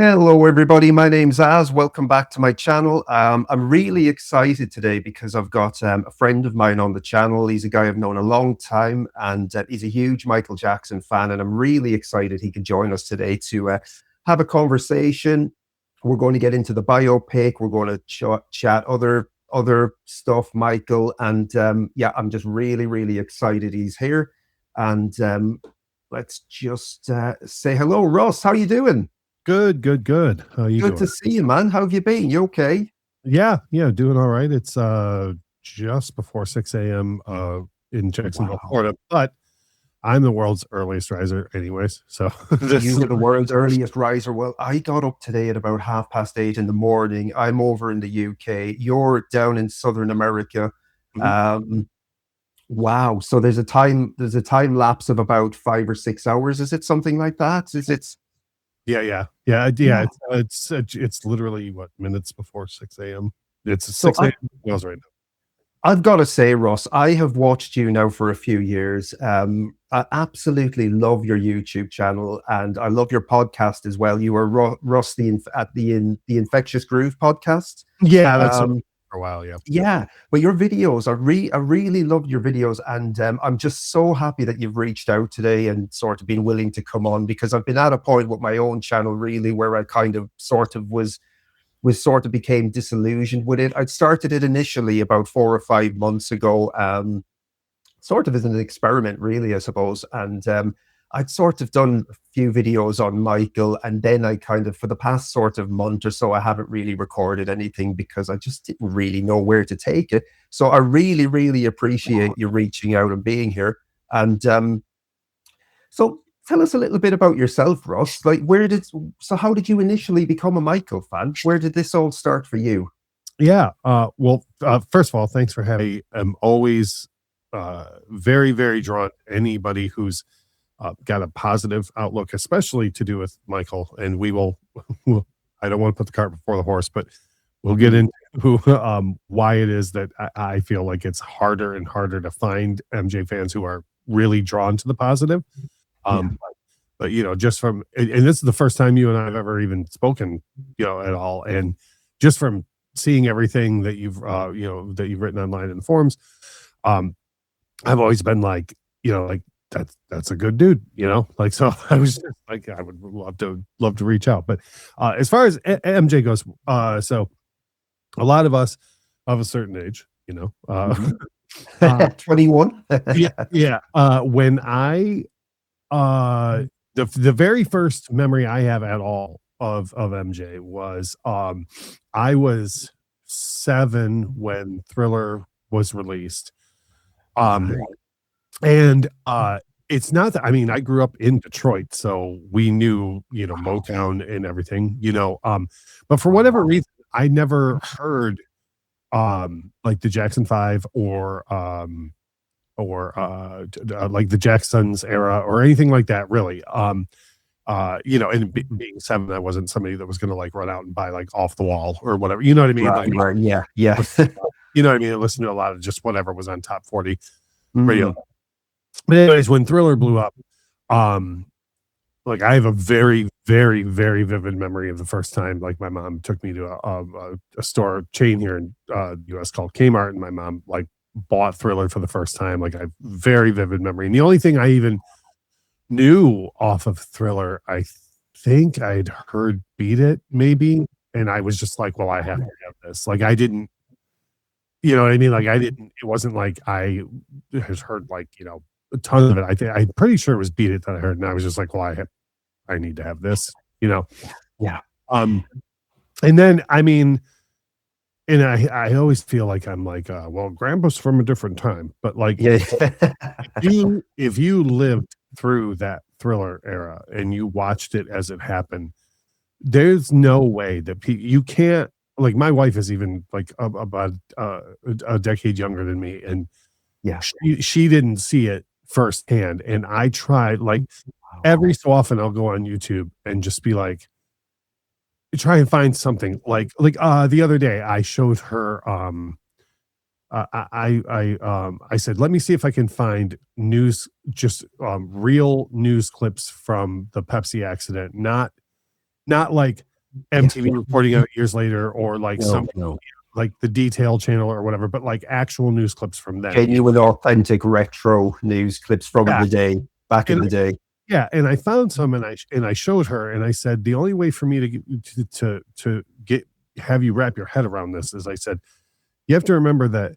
Hello, everybody. My name's Az. Welcome back to my channel. I'm really excited today because I've got a friend of mine on the channel. He's a guy I've known a long time, and he's a huge Michael Jackson fan. And I'm really excited he could join us today to have a conversation. We're going to get into the biopic. We're going to chat other stuff, Michael. And yeah, I'm just really excited he's here. And let's just say hello, Russ. How are you doing? Good. How you Good doing? to see you, man. How have you been? You okay? Yeah, doing all right. It's just before 6 a.m. In Jacksonville, Wow. Florida, but I'm the world's earliest riser anyways. So this You were the world's earliest riser. Well, I got up today at about 8:30 in the morning. I'm over in the UK. You're down in Southern America. Mhm. Um, wow. So there's a time lapse of about 5 or 6 hours. Is it something like that? Is it? Yeah. Yeah. It's literally what, minutes before 6 a.m. It's So 6 a.m. Wales right I've got to say, Ross, I have watched you now for a few years. I absolutely love your YouTube channel, and I love your podcast as well. You were Ross the Infectious Groove podcast. now. Yeah, that's for Um, a while. Yeah. yeah, but your videos, I really love your videos, and I'm just so happy that you've reached out today and sort of been willing to come on because I've been at a point with my own channel really where I kind of sort of sort of became disillusioned with it. I'd started it initially about 4 or 5 months ago, sort of as an experiment, really, I suppose. And I'd sort of done a few videos on Michael, and then I kind of, for the past sort of month or so, I haven't really recorded anything because I just didn't really know where to take it. So I really appreciate you reaching out and being here. And so tell us a little bit about yourself, Ross. How did you initially become a Michael fan? Where did this all start for you? Yeah. Well, first of all, thanks for having me. I'm always very drawn to anybody who's got a positive outlook, especially to do with Michael. And we will, I don't want to put the cart before the horse, but we'll get Mm. into why it is that I feel like it's harder and harder to find MJ fans who are really drawn to the positive. Yeah. But just from, and this is the first time you and I have ever even spoken, at all. And just from seeing everything that you've written online in the forums, um, I've always been like, like that's a good dude, like, so I was just like, I would love to reach out. But as far as MJ goes, so a lot of us of a certain age, Mhm. uh, 21. yeah. When I the very first memory I have at all of MJ was I was 7 when Thriller was released. Um and it's not that, I mean, I grew up in Detroit, so we knew, Motown and everything, but for whatever reason I never heard like the Jackson 5 or like the Jacksons era or anything like that, really. And being 7, I wasn't somebody that was going to like run out and buy like Off the Wall or whatever, you know what I mean? Like, Right. Yeah. you know what I mean? I listened to a lot of just whatever was on top 40 radio. Mm. But anyways, when Thriller blew up, um like I have a very vivid memory of the first time like my mom took me to a store chain here in US called Kmart, and my mom like bought Thriller for the first time. Like I have very vivid memory, and the only thing I even knew off of Thriller, I think I'd heard Beat It maybe, and I was just like, well, I have to have this. Like I didn't, you know what I mean? Like I didn't, it wasn't like I has heard like, a ton of it. I'm pretty sure it was Beat It that I heard, and I was just like, well, I need to have this, Yeah. um and then I mean, and I always feel like I'm like, well, grandpa's from a different time, but like Yeah. if you lived through that Thriller era and you watched it as it happened, there's no way that you can't, like, my wife is even like about a decade younger than me, and Yeah. she didn't see it firsthand. And I tried, like, every so often I'll go on YouTube and just be like, try and find something like the other day I showed her I said, let me see if I can find news, just real news clips from the Pepsi accident, not like MTV reporting out years later, or like No. like the Detail Channel or whatever, but like actual news clips from then. Genuine, authentic, retro news clips from the day, back in the day. Yeah, and I found some, and I showed her, and I said the only way for me to get have you wrap your head around this is, I said, you have to remember that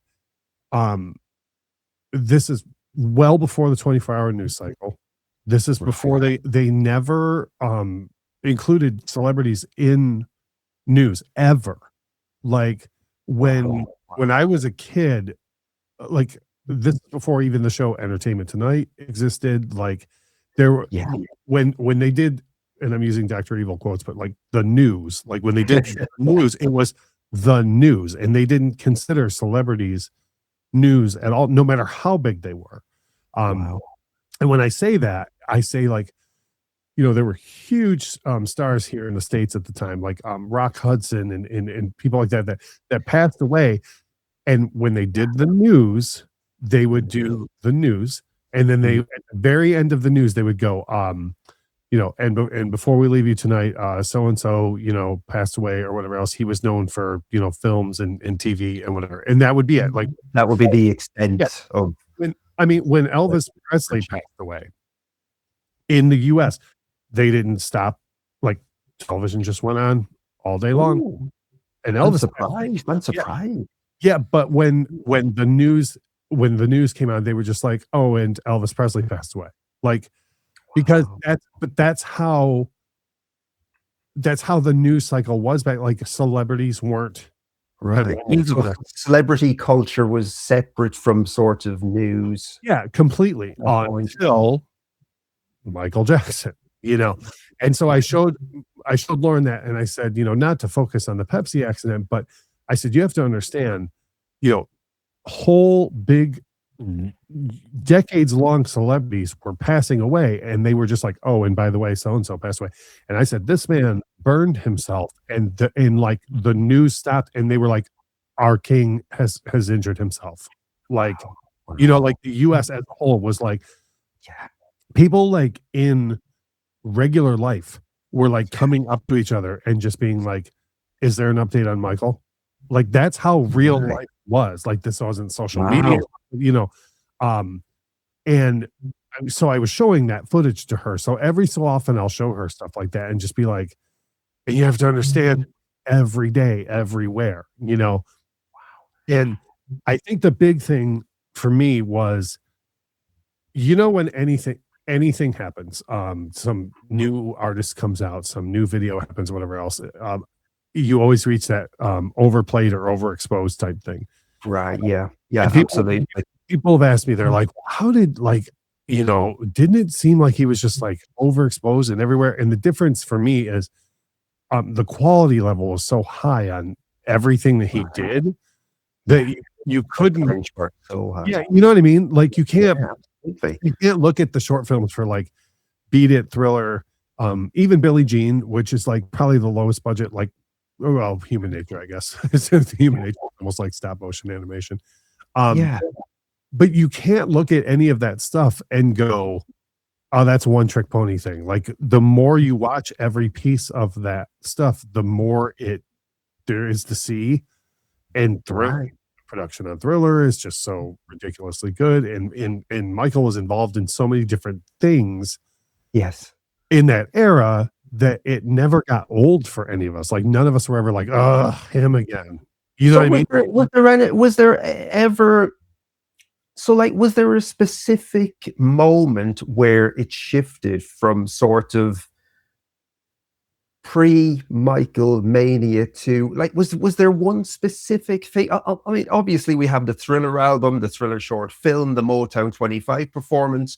this is well before the 24-hour news cycle. This is before they never included celebrities in news ever. Like when I was a kid, like this is before even the show Entertainment Tonight existed. Like there were when they did, and I'm using Dr. Evil quotes, but like the news, like when they did news, it was the news, and they didn't consider celebrities news at all, no matter how big they were. And when I say that, I say, like, you know, there were huge stars here in the States at the time, like Rock Hudson and people like that passed away. And when they did the news, they would do the news, and then they, at the very end of the news, they would go, you know, and before we leave you tonight, so and so, you know, passed away, or whatever else. He was known for, you know, films and TV and whatever, and that would be it. Like that would be the extent of when Elvis Presley passed away in the U.S., they didn't stop. Like television just went on all day long. Ooh, and Elvis, I'm surprised. Yeah, but when the news came out, they were just like, oh, and Elvis Presley passed away. Like, because that's how the news cycle was back. Like celebrities weren't right. Celebrity culture was separate from sort of news. Yeah, completely. Until Michael Jackson, you know. And so I showed Lauren that, and I said, you know, not to focus on the Pepsi accident, but I said, you have to understand, you know, whole big decades long celebrities were passing away, and they were just like, oh, and by the way, so and so passed away. And I said, this man burned himself, and like the news stopped, and they were like, our king has injured himself. Like, you know, like the US as a whole was like, people like in regular life were like coming up to each other and just being like, is there an update on Michael? Like, that's how real life was. Like, this wasn't social media, you know. And so I was showing that footage to her. So every so often I'll show her stuff like that and just be like, and you have to understand, every day, everywhere, you know. And I think the big thing for me was, you know, when anything happens, some new artist comes out, some new video happens, whatever else, you always reach that overplayed or overexposed type thing. Right. Yeah. Absolutely. People have asked me, they're like, how did, like, you know, didn't it seem like he was just like overexposed and everywhere? And the difference for me is the quality level was so high on everything that he did that you couldn't. Yeah, you know what I mean? Like, you can't look at the short films for like Beat It, Thriller, even Billie Jean, which is like probably the lowest budget, like, well, Human Nature, I guess. It's Human Nature, almost like stop motion animation. But you can't look at any of that stuff and go, oh, that's a one trick pony thing. Like, the more you watch every piece of that stuff, the more there is to see. And production on Thriller is just so ridiculously good. And Michael was involved in so many different things. Yes. In that era, that it never got old for any of us. Like, none of us were ever like, him again. You know what I mean? Was there ever, so like, was there a specific moment where it shifted from sort of pre-Michael mania to, like, was there one specific thing? I mean, obviously we have the Thriller album, the Thriller short film, the Motown 25 performance.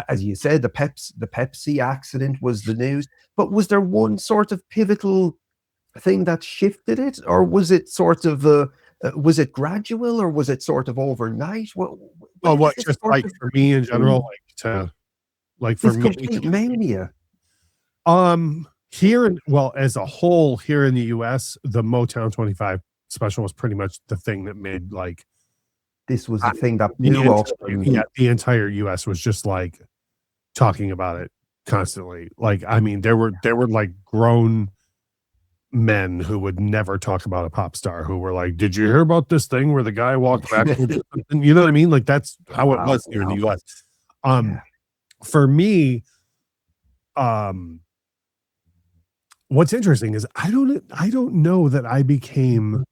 As you said, the Pepsi accident was the news. But was there one sort of pivotal thing that shifted it, or was it sort of was it gradual, or was it sort of overnight? What just like for me in general, like for me, complete mania. As a whole here in the US, the Motown 25 special was pretty much the thing that made, like, this was the thing that blew off. Yeah, the entire US was just like talking about it constantly. Like, I mean, there were like grown men who would never talk about a pop star who were like, "Did you hear about this thing where the guy walked backwards?" You know what I mean? Like that's how it Wow, was here in the wow. US. Yeah. For me, um, what's interesting is I don't know that I became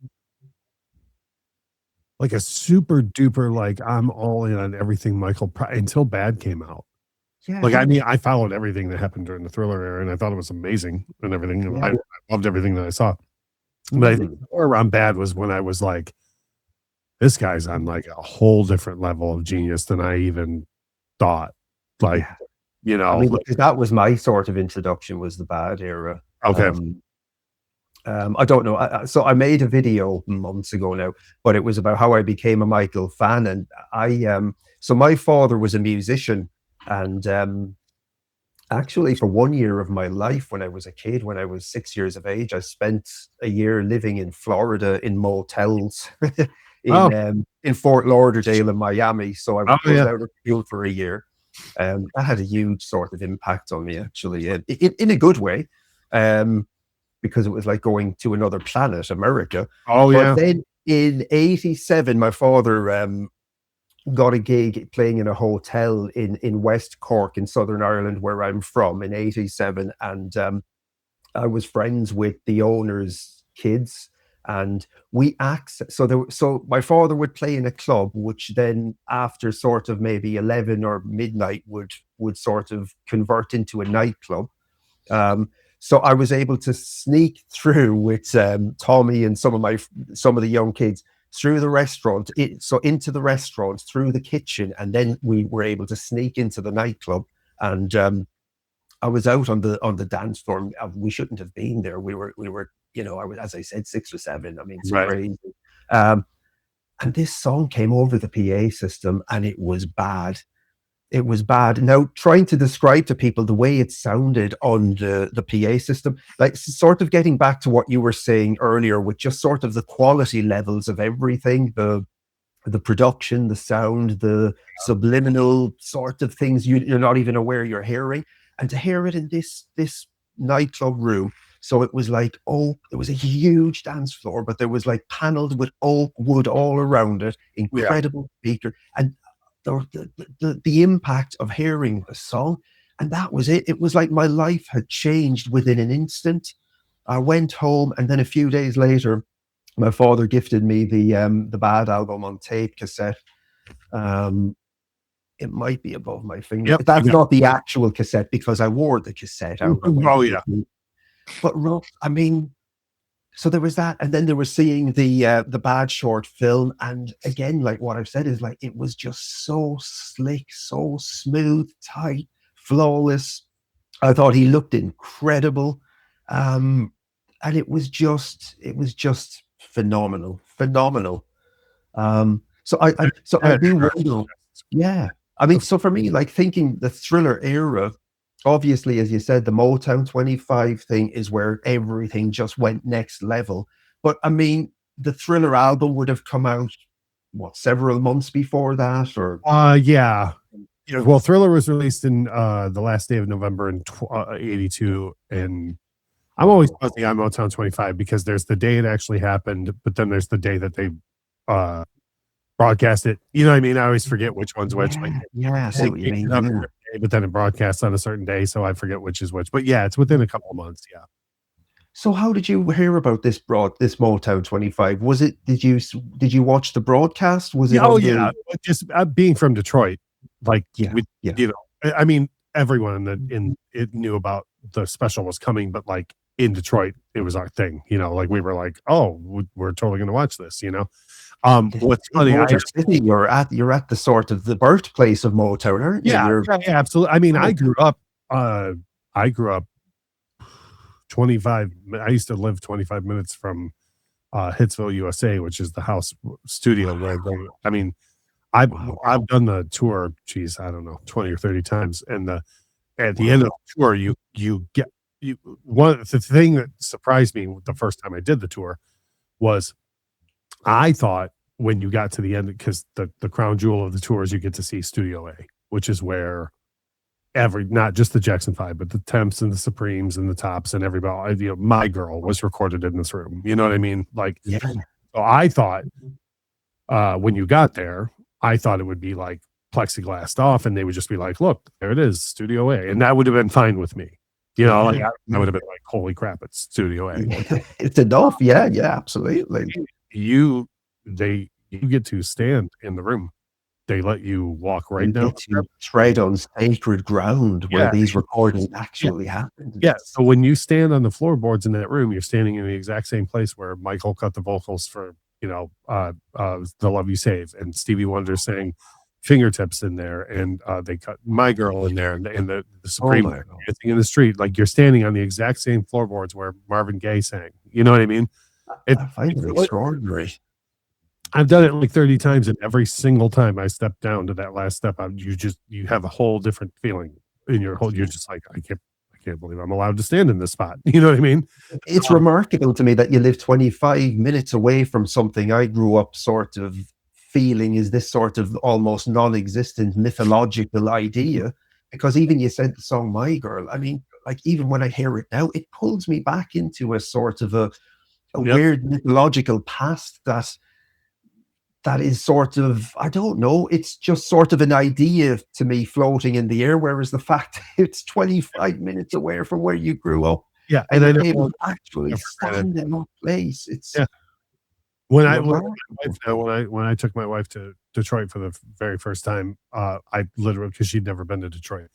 like a super duper like I'm all in on everything until Bad came out. Yeah, Like I mean, I followed everything that happened during the Thriller era, and I thought it was amazing and everything. And yeah. I loved everything that I saw. But I think Mm, more around Bad was when I was like, this guy's on like a whole different level of genius than I even thought. Like, yeah. you I know, mean, like, because that was my sort of introduction, was the Bad era. okay. I don't know. So I made a video months ago now, but it was about how I became a Michael fan. And so my father was a musician, and actually, for 1 year of my life, when I was a kid, when I was 6 years of age, I spent a year living in Florida in motels Oh, in Fort Lauderdale and Miami. So I oh was yeah. out of school for a year. That had a huge sort of impact on me, actually, in a good way, um, because it was like going to another planet, America. Oh But yeah. then in '87, my father got a gig playing in a hotel in West Cork in Southern Ireland, where I'm from, in '87, and I was friends with the owner's kids, and so my father would play in a club, which then after sort of maybe 11 or midnight would sort of convert into a nightclub. Um, so I was able to sneak through with Tommy and some of the young kids through the restaurant, so into the restaurant through the kitchen, and then we were able to sneak into the nightclub. And I was out on the dance floor. We shouldn't have been there. We were, I was, as I said, 6 or 7. I mean, it's Right. crazy. Um, and this song came over the PA system, and it was bad. It was bad. Now, trying to describe to people the way it sounded on the PA system, like sort of getting back to what you were saying earlier, with just sort of the quality levels of everything, the production, the sound, the subliminal sort of things you're not even aware you're hearing, and to hear it in this nightclub room. So it was like, oh, it was a huge dance floor, but there was like paneled with oak wood all around it, Yeah. incredible speaker, and the impact of hearing a song, and that was it. It was like my life had changed within an instant. I went home, and then a few days later, my father gifted me the Bad album on tape cassette. Um, it might be above my finger. Yep. That's not the actual cassette, because I wore the cassette out. I went Oh to yeah. but I mean, so there was that, and then there was seeing the Bad short film, and again, like what I've said, is like it was just so slick, so smooth, tight, flawless. I thought he looked incredible, um, and it was just phenomenal, phenomenal. So I do wonder, yeah. I mean, so for me, like thinking the Thriller era, obviously, as you said, the Motown 25 thing is where everything just went next level. But I mean, the Thriller album would have come out, what, several months before that, or Yeah. Yeah, well, Thriller was released in the last day of November in '82, and I'm always wow. fuzzy on Motown 25 because there's the day it actually happened, but then there's the day that they uh, broadcast it. You know what I mean? I always forget which one's which. Like, Yeah, yeah, I see they what you came mean. out on a Yeah. certain day, but then it broadcasts on a certain day, so I forget which is which. But yeah, it's within a couple of months. Yeah. So how did you hear about this Motown 25? Did you watch the broadcast? Was Yeah. it Oh on yeah. the Just being from Detroit, like Yeah, we, yeah. you know, I mean, everyone in it knew about the special was coming, but like in Detroit, it was our thing. You know, like we were like, oh, we're totally going to watch this. You know, This what's big funny, Motor City, you're at the sort of the birthplace of Motown, aren't you? yeah, You're yeah, absolutely. I mean, oh, uh, I grew up 25. I used to live 25 minutes from Hitsville, USA, which is the house studio where I mean, I've wow. I've done the tour. Geez, I don't know, 20 or 30 times, and at the end of the tour, you get you one the thing that surprised me the first time I did the tour was I thought when you got to the end because the crown jewel of the tour is you get to see Studio A, which is where not just the Jackson 5, but the Temps and the Supremes and the Tops and everybody. You know, My Girl was recorded in this room. You know what I mean? Like, Yeah. so I thought when you got there, I thought it would be like plexiglassed off, and they would just be like, "Look, there it is, Studio A," and that would have been fine with me. You know, like I would have been like, "Holy crap, it's Studio A." It's enough. Yeah, absolutely. You get to stand in the room. They let you walk right down. To tread on sacred ground where these recordings actually happened. Yeah. So when you stand on the floorboards in that room, you're standing in the exact same place where Michael cut the vocals for, The Love You Save, and Stevie Wonder sang Fingertips in there, and they cut My Girl in there, and the Supreme dancing in the street. Like, you're standing on the exact same floorboards where Marvin Gaye sang. You know what I mean? I find it extraordinary. I've done it like 30 times, and every single time I step down to that last step, you have a whole different feeling in your whole. You're just like, I can't believe I'm allowed to stand in this spot. You know what I mean? It's remarkable to me that you live 25 minutes away from something I grew up sort of feeling is this sort of almost non-existent mythological idea. Because even you said the song My Girl, I mean, like, even when I hear it now, it pulls me back into a sort of a weird mythological past that is sort of, I don't know, it's just sort of an idea to me floating in the air, whereas the fact it's 25 minutes away from where you grew up. Yeah, and I know actually stand in that place. It's when I took my wife to Detroit for the very first time, I literally, because she'd never been to Detroit.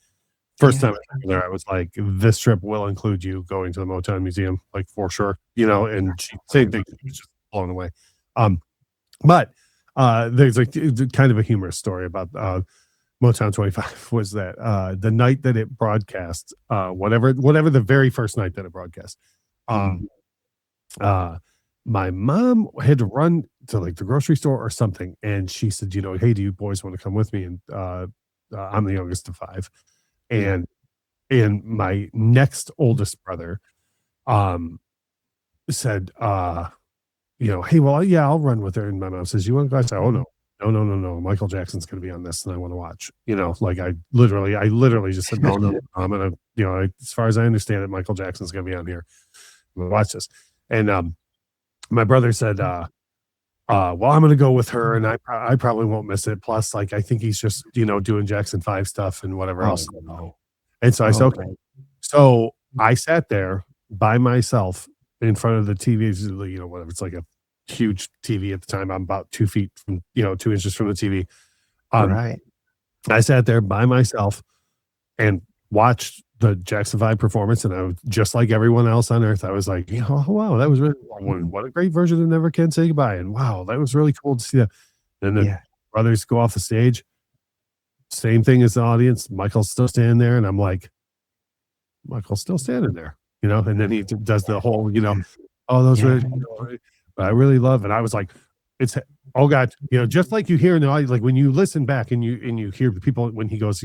First time I was there, I was like, this trip will include you going to the Motown Museum, like, for sure, and she, same thing, she was just blown away. But there's kind of a humorous story about Motown 25 was that the night that it broadcast, whatever the very first night that it broadcast, my mom had to run to like the grocery store or something, and she said, hey, do you boys want to come with me? And I'm the youngest of 5, and my next oldest brother said, hey, well, yeah, I'll run with her. And my mom says, you want to go? I said, oh, no. Michael Jackson's going to be on this, and I want to watch. Like I literally just said, no, I'm going to, as far as I understand it, Michael Jackson's going to be on here. I'm going to watch this. And my brother said, well, I'm going to go with her, and I probably won't miss it. Plus, like, I think he's just, doing Jackson 5 stuff and whatever else. No. And so I said, okay. So I sat there by myself in front of the TV, whatever. It's like a huge TV at the time. I'm about 2 feet from, 2 inches from the TV. Right. I sat there by myself and watched the Jackson 5 performance, and I was just like everyone else on earth. I was like, oh, wow, that was really, what a great version of Never Can Say Goodbye. And wow, that was really cool to see that. And the brothers go off the stage. Same thing as the audience. Michael's still standing there, and I'm like, Michael's still standing there, and then he does the whole, oh, those really, but I really love, and I was like, it's, oh God, just like you hear in the audience, like when you listen back and you hear the people when he goes,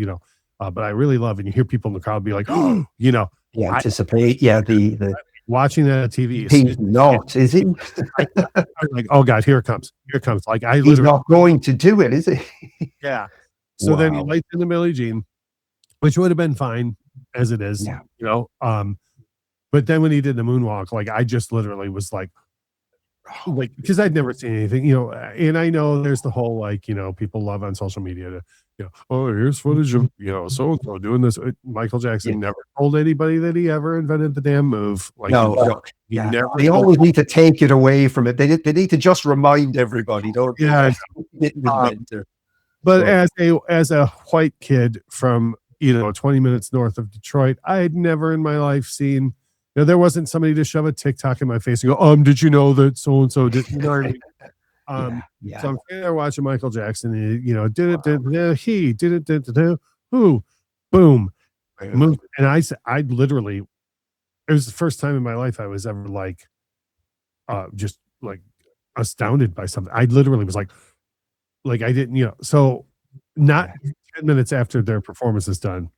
but I really love, and you hear people in the crowd be like, oh, anticipate, the watching that on TV. He's not, is he? I'm like, oh God, here it comes. Like, he's not going to do it, is he? Yeah. So then he lights in the Billie Jean, which would have been fine as it is, but then when he did the moonwalk, like, I just literally was like, because I'd never seen anything, and I know there's the whole, like, people love on social media to, oh, here's footage of, so-and-so doing this. Michael Jackson never told anybody that he ever invented the damn move. Like, they always need to take it away from it. They need to just remind everybody, don't they? Yeah. But as a white kid from 20 minutes north of Detroit, I had never in my life seen, there wasn't somebody to shove a TikTok in my face and go, did you know that so and so did? So I'm sitting there watching Michael Jackson, he did it, who, boom, moved, and I literally, it was the first time in my life I was ever like, just like astounded by something. I literally was like I didn't, so not 10 minutes after their performance is done,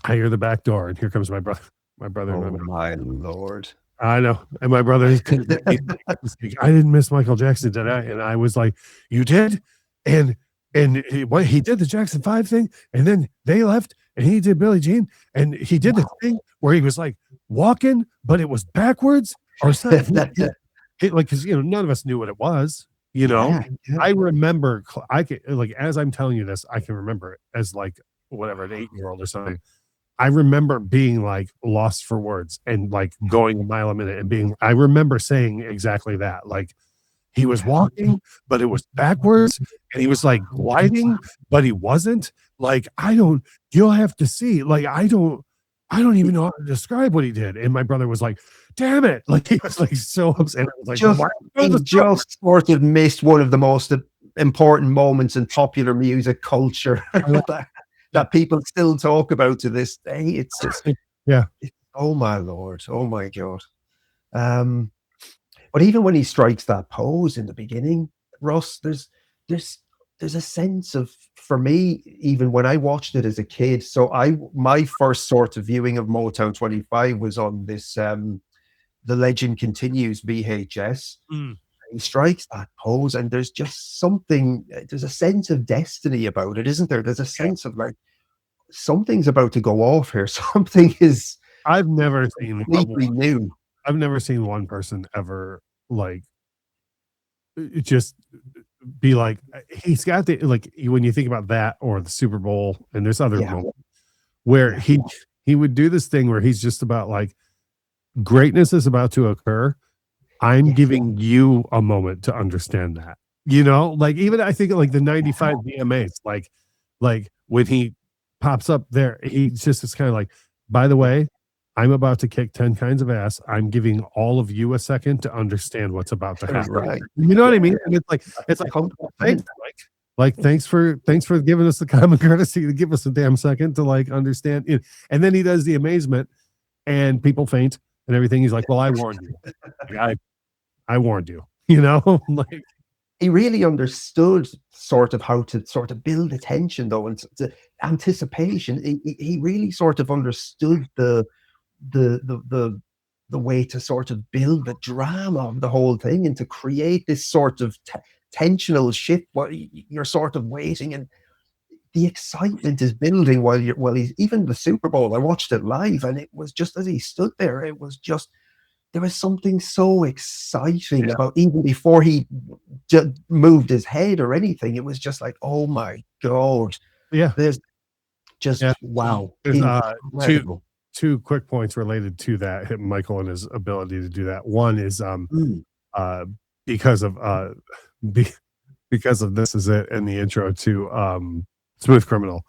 I hear the back door, and here comes my brother. Oh, my Lord. I know. And my brother, I didn't miss Michael Jackson, did I? And I was like, you did? And he did the Jackson 5 thing, and then they left, and he did Billie Jean, and he did the thing where he was like walking, but it was backwards or something. Like, because none of us knew what it was. I remember, I can, like, as I'm telling you this, I can remember it as like whatever, an 8-year-old or something. I remember being like lost for words and like going a mile a minute and being, I remember saying exactly that. Like, he was walking, but it was backwards, and he was like gliding, but he wasn't. Like, you'll have to see. Like, I don't even know how to describe what he did. And my brother was like, damn it. Like, he was like so upset. I was like, he just sort of missed one of the most important moments in popular music culture that people still talk about to this day. It's just, oh my Lord. Oh my God. But even when he strikes that pose in the beginning, Russ, there's a sense of, for me, even when I watched it as a kid. So my first sort of viewing of Motown 25 was on this The Legend Continues VHS. He strikes that pose, and there's just something. There's a sense of destiny about it, isn't there? There's a sense of like something's about to go off here. Something is. I've never seen completely new. I've never seen one person ever like just be like, he's got the, like, when you think about that or the Super Bowl, and there's other moments where he would do this thing where he's just about like, greatness is about to occur. I'm giving you a moment to understand that, like, even I think like the 95 VMAs, like when he pops up there, he just is kind of like, by the way, I'm about to kick 10 kinds of ass. I'm giving all of you a second to understand what's about to happen. Right. You know what I mean? And it's like, thanks for giving us the common courtesy to give us a damn second to like understand it. And then he does the amazement, and people faint and everything. He's like, well, I warned you. Like, I warned you, like, he really understood sort of how to sort of build attention, though, and the anticipation. He really sort of understood the way to sort of build the drama of the whole thing and to create this sort of tensional shift while you're sort of waiting, and the excitement is building while he's, even the Super Bowl, I watched it live, and it was just, as he stood there, it was just, there was something so exciting about, even before he moved his head or anything, it was just like, oh my God. There's just wow. There's two quick points related to that, Michael and his ability to do that. One is because of This Is It and the intro to Smooth Criminal.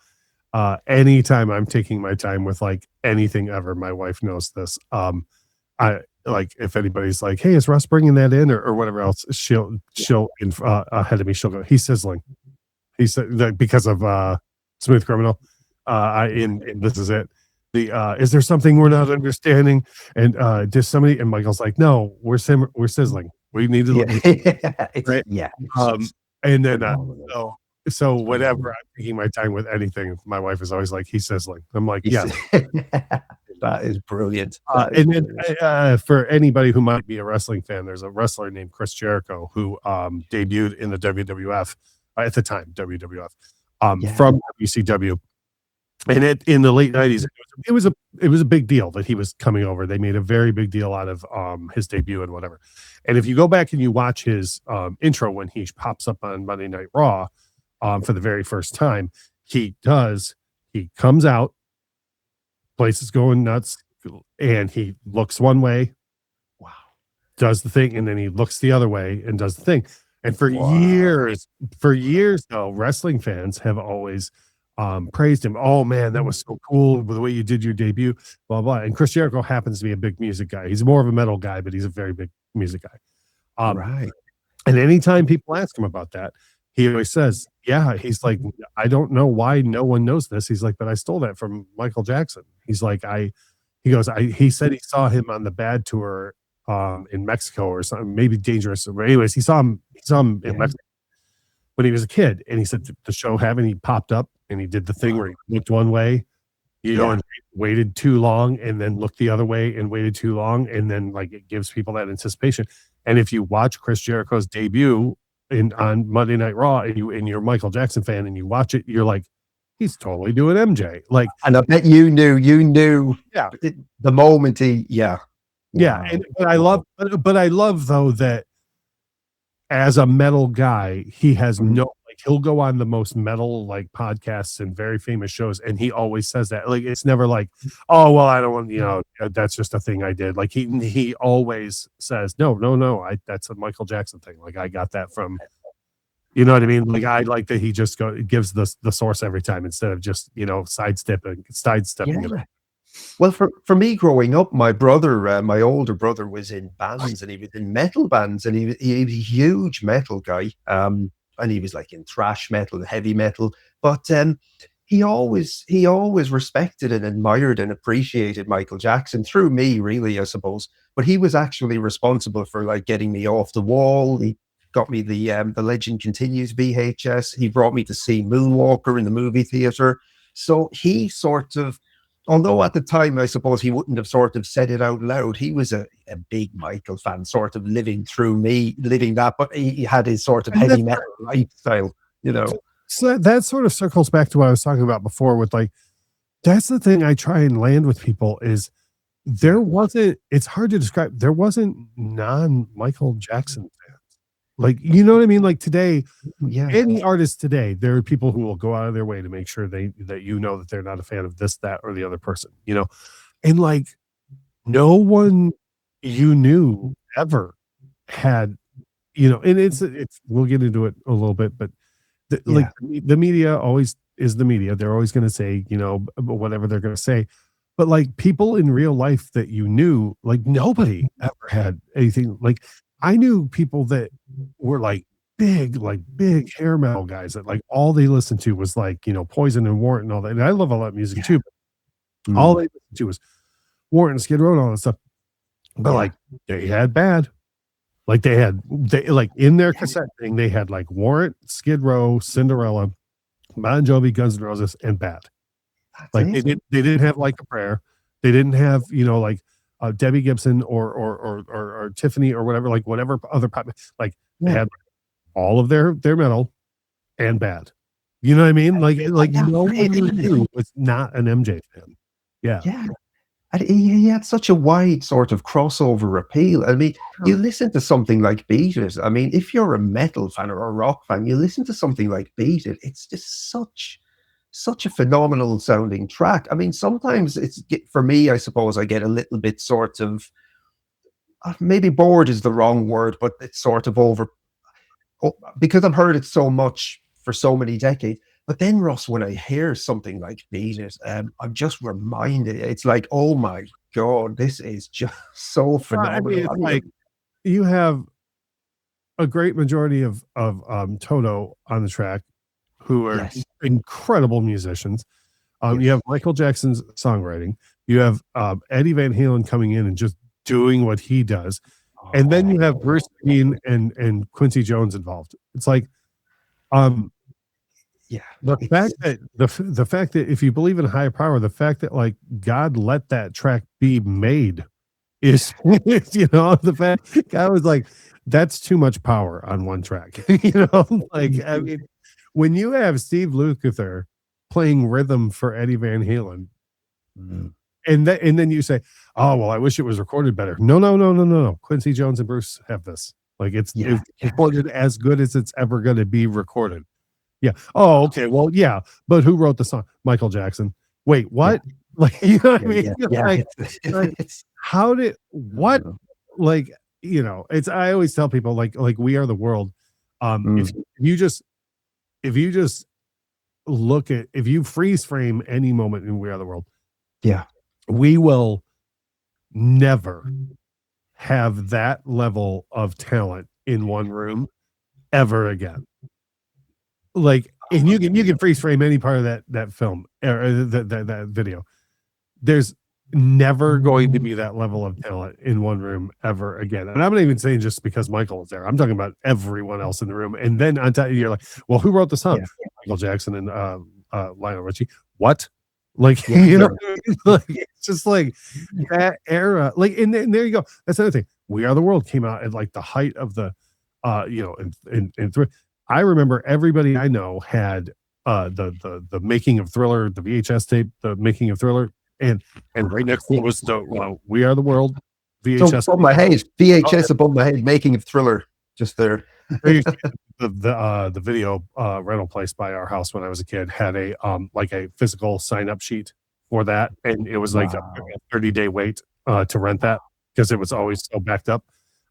Anytime I'm taking my time with like anything ever, my wife knows this. I like, if anybody's like, hey, is Russ bringing that in or whatever else, she'll ahead of me, she'll go, he's sizzling. He said that because of Smooth Criminal. In This Is It. Is there something we're not understanding? And does somebody, and Michael's like, no, we're sizzling. We need to look. Right? And then so whenever I'm taking my time with anything, my wife is always like, he's sizzling. I'm like, yes. That is brilliant. And then for anybody who might be a wrestling fan, there's a wrestler named Chris Jericho who debuted in the WWF at the time, WWF, from WCW. And in the late 90s, it was a big deal that he was coming over. They made a very big deal out of his debut and whatever. And if you go back and you watch his intro when he pops up on Monday Night Raw for the very first time, he comes out, place is going nuts, and he looks one way, does the thing, and then he looks the other way and does the thing. And for years though, wrestling fans have always praised him. Oh man, that was so cool the way you did your debut, blah blah. And Chris Jericho happens to be a big music guy. He's more of a metal guy, but he's a very big music guy. Right. And anytime people ask him about that, he always says, yeah, he's like, I don't know why no one knows this. He's like, but I stole that from Michael Jackson. He's like, he said he saw him on the Bad tour in Mexico or something, maybe Dangerous. But anyways, he saw him in Mexico when he was a kid. And he said the show happened, he popped up and he did the thing where he looked one way, and waited too long, and then looked the other way and waited too long. And then like it gives people that anticipation. And if you watch Chris Jericho's debut on Monday Night Raw and you're a Michael Jackson fan and you watch it, you're like, he's totally doing MJ. Like, And I bet you knew yeah, the moment he, yeah. yeah. Wow. And but I love though that as a metal guy, he has Mhm. no, like, he'll go on the most metal like podcasts and very famous shows, and he always says that. Like, it's never like, oh well, I don't want, that's just a thing I did. Like, he always says, no, no, no, that's a Michael Jackson thing. Like, I got that from, you know what I mean? Like, I like that he just gives the source every time instead of just, sidestepping it. Yeah. Well, for me growing up, my brother, my older brother, was in bands, and he was in metal bands, and he was a huge metal guy. And he was like in thrash metal, heavy metal. But he always respected and admired and appreciated Michael Jackson through me, really, I suppose. But he was actually responsible for like getting me off the wall. He got me the Legend Continues VHS. He brought me to see Moonwalker in the movie theater. So he sort of, although at the time I suppose he wouldn't have sort of said it out loud, he was a big Michael fan, sort of living through me, living that, but he had his sort of And heavy that's, metal lifestyle, you know. so that sort of circles back to what I was talking about before with like, that's the thing I try and land with people is Yeah. it's hard to describe. There wasn't non-Michael Jackson fans. Like, you know what I mean? Like today, Yeah. any artist today, there are people who will go out of their way to make sure that they're not a fan of this, that, or the other person, and like no one you knew ever had, and it's we'll get into it a little bit, but like Yeah. the media always is the media. They're always going to say, whatever they're going to say. But like people in real life that you knew, like nobody ever had anything. Like I knew people that were like big hair metal guys that like all they listened to was like, Poison and Warrant and all that. And I love all that music Yeah. too. But all they listened to was Warrant and Skid Row and all that stuff. But Yeah. like they had bad. Like they like in their cassette thing, they had like Warrant, Skid Row, Cinderella, Bon Jovi, Guns N' Roses, and Bad. That's Like it. they didn't have Like a Prayer. They didn't have, like Debbie Gibson or Tiffany or whatever, like whatever other pop, like they Yeah. had all of their metal and Bad. You know what I mean? Like Yeah. no one you knew was not an MJ fan. Yeah. Yeah. And he had such a wide sort of crossover appeal. I mean, you listen to something like Beat It. I mean, if you're a metal fan or a rock fan, you listen to something like Beat It. It's just such a phenomenal sounding track. I mean, sometimes for me, I suppose I get a little bit sort of, maybe bored is the wrong word, but it's sort of over, because I've heard it so much for so many decades. But then, Ross, when I hear something like Beat It, I'm just reminded. It's like, oh my God, this is just so Well, I mean, phenomenal. it's like you have a great majority of Toto on the track who are Yes, incredible musicians. yes. You have Michael Jackson's songwriting. You have Eddie Van Halen coming in and just doing what he does, and then you have Bruce Springsteen and Quincy Jones involved. It's like, Yeah, the fact that the fact that if you believe in higher power, the fact that like God let that track be made is, the fact God was like, that's too much power on one track. Like, I mean, when you have Steve Lukather playing rhythm for Eddie Van Halen, Mm. and then you say, oh well, I wish it was recorded better. No. Quincy Jones and Bruce have this. Like it's recorded as good as it's ever going to be recorded. Yeah. Oh, okay. Well, yeah. But who wrote the song? Michael Jackson. Wait, what? Yeah. Like, you know what I mean? Yeah. Like, It's how did what? Like, it's. I always tell people like We Are the World. If you just look at, if you freeze frame any moment in We Are the World, yeah, we will never have that level of talent in one room ever again. Like, and you can freeze frame any part of that film or that video. There's never going to be that level of talent in one room ever again. And I'm not even saying just because Michael is there. I'm talking about everyone else in the room. And then on top, you're like, well, who wrote the song? Yeah. Michael Jackson and Lionel Richie. What? Like, like, it's just like that era. Like, and there you go. That's the other thing. We Are the World came out at like the height of the, and I remember everybody I know had the making of Thriller, the VHS tape, the making of Thriller, and right next to it was the We Are the World So VHS. above my head, Oh, VHS above my head, making of Thriller, just there. the video rental place by our house when I was a kid had a like a physical sign up sheet for that, and it was like a Wow. 30-day wait to rent that because it was always so backed up.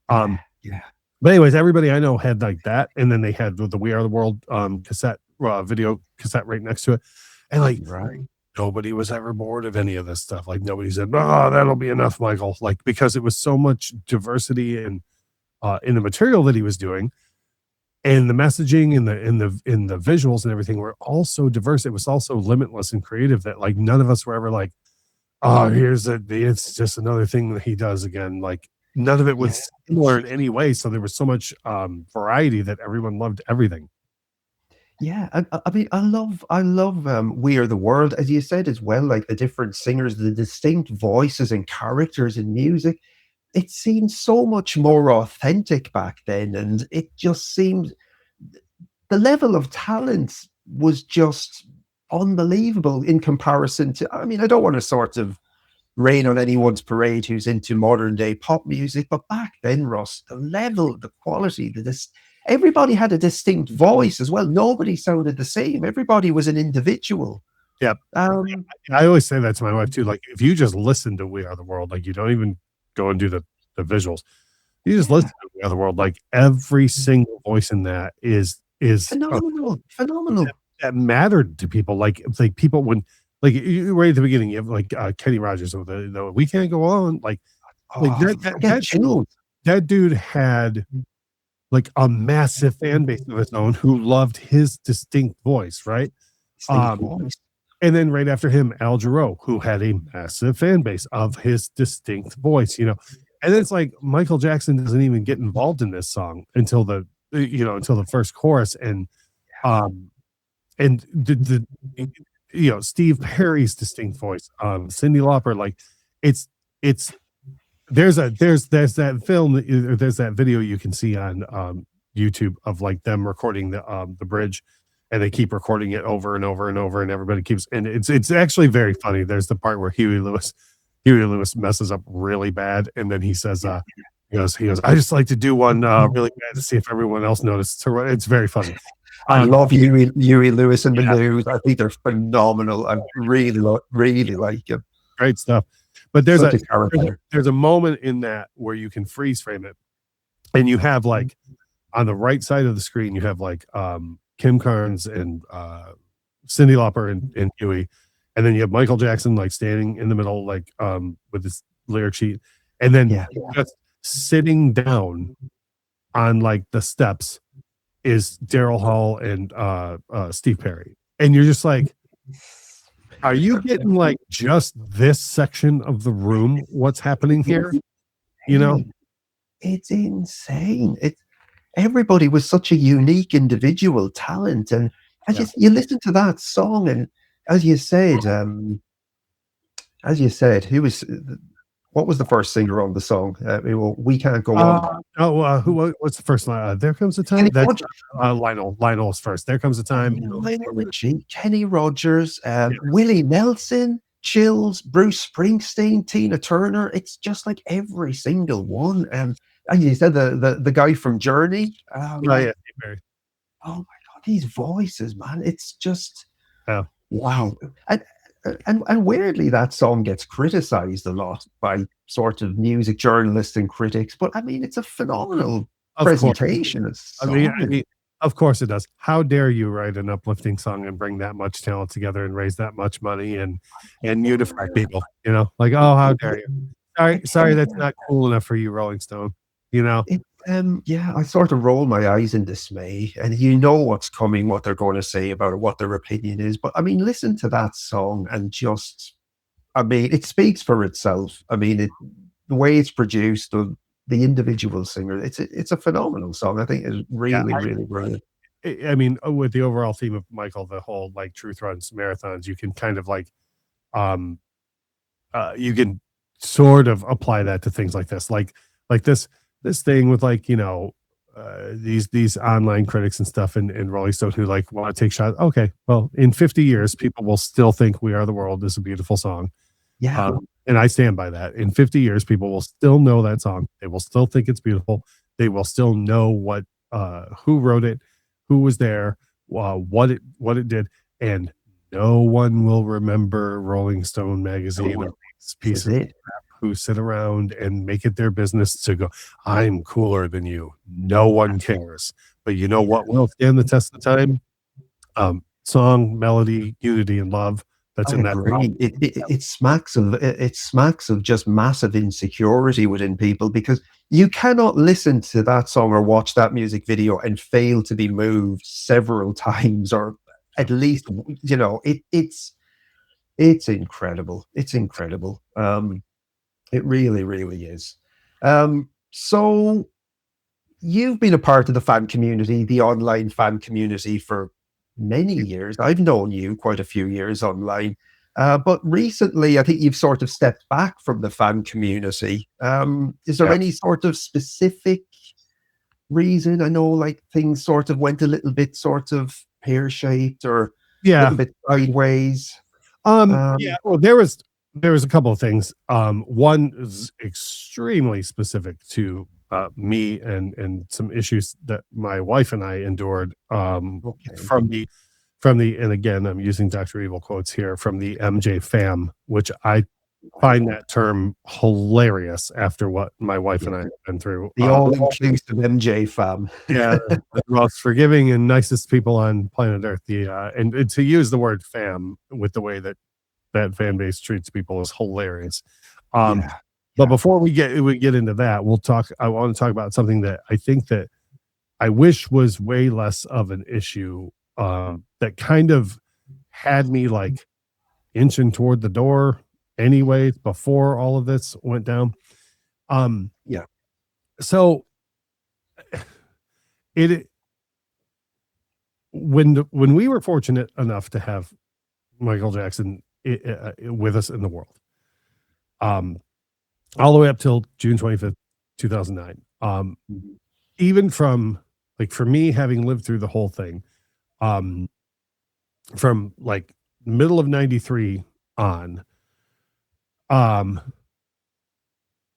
Yeah, yeah, But anyways, everybody I know had like that, and then they had the We Are the World cassette video cassette right next to it, and like right. nobody was ever bored of any of this stuff. Like nobody said, "Oh, that'll be enough, Michael." Like because it was so much diversity and in the material that he was doing, and the messaging and the visuals and everything were all so diverse. It was also limitless and creative that like none of us were ever like, oh, it's just another thing that he does again. Like none of it Yeah. was similar in any way. So there was so much variety that everyone loved everything. Yeah, I mean, I love We Are the World, as you said as well, like the different singers, the distinct voices and characters in music. It seemed so much more authentic back then, and it just seemed the level of talent was just unbelievable in comparison to. I mean, I don't want to sort of rain on anyone's parade who's into modern day pop music, but back then, Russ, the level, the quality, everybody had a distinct voice as well. Nobody sounded the same. Everybody was an individual. Yeah. Um, I always say that to my wife too. Like if you just listen to We Are the World, like you don't even go and do the visuals. You just yeah, listen to We Are the World. Like every single voice in that is phenomenal, phenomenal. that mattered to people. Like people when right at the beginning, you have like Kenny Rogers with the We Can't Go On. Like Oh, I get chills. that dude had like a massive fan base of his own who loved his distinct voice, right? Distinct Um, voice. and then right after him, Al Jarreau, who had a massive fan base of his distinct voice, you know. And then it's like Michael Jackson doesn't even get involved in this song until until the first chorus, um and Steve Perry's distinct voice, Cyndi Lauper, like it's it's there's that film there's that video you can see on YouTube of like them recording the bridge, and they keep recording it over and over and over, and everybody keeps, and it's actually very funny. There's the part where Huey Lewis messes up really bad, and then he says he goes, I just like to do one really bad to see if everyone else notices. So it's very funny. I love Huey Lewis and the Yeah, News. I think they're phenomenal. I really like them. great stuff. But Such a character. there's a moment in that where you can freeze frame it, and you have like on the right side of the screen you have like Kim Carnes and Cyndi Lauper and Huey, and then you have Michael Jackson like standing in the middle like with this lyric sheet, and then Yeah, just sitting down on like the steps is Daryl Hall and Steve Perry, and you're just like, are you getting like just this section of the room? What's happening here? You know? it's insane. Everybody was such a unique individual talent, and Yeah. you listen to that song, and as you said, who was what was the first singer on the song? We Can't Go On. What's the first line? There comes a time. Kenny That's Rogers. Lionel's first. There comes a time. Lionel Richie, Kenny Rogers, Willie Nelson, Chills, Bruce Springsteen, Tina Turner. It's just like every single one. And you said the guy from Journey. Oh yeah, Steve Perry. Oh my God, these voices, man! It's just Yeah. wow. And weirdly, that song gets criticized a lot by sort of music journalists and critics. But I mean, it's a phenomenal Of course. presentation. I mean, of course it does. How dare you write an uplifting song and bring that much talent together and raise that much money and unify people? You know, like, oh, how dare you? Sorry, that's not cool enough for you, Rolling Stone. You know, Yeah, I sort of roll my eyes in dismay, and you know what's coming, what they're going to say about it, what their opinion is. But I mean, listen to that song and just, I mean, it speaks for itself. I mean, the way it's produced, the individual singer, it's a phenomenal song. I think it's really, really brilliant. I mean, with the overall theme of Michael, the whole like truth runs marathons, you can kind of like, you can sort of apply that to things like this, like this thing with like these online critics and stuff and Rolling Stone who like want to take shots. Okay, well, in 50 years, people will still think "We Are the World" is a beautiful song. Yeah. And I stand by that. In 50 years, people will still know that song. They will still think it's beautiful. They will still know what who wrote it, who was there, what it did, and no one will remember Rolling Stone magazine or these pieces of crap who sit around and make it their business to go, I'm cooler than you. No one cares. But you know what will stand the test of time? Song, melody, unity, and love. That's in that. It smacks of just massive insecurity within people, because you cannot listen to that song or watch that music video and fail to be moved several times, or at least, you know, it's incredible. It's incredible. It really, really is. So you've been a part of the fan community, the online fan community, for many years. I've known you quite a few years online. But recently, I think you've sort of stepped back from the fan community. Is there any sort of specific reason? I know like things sort of went a little bit sort of pear-shaped or a little bit sideways. Well, there was a couple of things. One is extremely specific to me and some issues that my wife and I endured from the and again, I'm using Dr. Evil quotes here, from the MJ fam, which I find that term hilarious after what my wife and I have been through. The all-inclusive MJ fam. Yeah, the most forgiving and nicest people on planet Earth. And to use the word fam with the way that fan base treats people is hilarious. But before we get into that, I want to talk about something that I think that I wish was way less of an issue, that kind of had me like inching toward the door anyway before all of this went down. So when we were fortunate enough to have Michael Jackson with us in the world, all the way up till June 25th, 2009. Even from like, for me, having lived through the whole thing, from like middle of 93 on,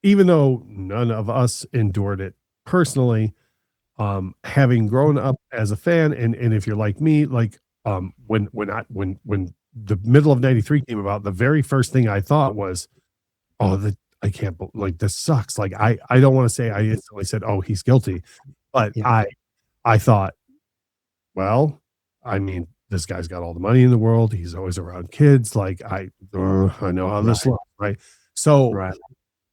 even though none of us endured it personally, having grown up as a fan, and if you're like me, like when the middle of 93 came about, the very first thing I thought was, I can't, like, this sucks. Like, I don't want to say I instantly said, oh, he's guilty, but I thought, well, I mean, this guy's got all the money in the world. He's always around kids. Like, I know how this looks, right? So,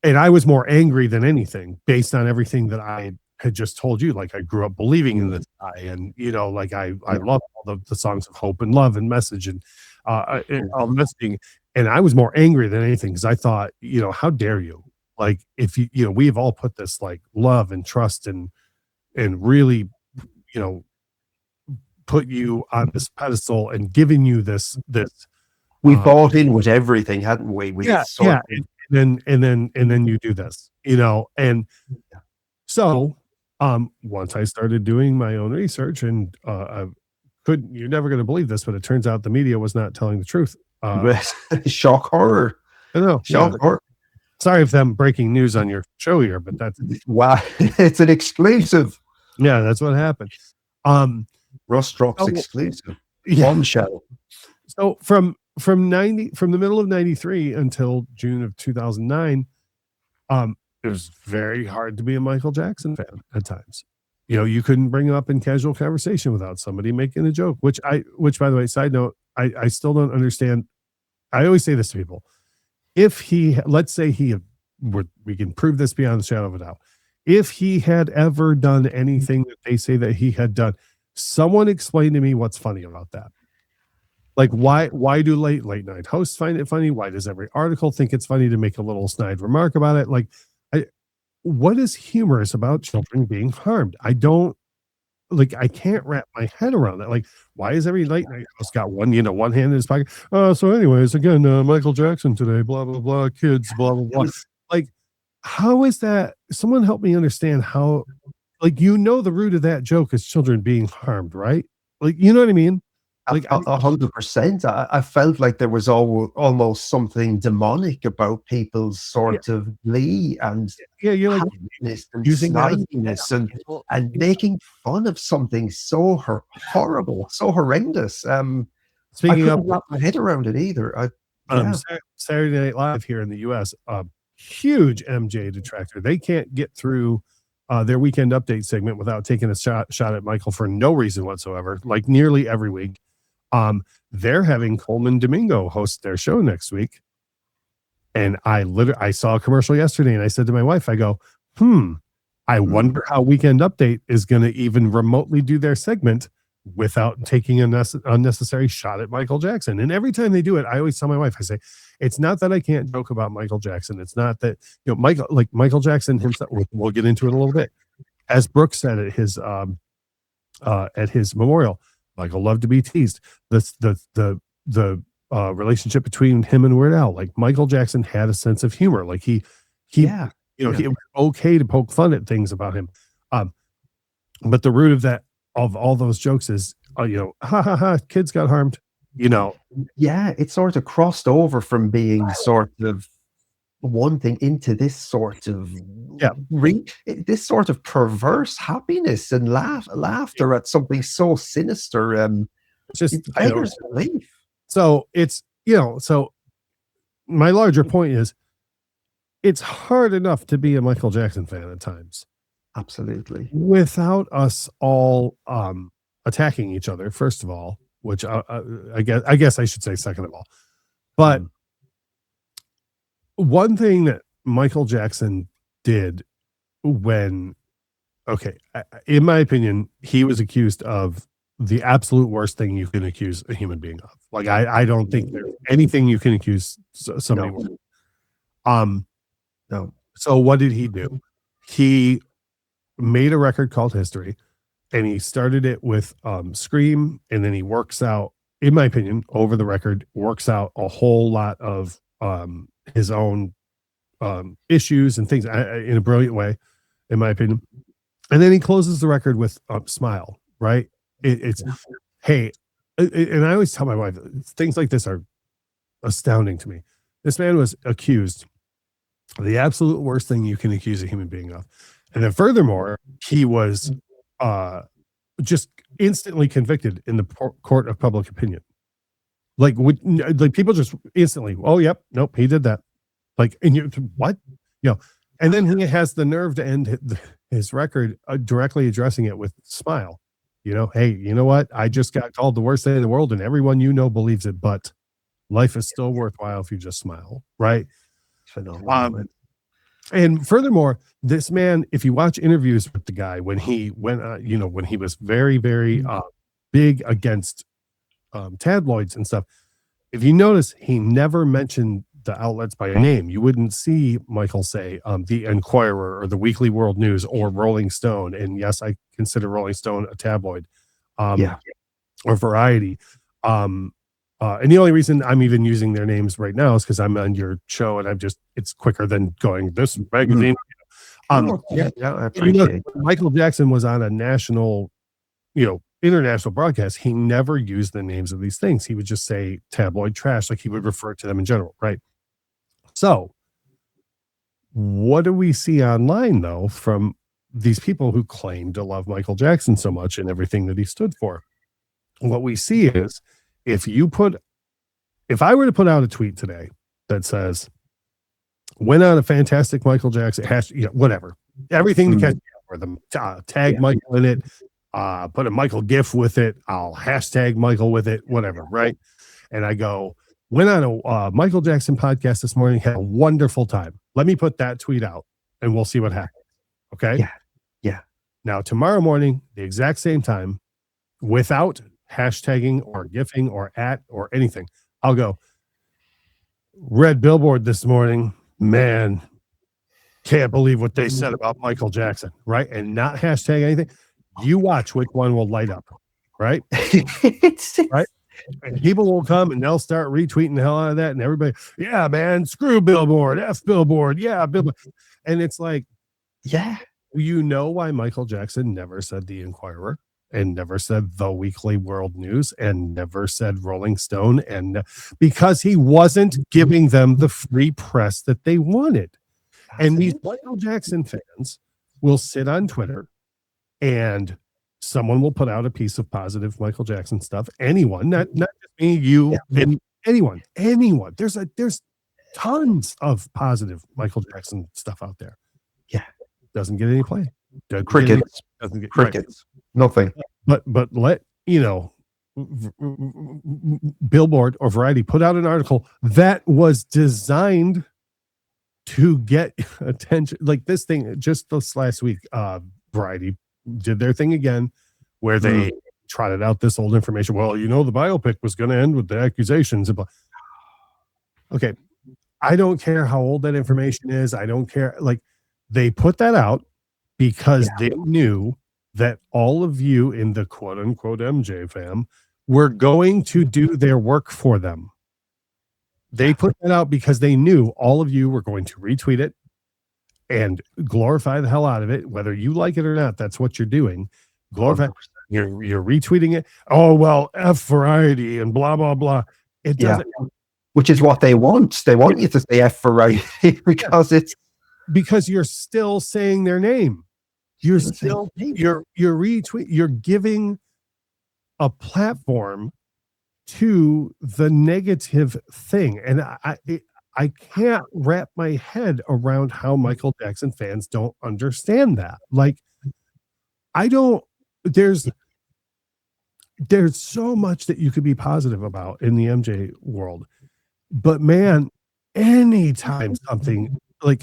and I was more angry than anything based on everything that I had just told you. Like, I grew up believing in this guy, and, you know, like I love all the songs of hope and love and message and all the messaging. And I was more angry than anything, because I thought, you know, how dare you? Like, if you know, we've all put this like love and trust and really, you know, put you on this pedestal and giving you this. We bought in with everything, hadn't we? And then you do this, you know, and so once I started doing my own research, and you're never going to believe this, but it turns out the media was not telling the truth. Shock horror. I know. Shock horror. Sorry if I'm breaking news on your show here, but that's wow. It's an exclusive. Yeah, that's what happened. Russ drops exclusive. Bombshell. So from the middle of 93 until June of 2009, it was very hard to be a Michael Jackson fan at times. You know, you couldn't bring him up in casual conversation without somebody making a joke, which by the way, side note, I still don't understand. I always say this to people. If let's say we can prove this beyond the shadow of a doubt. If he had ever done anything that they say that he had done, someone explain to me what's funny about that. Like, why do late night hosts find it funny? Why does every article think it's funny to make a little snide remark about it? Like, what is humorous about children being harmed? I can't wrap my head around that. Like, why is every late night host got one hand in his pocket? So anyways, again, Michael Jackson today, blah, blah, blah, kids, blah, blah, blah. Like, how is that? Someone help me understand how like, you know, the root of that joke is children being harmed, right? Like, you know what I mean? Like, 100%. I felt like there was almost something demonic about people's yeah, sort of glee and yeah, you're like happiness and using that as sniginess well, and you know, making fun of something so horrible, so horrendous. I speaking of couldn't wrap my head around it either. Yeah, Saturday Night Live here in the US, huge MJ detractor. They can't get through their weekend update segment without taking a shot at Michael for no reason whatsoever, like nearly every week. They're having Coleman Domingo host their show next week. And I saw a commercial yesterday and I said to my wife, I go, I wonder how Weekend Update is going to even remotely do their segment without taking an unnecessary shot at Michael Jackson. And every time they do it, I always tell my wife, I say, it's not that I can't joke about Michael Jackson. It's not that, you know, Michael Jackson himself, we'll get into it in a little bit. As Brooks said at his memorial, Michael loved to be teased. The relationship between him and Weird Al, like Michael Jackson had a sense of humor. Like he yeah, you know, it was okay to poke fun at things about him. But the root of all those jokes is, you know, ha ha ha, kids got harmed. You know, yeah. It sort of crossed over from being sort of one thing into this sort of this sort of perverse happiness and laughter at something so sinister. just It beggars belief. so it's, you know, so my larger point is, it's hard enough to be a Michael Jackson fan at times Absolutely. without us all attacking each other, first of all, which I guess I should say second of all. But one thing that Michael Jackson did when, in my opinion, he was accused of the absolute worst thing you can accuse a human being of. Like, I don't think there's anything you can accuse somebody with. No. So what did he do? He made a record called History, and he started it with Scream, and then he works out, in my opinion, over the record, works out a whole lot of his own issues and things in a brilliant way, in my opinion. And then he closes the record with Smile, right? It's hey, and I always tell my wife, things like this are astounding to me. This man was accused of the absolute worst thing you can accuse a human being of. And then furthermore, he was just instantly convicted in the court of public opinion. Like people just instantly, oh, yep, nope, he did that. Like, and you, what? You know, and then he has the nerve to end his record directly addressing it with Smile. You know, hey, you know what? I just got called the worst thing in the world, and everyone you know believes it, but life is still worthwhile if you just smile, right? Phenomenal. And furthermore, this man, if you watch interviews with the guy when he went, when he was very, very big against tabloids and stuff, if you notice, he never mentioned the outlets by name. You wouldn't see Michael say the Enquirer or the Weekly World News or Rolling Stone. And yes, I consider Rolling Stone a tabloid, or Variety. And the only reason I'm even using their names right now is because I'm on your show, and it's quicker than going this magazine. I appreciate it. Michael Jackson was on a national, international broadcast. He never used the names of these things. He would just say tabloid trash, like he would refer to them in general, right? So what do we see online, though, from these people who claim to love Michael Jackson so much and everything that he stood for? What we see is, if I were to put out a tweet today that says, went on a fantastic Michael Jackson, whatever, everything to catch for them, tag Michael in it, put a Michael GIF with it, I'll hashtag Michael with it, whatever, right? And I go, went on a Michael Jackson podcast this morning, had a wonderful time. Let me put that tweet out, and we'll see what happens. Okay? Yeah. Now, tomorrow morning, the exact same time, without hashtagging or gifting or at or anything, I'll go, read Billboard this morning, man, can't believe what they said about Michael Jackson, right? And not hashtag anything. You watch which one will light up, right? Right? And people will come and they'll start retweeting the hell out of that, and everybody, yeah, man, screw Billboard, F Billboard, yeah, Billboard. And it's like, You know why Michael Jackson never said the Inquirer and never said the Weekly World News and never said Rolling Stone, and because he wasn't giving them the free press that they wanted. And these Michael Jackson fans will sit on Twitter and someone will put out a piece of positive Michael Jackson stuff. Anyone, not just me, you, and anyone. There's tons of positive Michael Jackson stuff out there. Yeah. Doesn't get any play. Crickets. Crickets. Nothing. But let Billboard or Variety put out an article that was designed to get attention. Like this thing, just this last week, Variety did their thing again, where they trotted out this old information. Well, the biopic was going to end with the accusations. Okay, I don't care how old that information is. I don't care. Like, they put that out because they knew that all of you in the quote unquote MJ fam were going to do their work for them. They put that out because they knew all of you were going to retweet it and glorify the hell out of it, whether you like it or not. That's what you're doing. Glorify. You're retweeting it. Oh, well, F Variety and blah blah blah. It doesn't. Which is what they want. They want you to say F Variety because you're still saying their name. You're still you're retweet. You're giving a platform to the negative thing, and I can't wrap my head around how Michael Jackson fans don't understand that. Like, I don't. There's so much that you could be positive about in the MJ world, but man, anytime something like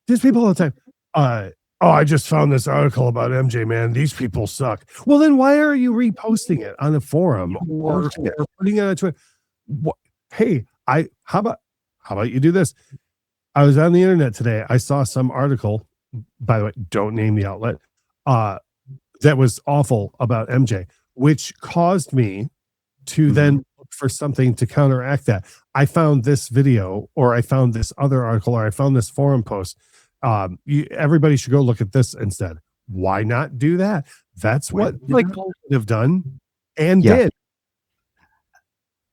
there's people all the time. Oh, I just found this article about MJ, man. These people suck. Well, then why are you reposting it on a forum or putting it on Twitter? Hey, how about you do this? I was on the internet today. I saw some article, by the way, don't name the outlet, that was awful about MJ, which caused me to then look for something to counteract that. I found this video, or I found this other article, or I found this forum post. Everybody should go look at this instead. Why not do that? That's what Michael would have done and did.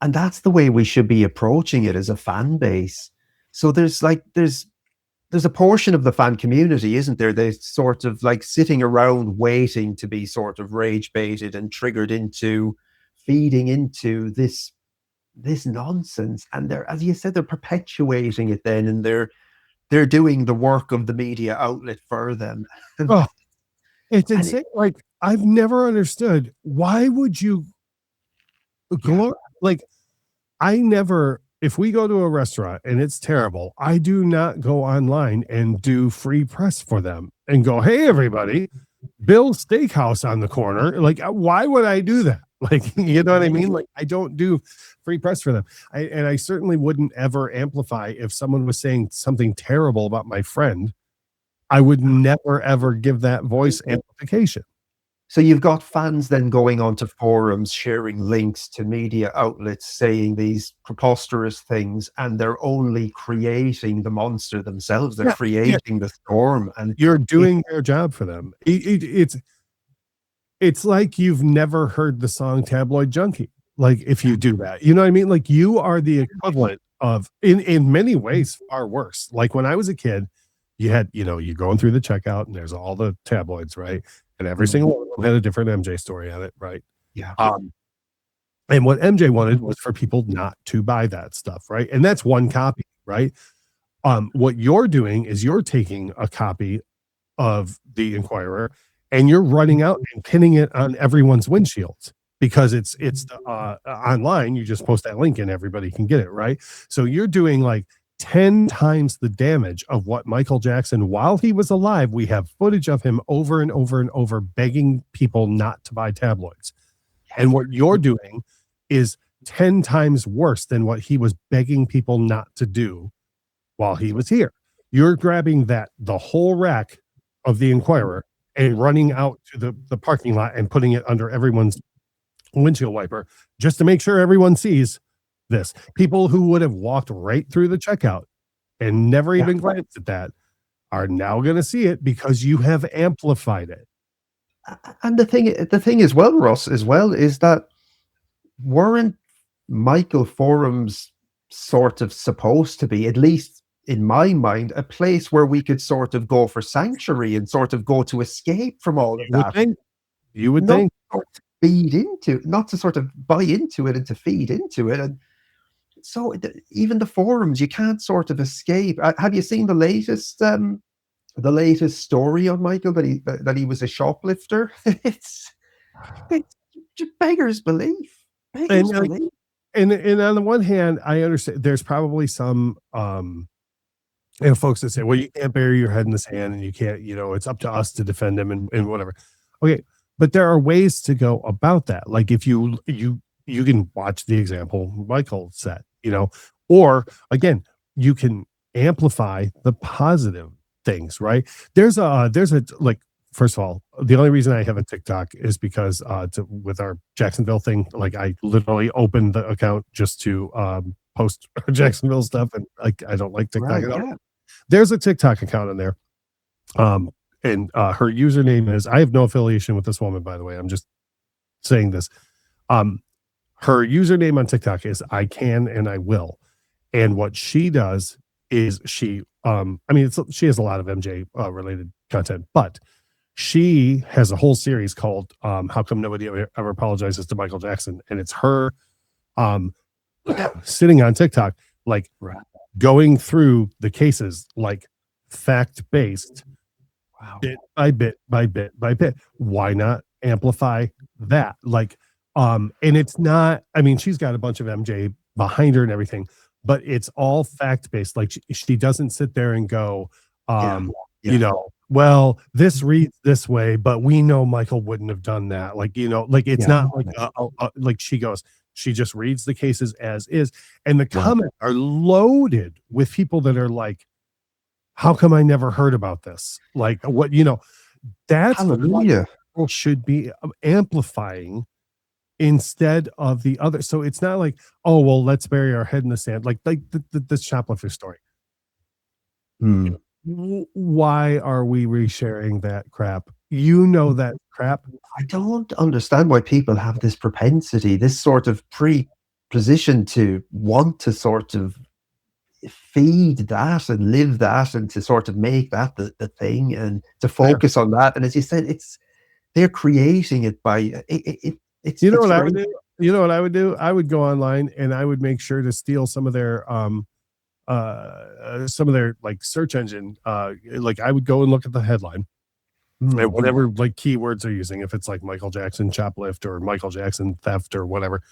And that's the way we should be approaching it as a fan base. So there's a portion of the fan community, isn't there? They're sort of like sitting around waiting to be sort of rage baited and triggered into feeding into this nonsense. And they're, as you said, they're perpetuating it then, and they're doing the work of the media outlet for them. It's insane. Like, I've never understood, why would you like, if we go to a restaurant and it's terrible, I do not go online and do free press for them and go, hey, everybody, Bill's Steakhouse on the corner. Like, why would I do that? Like, you know what I mean? Like, I don't do free press for them. I certainly wouldn't ever amplify if someone was saying something terrible about my friend. I would never, ever give that voice amplification. So you've got fans then going onto forums, sharing links to media outlets, saying these preposterous things, and they're only creating the monster themselves. They're creating the storm, and you're doing their job for them. It's like you've never heard the song Tabloid Junkie. Like, if you do that, you know what I mean? Like, you are the equivalent of, in many ways, far worse. Like, when I was a kid, you had, you're going through the checkout and there's all the tabloids, right? And every single one of them had a different MJ story on it, right? Yeah. And what MJ wanted was for people not to buy that stuff, right? And that's one copy, right? What you're doing is you're taking a copy of the Inquirer and you're running out and pinning it on everyone's windshields, because it's online. You just post that link and everybody can get it, right? So you're doing like 10 times the damage of what Michael Jackson, while he was alive, we have footage of him over and over and over begging people not to buy tabloids. And what you're doing is 10 times worse than what he was begging people not to do while he was here. You're grabbing the whole rack of the Inquirer and running out to the parking lot and putting it under everyone's windshield wiper just to make sure everyone sees this. People who would have walked right through the checkout and never even glanced at that are now going to see it because you have amplified it. And the thing as well, Russ, as well, is that weren't Michael forums sort of supposed to be, at least in my mind, a place where we could sort of go for sanctuary and sort of go to escape from all of You would that? think. You would Not think. sort of feed into, not to sort of buy into it and to feed into it. And so even the forums, you can't sort of escape. Have you seen the latest story on Michael, that he was a shoplifter? It's beggars belief. And Beggars like, belief. and on the one hand, I understand there's probably some folks that say, well, you can't bury your head in the sand and you can't, it's up to us to defend him and whatever. Okay. But there are ways to go about that. Like if you can watch the example Michael set, or again, you can amplify the positive things, right? There's a like, first of all, the only reason I have a TikTok is because with our Jacksonville thing, like I literally opened the account just to post Jacksonville stuff, and like I don't like TikTok Right, at all. yeah. There's a TikTok account in there. And her username is, I have no affiliation with this woman, by the way. I'm just saying this. Her username on TikTok is I can and I will. And what she does is she has a lot of MJ related content, but she has a whole series called How Come Nobody Ever Apologizes to Michael Jackson, and it's her sitting on TikTok, like going through the cases, like fact based, bit by bit by bit by bit. Why not amplify that? Like, and it's not, I mean, she's got a bunch of MJ behind her and everything, but it's all fact based. Like she doesn't sit there and go, well, this reads this way, but we know Michael wouldn't have done that. Like, like it's not like like she just reads the cases as is, and the comments are loaded with people that are like, how come I never heard about this? Like, what, that's Hallelujah. what should be amplifying instead of the other. So it's not like, oh, well, let's bury our head in the sand. Like the shoplifter story. Why are we resharing that crap? That crap. I don't understand why people have this propensity, this sort of pre-position to want to sort of feed that and live that and to sort of make that the thing and to focus on that. And as you said, they're creating it by it's what I would do? You know what I would do? I would go online and I would make sure to steal some of their like search engine. Like I would go and look at the headline and whatever like keywords they're using. If it's like Michael Jackson shoplift or Michael Jackson theft or whatever,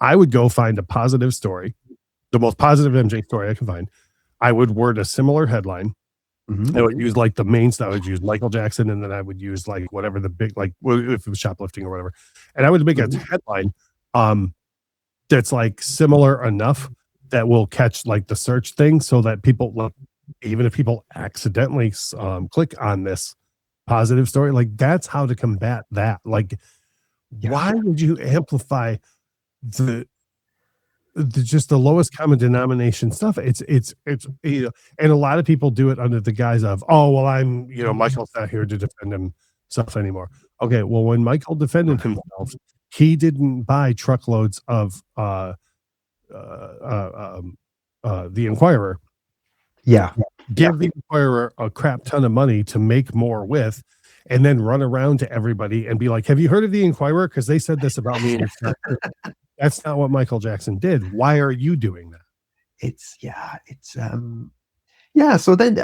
I would go find a positive story, the most positive MJ story I can find. I would word a similar headline. I would use like the main stuff. I would use Michael Jackson, and then I would use like whatever the big, like if it was shoplifting or whatever, and I would make a headline that's like similar enough that will catch like the search thing, so that people, like, even if people accidentally click on this positive story, like that's how to combat that. Like, why would you amplify the just the lowest common denomination stuff? It's and a lot of people do it under the guise of, oh, well, I'm Michael's not here to defend himself anymore. Okay, well, when Michael defended himself, he didn't buy truckloads of the Inquirer. Give the Inquirer a crap ton of money to make more with, and then run around to everybody and be like, have you heard of the Inquirer? Because they said this about me. That's not what Michael Jackson did. Why are you doing that? So then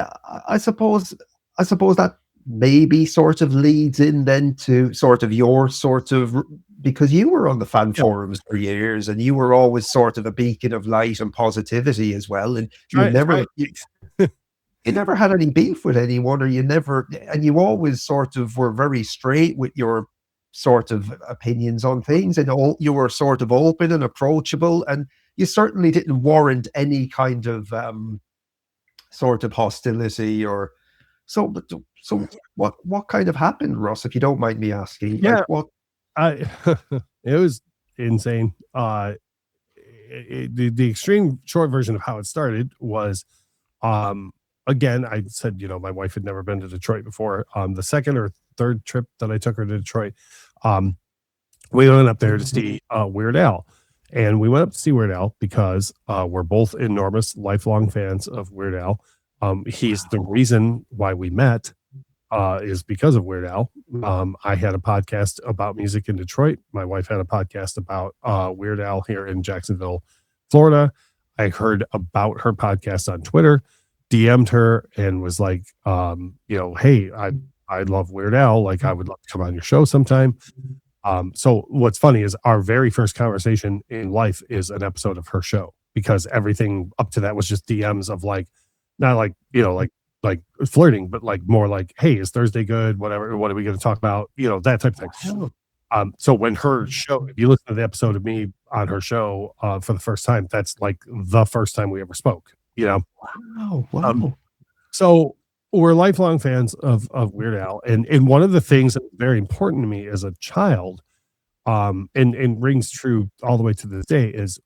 I suppose that maybe sort of leads in then to sort of your sort of, because you were on the fan forums for years and you were always sort of a beacon of light and positivity as well, and you never had any beef with anyone, or you always sort of were very straight with your sort of opinions on things, and you were sort of open and approachable, and you certainly didn't warrant any kind of sort of hostility or so. What kind of happened, Russ, if you don't mind me asking? It was insane. The extreme short version of how it started was again, I said, my wife had never been to Detroit before. The second or third trip that I took her to Detroit, um, we went up there to see Weird Al. And we went up to see Weird Al because we're both enormous lifelong fans of Weird Al. He's the reason why we met, is because of Weird Al. I had a podcast about music in Detroit. My wife had a podcast about Weird Al here in Jacksonville, Florida. I heard about her podcast on Twitter, DM'd her, and was like, hey, I love Weird Al. Like, I would love to come on your show sometime. So what's funny is our very first conversation in life is an episode of her show, because everything up to that was just DMs of like, not like, like flirting, but like more like, hey, is Thursday good? Whatever. What are we going to talk about? That type of thing. So when her show, if you listen to the episode of me on her show for the first time, that's like the first time we ever spoke, Wow. So we're lifelong fans of Weird Al. And one of the things that was very important to me as a child, and rings true all the way to this day, is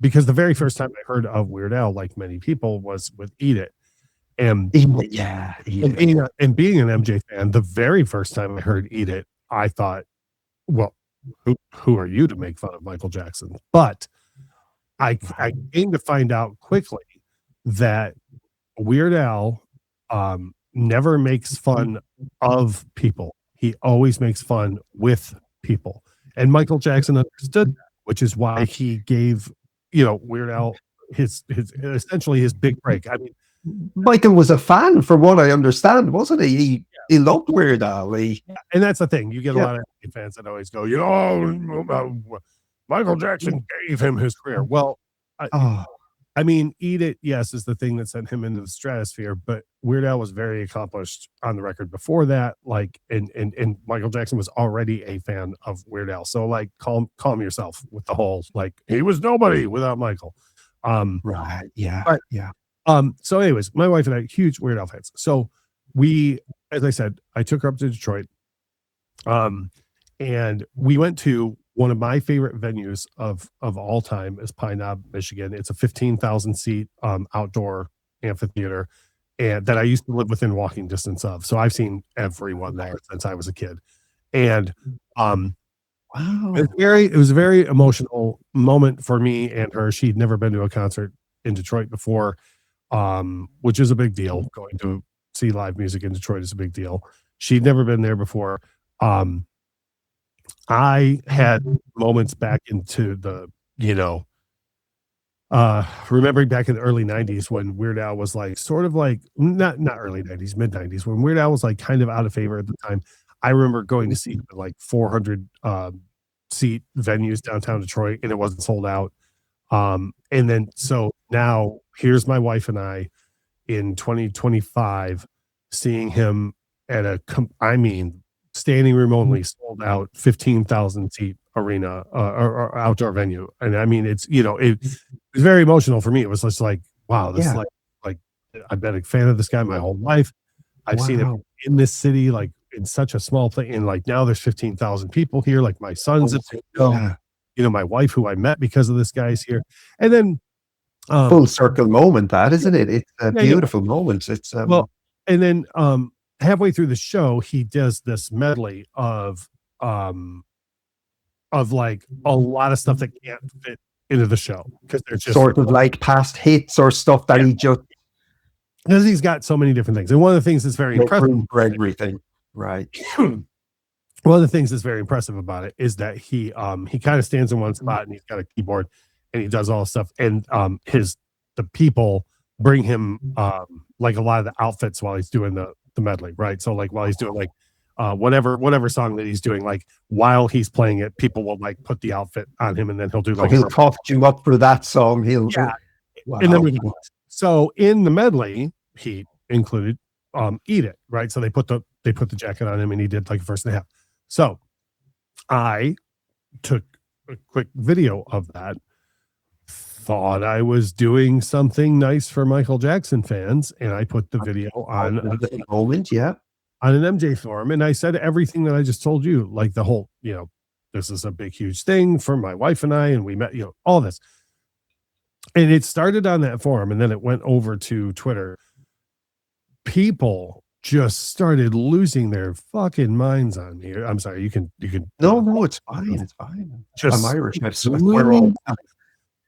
because the very first time I heard of Weird Al, like many people, was with Eat It. And Yeah. and being an MJ fan, the very first time I heard Eat It, I thought, well, who are you to make fun of Michael Jackson? But I came to find out quickly that Weird Al never makes fun of people. He always makes fun with people. And Michael Jackson understood that, which is why he gave, Weird Al his essentially his big break. I mean, Michael was a fan, from what I understand, wasn't he? He loved Weird Al. And that's the thing. You get a lot of fans that always go, Michael Jackson gave him his career. Well, I mean, Eat It, yes, is the thing that sent him into the stratosphere, but Weird Al was very accomplished on the record before that. Like, and Michael Jackson was already a fan of Weird Al. So, like, calm yourself with the whole, like, he was nobody without Michael. Right. Yeah. But, yeah. So anyways, my wife and I, huge Weird Al fans. So we, as I said, I took her up to Detroit. And we went to one of my favorite venues of all time is Pine Knob, Michigan. It's a 15,000 seat outdoor amphitheater, and that I used to live within walking distance of. So I've seen everyone there since I was a kid. And Wow. it was a very emotional moment for me and her. She'd never been to a concert in Detroit before, which is a big deal. Going to see live music in Detroit is a big deal. She'd never been there before. I had moments back into the, remembering back in the early 90s when Weird Al was like, sort of like, not early 90s, mid 90s, when Weird Al was like kind of out of favor at the time. I remember going to see him at like 400 seat venues downtown Detroit, and it wasn't sold out. And then, so now here's my wife and I in 2025 seeing him at standing room only, sold out 15,000 seat arena or outdoor venue. And I mean, it's, it was very emotional for me. It was just like, wow, this is like I've been a fan of this guy my whole life. I've seen him in this city, like in such a small place. And like now there's 15,000 people here. Like my son's, my wife who I met because of this guy's here. And then full circle moment, that, isn't it? It's a beautiful moment. It's and then halfway through the show, he does this medley of like a lot of stuff that can't fit into the show because they're just sort of like past hits or stuff that he just, because he's got so many different things. And one of the things that's very impressive, everything, right? One of the things that's very impressive about it is that he kind of stands in one spot and he's got a keyboard and he does all this stuff, and the people bring him like a lot of the outfits while he's doing the medley, right? So like while he's doing like whatever song that he's doing, like while he's playing it, people will like put the outfit on him, and then he'll do like he'll costume up for that song. Wow. And then so in the medley he included Eat It, right? So they put the jacket on him and he did like a verse and a half. So I took a quick video of that, thought I was doing something nice for Michael Jackson fans, and I put the video on the moment, on an MJ forum, and I said everything that I just told you, like the whole, this is a big, huge thing for my wife and I, and we met, all this. And it started on that forum, and then it went over to Twitter. people just started losing their fucking minds on me. I'm sorry, you can No, it's fine. It's fine. I'm just Irish. I swear all the time.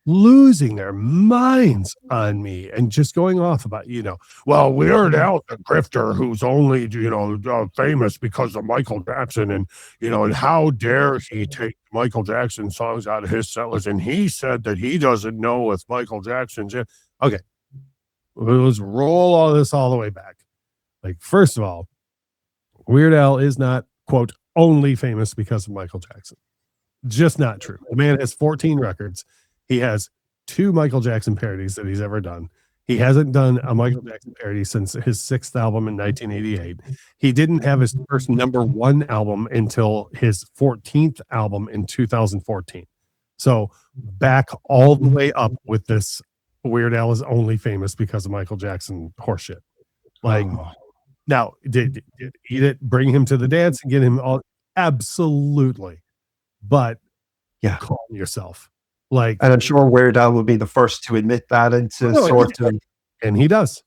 losing their minds on me and just going off about, well, Weird Al's a grifter who's only, famous because of Michael Jackson. And how dare he take Michael Jackson songs out of his set list. And he said that he doesn't know if Michael Jackson's in. Okay. Let's roll all this all the way back. Like, first of all, Weird Al is not, quote, only famous because of Michael Jackson. Just not true. The man has 14 records. He has 2 Michael Jackson parodies that he's ever done. He hasn't done a Michael Jackson parody since his 6th album in 1988. He didn't have his first #1 album until his 14th album in 2014. So back all the way up with this Weird Al is only famous because of Michael Jackson horseshit. Like, now, did Eat It bring him to the dance and get him all? Absolutely. But yeah, calm yourself. Like, and I'm sure Weird Al will be the first to admit that and to and he does.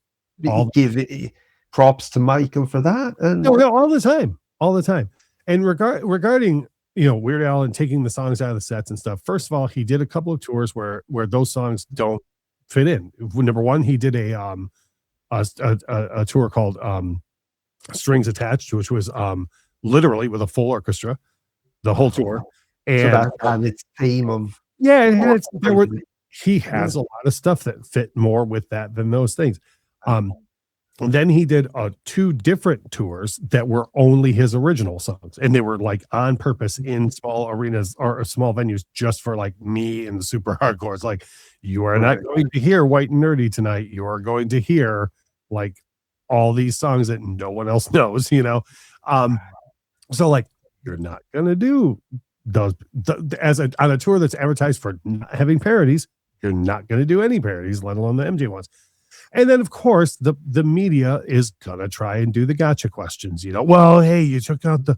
Give props to Michael for that. And no, all the time. And regarding Weird Al and taking the songs out of the sets and stuff. First of all, he did a couple of tours where those songs don't fit in. Number one, he did a tour called Strings Attached, which was literally with a full orchestra, the whole tour. And so that had its theme of he has a lot of stuff that fit more with that than those things. And then he did 2 different tours that were only his original songs, and they were like on purpose in small arenas or small venues just for like me and the super hardcores. Like, you are not going to hear White and Nerdy tonight. You are going to hear like all these songs that no one else knows, so like, you're not gonna do those on a tour that's advertised for not having parodies. You're not going to do any parodies, let alone the MJ ones. And then, of course, the media is gonna try and do the gotcha questions. Well, hey, you took out the,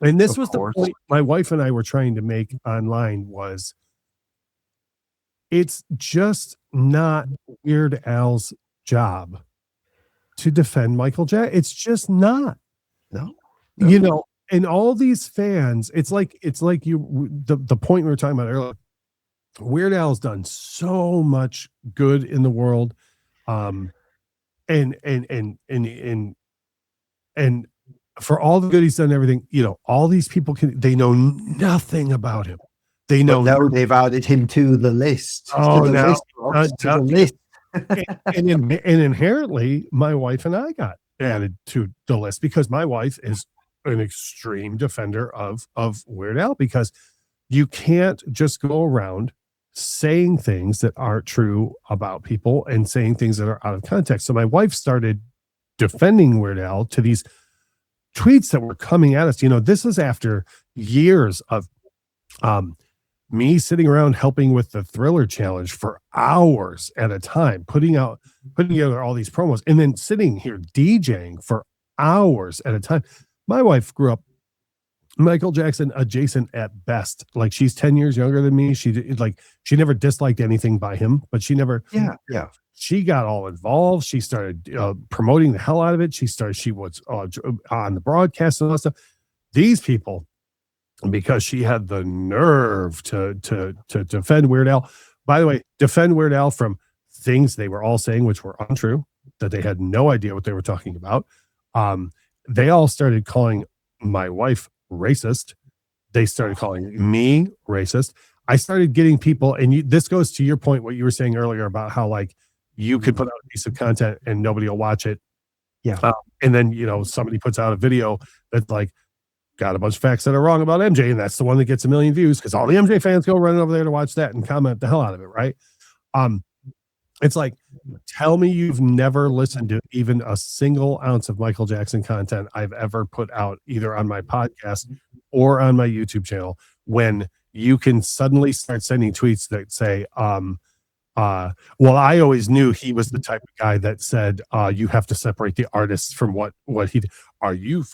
and this was the point my wife and I were trying to make online was, it's just not Weird Al's job to defend Michael Jackson. It's just not. No. And all these fans, it's like the point we were talking about earlier. Weird Al's done so much good in the world, and for all the good he's done, everything. All these people they know nothing about him. They know now they've added him to the list. To the list. and inherently, my wife and I got added to the list because my wife is an extreme defender of Weird Al, because you can't just go around saying things that aren't true about people and saying things that are out of context. So my wife started defending Weird Al to these tweets that were coming at us. This is after years of me sitting around helping with the Thriller Challenge for hours at a time, putting together all these promos, and then sitting here DJing for hours at a time. My wife grew up Michael Jackson adjacent at best. Like, she's 10 years younger than me. She never disliked anything by him, but she never. Yeah. She got all involved. She started promoting the hell out of it. She was on the broadcast and all that stuff. These people, because she had the nerve to defend Weird Al. By the way, defend Weird Al from things they were all saying which were untrue, that they had no idea what they were talking about. They all started calling my wife racist. They started calling me racist. I started getting people, and this goes to your point, what you were saying earlier about how like you could put out a piece of content and nobody will watch it. Yeah. And then, somebody puts out a video that's like got a bunch of facts that are wrong about MJ, and that's the one that gets 1 million views because all the MJ fans go running over there to watch that and comment the hell out of it, right? It's like, tell me you've never listened to even a single ounce of Michael Jackson content I've ever put out, either on my podcast or on my YouTube channel, when you can suddenly start sending tweets that say, well, I always knew he was the type of guy that said, you have to separate the artists from what he did. Are you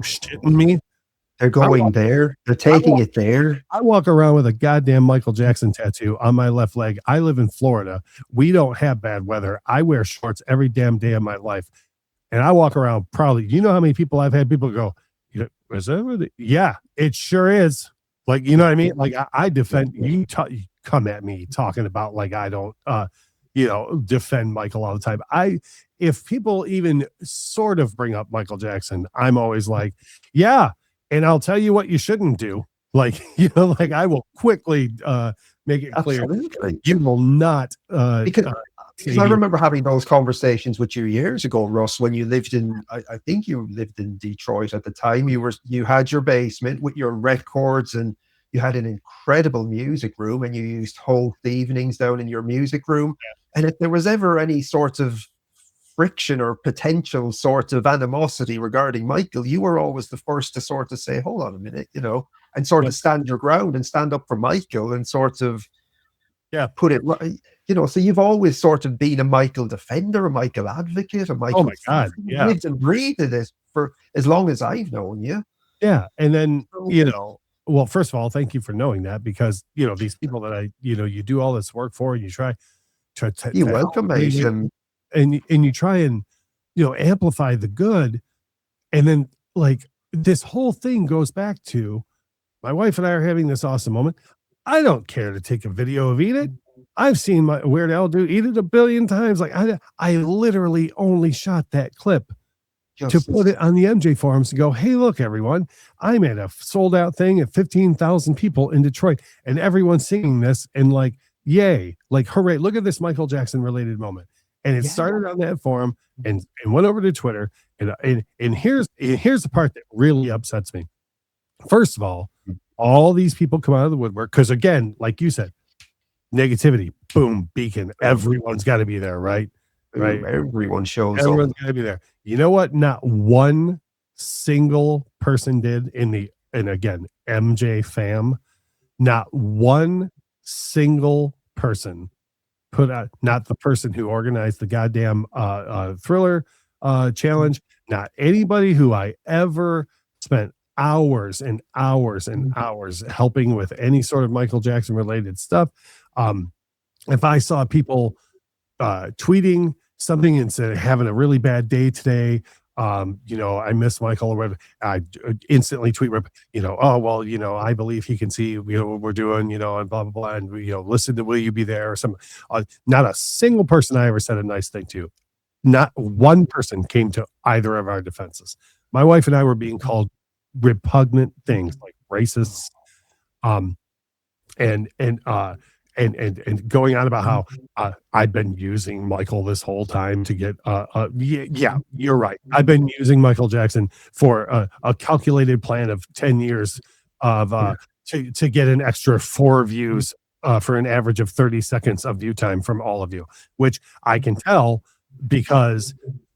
shitting me? They're I going walk, there. They're I taking walk, it there. I walk around with a goddamn Michael Jackson tattoo on my left leg. I live in Florida. We don't have bad weather. I wear shorts every damn day of my life. And I walk around proudly. You know how many people I've had people go, is that what yeah, it sure is. Like, you know what I mean? Like I defend you, you come at me talking about like I don't defend Michael all the time. If people even sort of bring up Michael Jackson, I'm always like, yeah, and I'll tell you what you shouldn't do. Like, like I will quickly make it clear Absolutely. you will not Because say I he, remember having those conversations with you years ago, Russ, when you lived in, I think you lived in Detroit at the time. You had your basement with your records, and you had an incredible music room, and you used whole evenings down in your music room. And if there was ever any sort of friction or potential sort of animosity regarding Michael, you were always the first to sort of say, hold on a minute, and sort yeah, of stand your ground and stand up for Michael and sort of yeah. put it right. So you've always sort of been a Michael defender, a Michael advocate, a Oh Michael my God. you've Yeah. lived and breathed this for as long as I've known you. Yeah. And then, So well, first of all, thank you for knowing that because, these people that you do all this work for and you try you to help welcome mate. and you try and, amplify the good. And then like this whole thing goes back to my wife and I are having this awesome moment. I don't care to take a video of Eat It. I've seen my Weird Al do Eat It a billion times. Like I literally only shot that clip to put Just it on the MJ forums to go, hey, look, everyone, I'm at a sold out thing at 15,000 people in Detroit, and everyone's singing this and like, yay, like, hooray, look at this Michael Jackson related moment. And it yeah. started on that forum and went over to Twitter. And here's the part that really upsets me. First of all these people come out of the woodwork because, again, like you said, negativity, boom, beacon. Everyone's got to be there, right? Right. Everyone shows Everyone's up. got to be there. You know what? Not one single person did and again, MJ fam, not one single person put out, not the person who organized the goddamn Thriller challenge, not anybody who I ever spent hours and hours and hours helping with any sort of Michael Jackson related stuff. If I saw people tweeting something and said having a really bad day today, I miss Michael or whatever, I instantly tweet, oh well, I believe he can see what we're doing, and blah blah blah, and listen to Will You Be There or something. Not a single person I ever said a nice thing to. Not one person came to either of our defenses. My wife and I were being called repugnant things like racists, and going on about how I've been using Michael this whole time to get yeah, you're right. I've been using Michael Jackson for a calculated plan of 10 years of to get an extra 4 views for an average of 30 seconds of view time from all of you, which I can tell because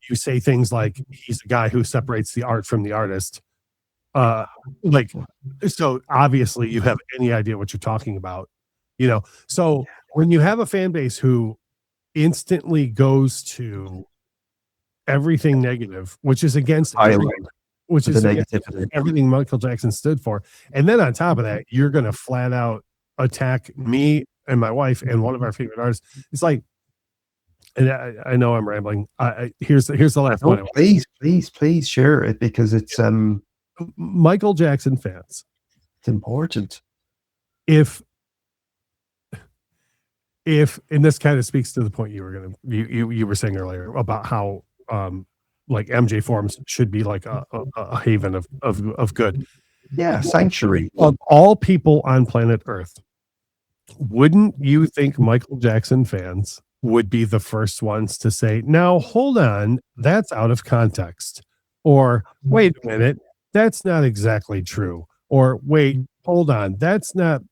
you say things like he's a guy who separates the art from the artist. Like, so obviously you have any idea what you're talking about, so when you have a fan base who instantly goes to everything negative, which is against everything Michael Jackson stood for, and then on top of that you're going to flat out attack me and my wife and one of our favorite artists. It's like, and I know I'm rambling. Here's the last one. Please share it because it's Michael Jackson fans. It's important. If and this kind of speaks to the point you were saying earlier about how like MJ forums should be like a haven of good. Yeah, sanctuary. Of all people on planet Earth, wouldn't you think Michael Jackson fans would be the first ones to say, now hold on, that's out of context, or wait a minute, that's not exactly true, or wait, hold on, that's not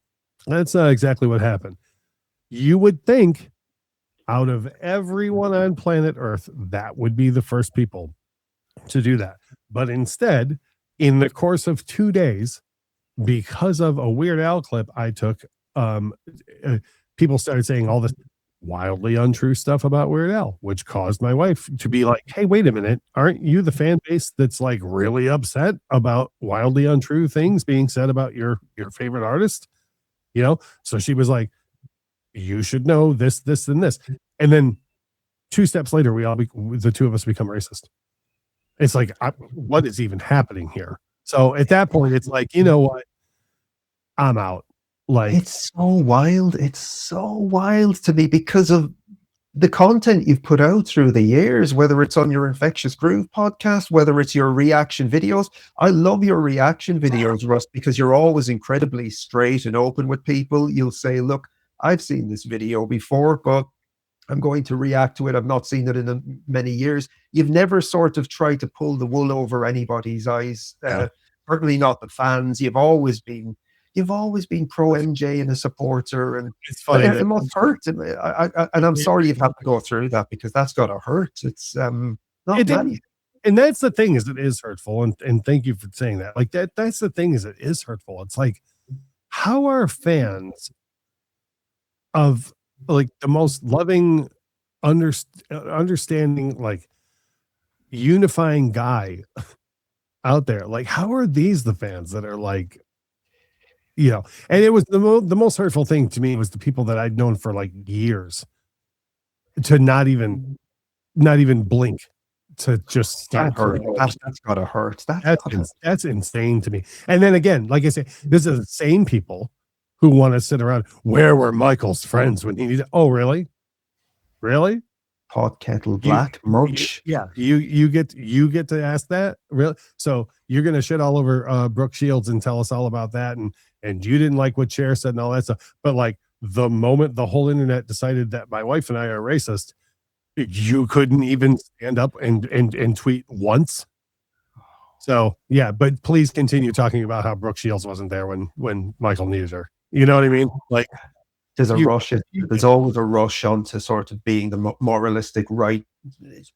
exactly what happened. You would think out of everyone on planet Earth, that would be the first people to do that. But instead, in the course of 2 days, because of a Weird Al clip I took, people started saying all this. wildly untrue stuff about Weird Al, which caused my wife to be like, hey, wait a minute, aren't you the fan base that's like really upset about wildly untrue things being said about your favorite artist? You know, so she was like, you should know this, this, and this. And then 2 steps later, the two of us become racist. It's like, what is even happening here? So at that point, it's like, you know what? I'm out. Like, it's so wild. It's so wild to me because of the content you've put out through the years, whether it's on your Infectious Groove podcast, whether it's your reaction videos. I love your reaction videos, Russ, because you're always incredibly straight and open with people. You'll say, look, I've seen this video before, but I'm going to react to it. I've not seen it in many years. You've never sort of tried to pull the wool over anybody's eyes. Certainly not the fans. You've always been pro MJ and a supporter, and it's funny. It must hurt. And I'm sorry you've had to go through that, because that's got to hurt. It's not many. And that's the thing, is it is hurtful. And thank you for saying that. Like that's the thing, is it is hurtful. It's like, how are fans of like the most loving, understanding, like unifying guy out there, like how are these the fans that are like, you know? And it was the most hurtful thing to me was the people that I'd known for like years to not even blink, to just start hurt. That's gotta hurt. That's insane to me. And then again, like I say, this is the same people who want to sit around. Where were Michael's friends when he needed? Oh, really? Pot kettle black merch. You get to ask that, really? So you're gonna shit all over Brooke Shields and tell us all about that, and you didn't like what Cher said and all that stuff. But like the moment the whole internet decided that my wife and I are racist, you couldn't even stand up and tweet once. So yeah, but please continue talking about how Brooke Shields wasn't there when Michael needed her. You know what I mean? Like there's there's always a rush onto sort of being the moralistic right,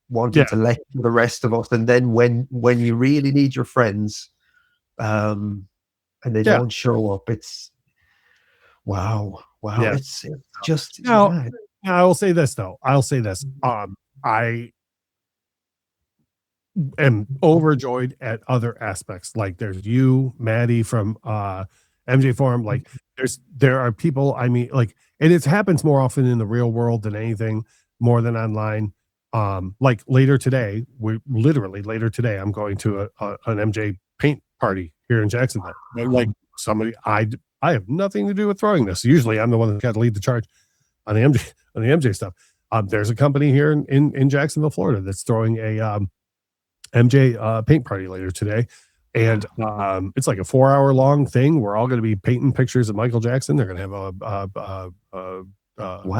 wanting to lecture the rest of us, and then when you really need your friends, and they don't show up, it's wow. Yeah. It's just now. I will say this though. I am overjoyed at other aspects. Like there's you, Maddie from MJ Forum. Like there are people, I mean, like, and it happens more often in the real world than anything, more than online. Like later today, I'm going to an MJ paint party here in Jacksonville. And like somebody, I have nothing to do with throwing this. Usually I'm the one that's got to lead the charge on the MJ stuff. There's a company here in Jacksonville, Florida, that's throwing a MJ paint party later today. And it's like a 4-hour long thing. We're all going to be painting pictures of Michael Jackson. They're going to have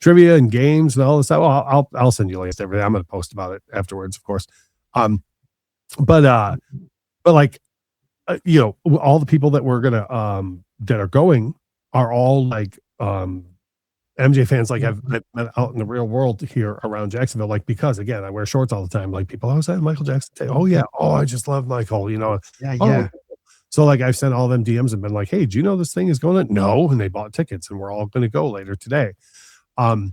trivia and games and all this stuff. Well, I'll send you links to everything. I'm going to post about it afterwards, of course. But like, you know, all the people that we're gonna that are going are all like MJ fans. Like I've met out in the real world here around Jacksonville, like, because again, I wear shorts all the time. Like people, oh, is that Michael Jackson today? Oh yeah. Oh, I just love Michael, you know. Yeah. So like I've sent all them DMs and been like, hey, do you know this thing is going on? No. And they bought tickets and we're all going to go later today. So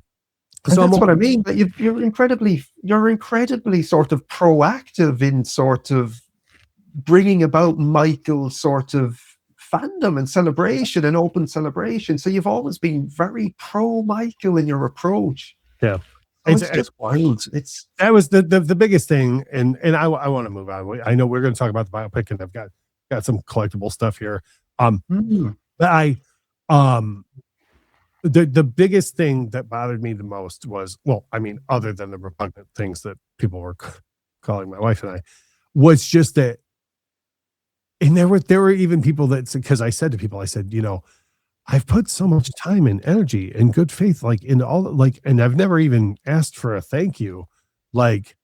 that's what I mean. That you're incredibly sort of proactive in sort of bringing about Michael's sort of fandom and celebration and open celebration. So you've always been very pro Michael in your approach. Yeah. It's just wild. That was the biggest thing. And I want to move on. I know we're going to talk about the biopic, and I've got some collectible stuff here. But the biggest thing that bothered me the most was, well, I mean, other than the repugnant things that people were calling my wife and I, was just that. And there were even people that, because I said to people, I said, you know, I've put so much time and energy and good faith, like in all, like, and I've never even asked for a thank you, like,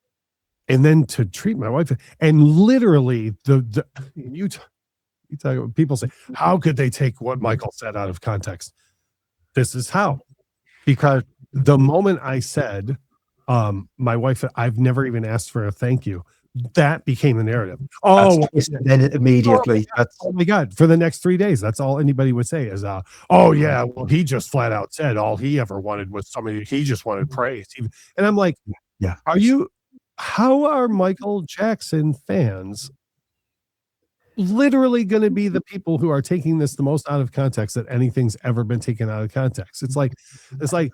and then to treat my wife, and literally you talk about people say, how could they take what Michael said out of context? This is how, because the moment I said, my wife, I've never even asked for a thank you. that became the narrative. That's Oh, twist, and then immediately that's oh my God. For the next 3 days, that's all anybody would say is, oh yeah, well, he just flat out said all he ever wanted was somebody, he just wanted praise. And I'm like, yeah. how are Michael Jackson fans literally going to be the people who are taking this the most out of context that anything's ever been taken out of context? It's like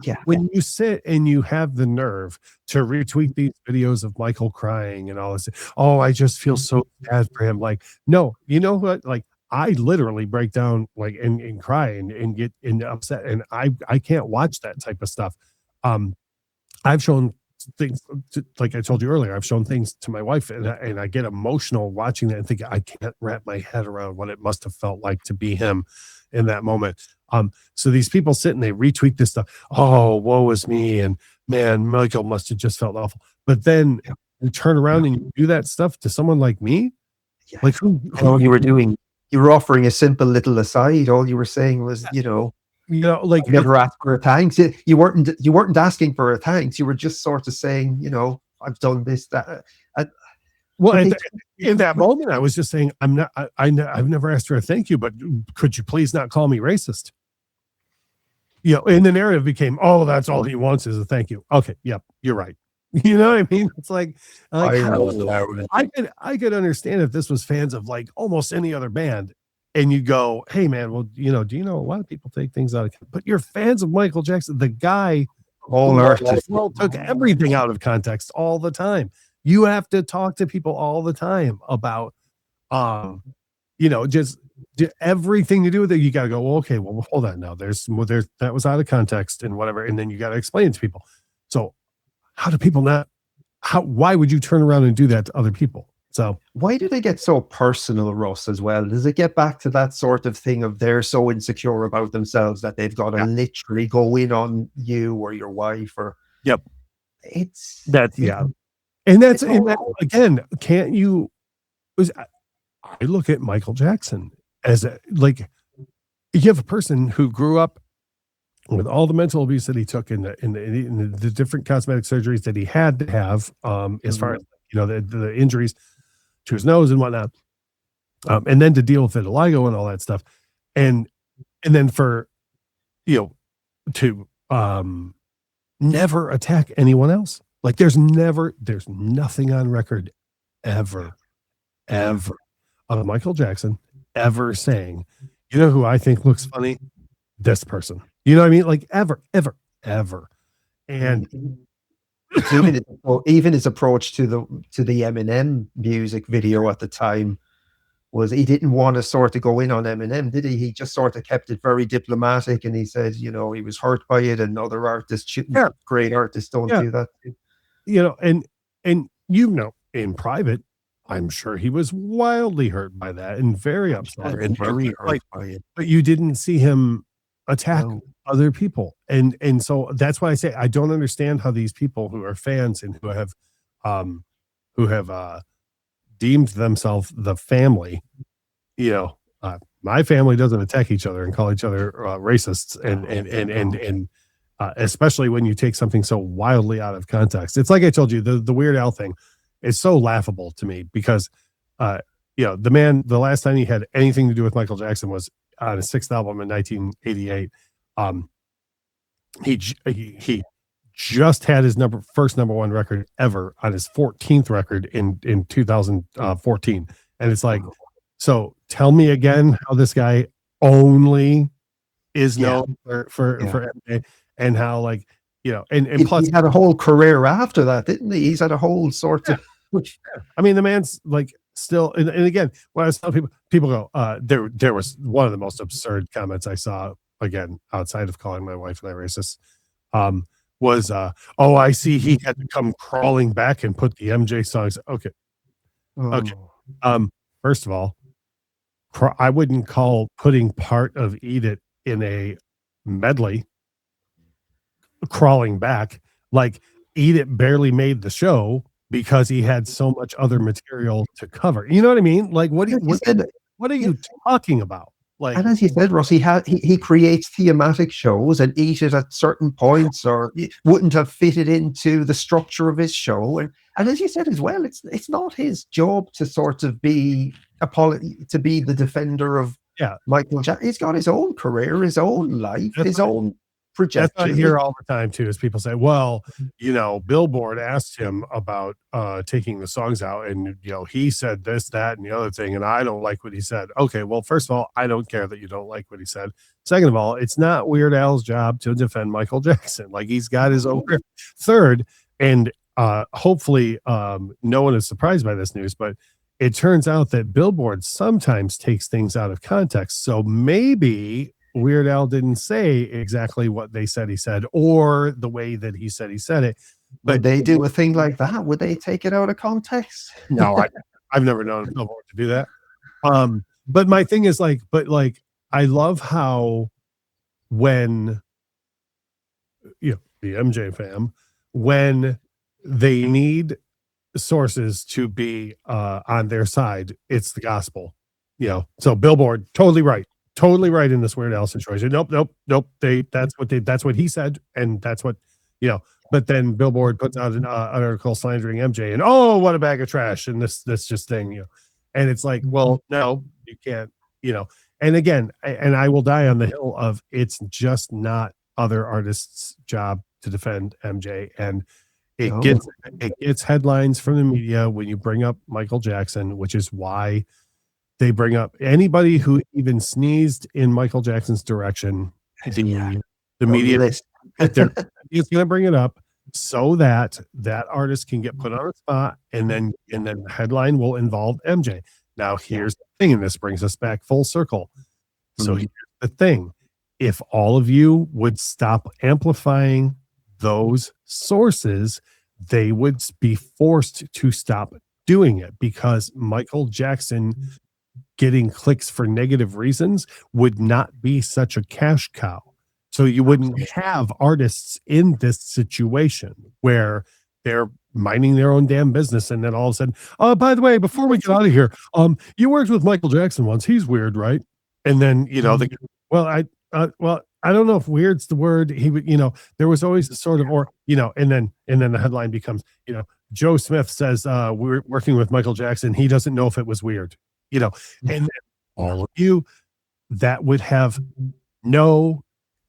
Yeah. when you sit and you have the nerve to retweet these videos of Michael crying and all this. Oh, I just feel so bad for him. Like, no, you know what? Like, I literally break down like and cry and get upset, and I can't watch that type of stuff. I've shown things like I told you earlier, I've shown things to my wife, and I get emotional watching that and think I can't wrap my head around what it must have felt like to be him in that moment. So these people sit and they retweet this stuff. Oh, woe is me, and man, Michael must have just felt awful. But then you turn around and you do that stuff to someone like me. Yeah. Like all you were doing, you were offering a simple little aside. All you were saying was, like I never asked for a thanks. You weren't asking for a thanks. You were just sort of saying, I've done this, that. Well, in that moment, I was just saying, I've never asked for a thank you, but could you please not call me racist? And the narrative became, oh, that's all he wants is a thank you. Okay, yep, you're right. You know what I mean? It's like I could understand if this was fans of like almost any other band, and you go, hey man, well, do you know a lot of people take things out of, but you're fans of Michael Jackson, the guy all artists took everything out of context all the time. You have to talk to people all the time about, just everything to do with it. You got to go, well, okay, well, hold on now. There's that was out of context and whatever, and then you got to explain it to people. So, how do people not? Why would you turn around and do that to other people? So why do they get so personal, Russ, as well? Does it get back to that sort of thing of they're so insecure about themselves that they've got to literally go in on you or your wife or it's that and that's again, can't you I look at Michael Jackson as you have a person who grew up with all the mental abuse that he took in the different cosmetic surgeries that he had to have, as far as the injuries to his nose and whatnot, and then to deal with vitiligo and all that stuff, and then for to never attack anyone else. Like there's nothing on record ever of Michael Jackson ever saying, who I think looks funny, this person. You know what I mean? Like ever. And even his approach to the Eminem music video at the time was he didn't want to sort of go in on Eminem, did he? He just sort of kept it very diplomatic, and he said, he was hurt by it, and other artists, great artists, don't do that. And in private, I'm sure he was wildly hurt by that and very upset and very hurt by it. But you didn't see him attack other people, and so that's why I say I don't understand how these people who are fans and who have deemed themselves the family, my family doesn't attack each other and call each other racists, and especially when you take something so wildly out of context. It's like I told you, the Weird Al thing is so laughable to me because the man, the last time he had anything to do with Michael Jackson was on his 6th album in 1988. He just had his first number one record ever on his 14th record in 2014, and it's like, so tell me again how this guy only is known for MMA, and how and plus he had a whole career after that, didn't he? He's had a whole sort of. I mean, the man's like still, and again, when I was telling people go, there was one of the most absurd comments I saw, again, outside of calling my wife and I racist, was, oh, I see he had to come crawling back and put the MJ songs. Okay. First of all, I wouldn't call putting part of Eat It in a medley crawling back. Like Eat It barely made the show because he had so much other material to cover. You know what I mean? Like what are you talking about? Like, And as you said, Ross, he creates thematic shows and eat it at certain points, or it wouldn't have fitted into the structure of his show. And as you said as well, it's not his job to sort of be to be the defender of yeah, Michael Jackson. He's got his own career, his own life, that's his own That's what I projection. hear all the time too, is people say, well, Billboard asked him about taking the songs out, and he said this, that, and the other thing, and I don't like what he said. Okay, well, first of all, I don't care that you don't like what he said. Second of all, it's not Weird Al's job to defend Michael Jackson. Like, he's got his own career. Third, and hopefully no one is surprised by this news, but it turns out that Billboard sometimes takes things out of context. So maybe Weird Al didn't say exactly what they said he said, or the way that he said it. But would they do a thing like that? Would they take it out of context? No, I've never known Billboard to do that. But my thing is like I love how when the MJ fam, when they need sources to be on their side, it's the gospel. So Billboard, totally right in this Weird Al situation. Nope. That's what he said, and that's what But then Billboard puts out an article slandering MJ, and what a bag of trash, and this just thing, and it's like, well, no, you can't, And again, and I will die on the hill of, it's just not other artists' job to defend MJ, and it gets headlines from the media when you bring up Michael Jackson, which is why they bring up anybody who even sneezed in Michael Jackson's direction. The media is going to bring it up so that artist can get put on a spot, and then the headline will involve MJ. Now, here's the thing, and this brings us back full circle. So here's the thing: if all of you would stop amplifying those sources, they would be forced to stop doing it, because Michael Jackson getting clicks for negative reasons would not be such a cash cow. So you wouldn't have artists in this situation where they're minding their own damn business, and then all of a sudden, by the way, before we get out of here, you worked with Michael Jackson once. He's weird, right? And then I don't know if weird's the word. He would, there was always a sort of, and then the headline becomes, Joe Smith says, we're working with Michael Jackson. He doesn't know if it was weird, and all of you, that would have no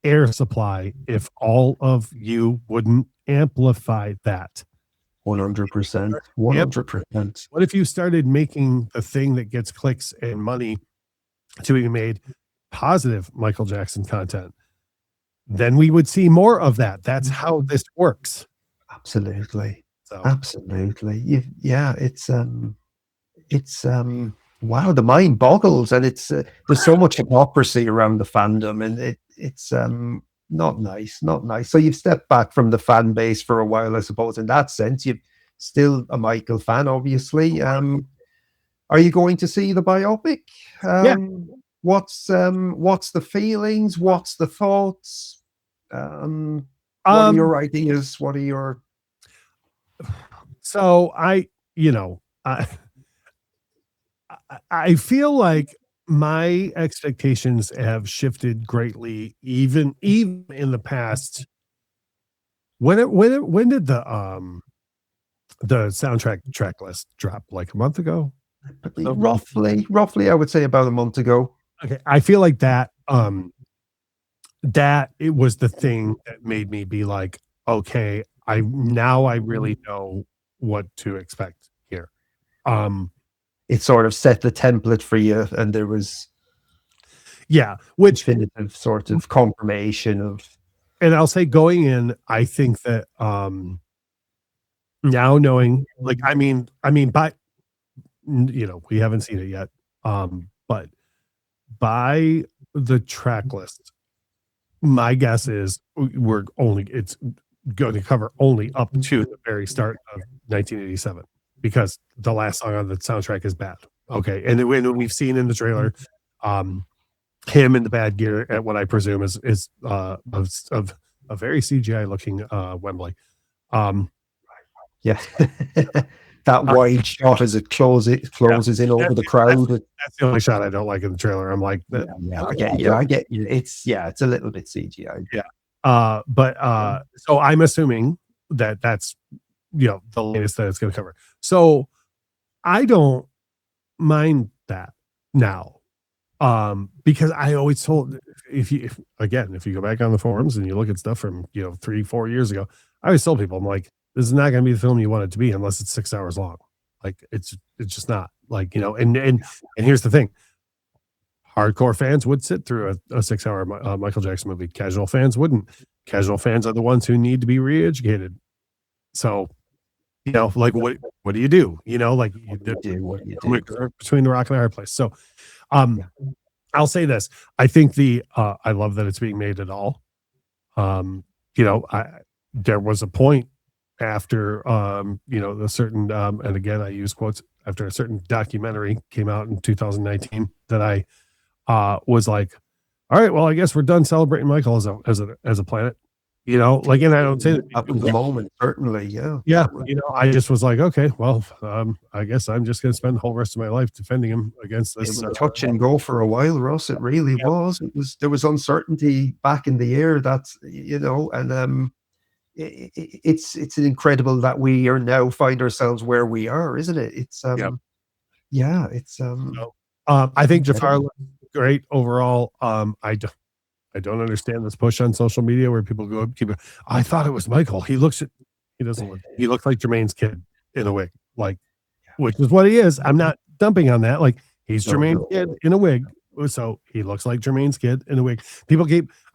air supply if all of you wouldn't amplify that. 100%. 100%. What if you started making the thing that gets clicks and money to be made positive Michael Jackson content? Then we would see more of that. That's how this works. Absolutely. Absolutely. It's wow, the mind boggles, and it's there's so much hypocrisy around the fandom, and it's not nice. So you've stepped back from the fan base for a while, I suppose. In that sense, you're still a Michael fan, obviously. Are you going to see the biopic? What's the feelings? What's the thoughts? What are your ideas? What are your... So I feel like my expectations have shifted greatly, even in the past. When did the soundtrack track list drop? Like a month ago? Roughly, I would say about a month ago. Okay, I feel like that it was the thing that made me be like, okay, I really know what to expect here. It sort of set the template for you, and there was which definitive sort of confirmation of. And I'll say, going in, I think that now knowing, like, I mean, by we haven't seen it yet, but by the track list, my guess is it's going to cover only up to the very start of 1987, because the last song on the soundtrack is bad. Okay, and we've seen in the trailer, him in the bad gear at what I presume is of a very CGI looking Wembley. Yeah. that wide shot as it closes in over the crowd. That's the only shot I don't like in the trailer. I'm like, I get you. I get you. It's a little bit CGI. Yeah. So I'm assuming that that's the latest that it's going to cover. So I don't mind that now. Because I always told, if you go back on the forums and you look at stuff from 3-4 years ago, I always told people, I'm like, this is not going to be the film you want it to be unless it's 6 hours long. Like it's just not, like, and here's the thing: hardcore fans would sit through a 6 hour Michael Jackson movie. Casual fans wouldn't. Casual fans are the ones who need to be re-educated. So, like, what do you do? Like, what do you do? Between the rock and the hard place. So, I'll say this: I think I love that it's being made at all. There was a point after a certain and again I use quotes, after a certain documentary came out in 2019 that I was like, all right, well, I guess we're done celebrating Michael as a planet. Like, and I don't say that up in the moment, certainly, yeah. I just was like, okay, well, I guess I'm just going to spend the whole rest of my life defending him against this. It was touch and go for a while, Russ. It really was. There was uncertainty back in the air. That's and it's incredible that we are now find ourselves where we are, isn't it? It's it's I think Jafar looks great overall. I don't understand this push on social media where people go, I thought it was Michael. He looks like Jermaine's kid in a wig, like, which is what he is. I'm not dumping on that. Like, he's Jermaine's kid in a wig. So he looks like Jermaine's kid in a wig.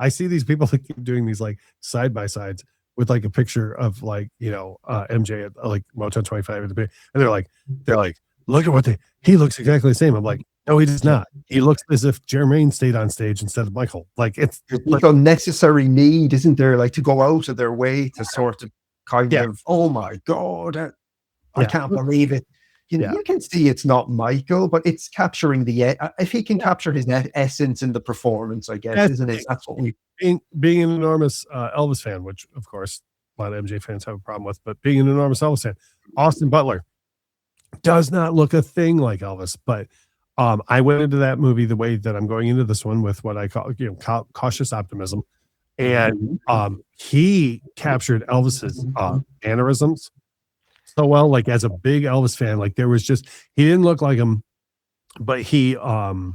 I see these people that keep doing these like side by sides with like a picture of like, MJ at like Motown 25 at the big, and they're like, look at he looks exactly the same. I'm like, no, he does not. He looks as if Jermaine stayed on stage instead of Michael. Like, it's like unnecessary need, isn't there? Like, to go out of their way to sort of kind of, oh my God, I can't believe it. You can see it's not Michael, but it's capturing if he can capture his essence in the performance, I guess, isn't it? That's what being an enormous Elvis fan, which of course a lot of MJ fans have a problem with, but being an enormous Elvis fan, Austin Butler does not look a thing like Elvis, but I went into that movie the way that I'm going into this one, with what I call cautious optimism, and he captured Elvis's mannerisms so well. Like, as a big Elvis fan, like, there was just, he didn't look like him, but he had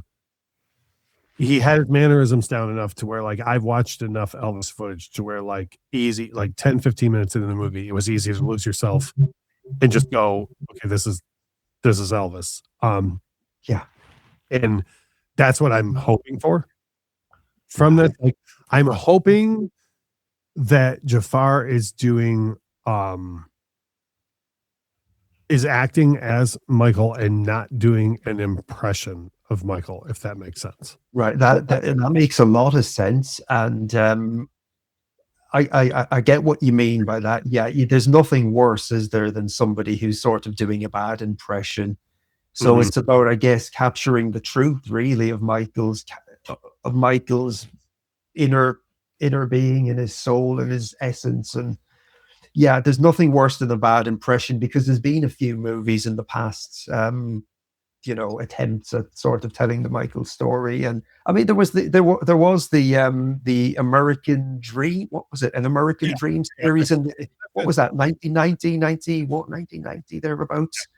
his mannerisms down enough to where, like, I've watched enough Elvis footage to where, like, easy, like 10-15 minutes into the movie, it was easy to lose yourself and just go, okay, this is Elvis. And that's what I'm hoping for from this. Like, I'm hoping that Jafar is doing is acting as Michael and not doing an impression of Michael, if that makes sense. Right. That makes a lot of sense. And I get what you mean by that. Yeah, there's nothing worse, is there, than somebody who's sort of doing a bad impression. So it's about, I guess, capturing the truth, really, of Michael's inner being and his soul and his essence. And yeah, there's nothing worse than a bad impression, because there's been a few movies in the past, attempts at sort of telling the Michael story. And I mean, there was the American Dream. What was it? An American Dream series, and what was that? 1990 thereabouts.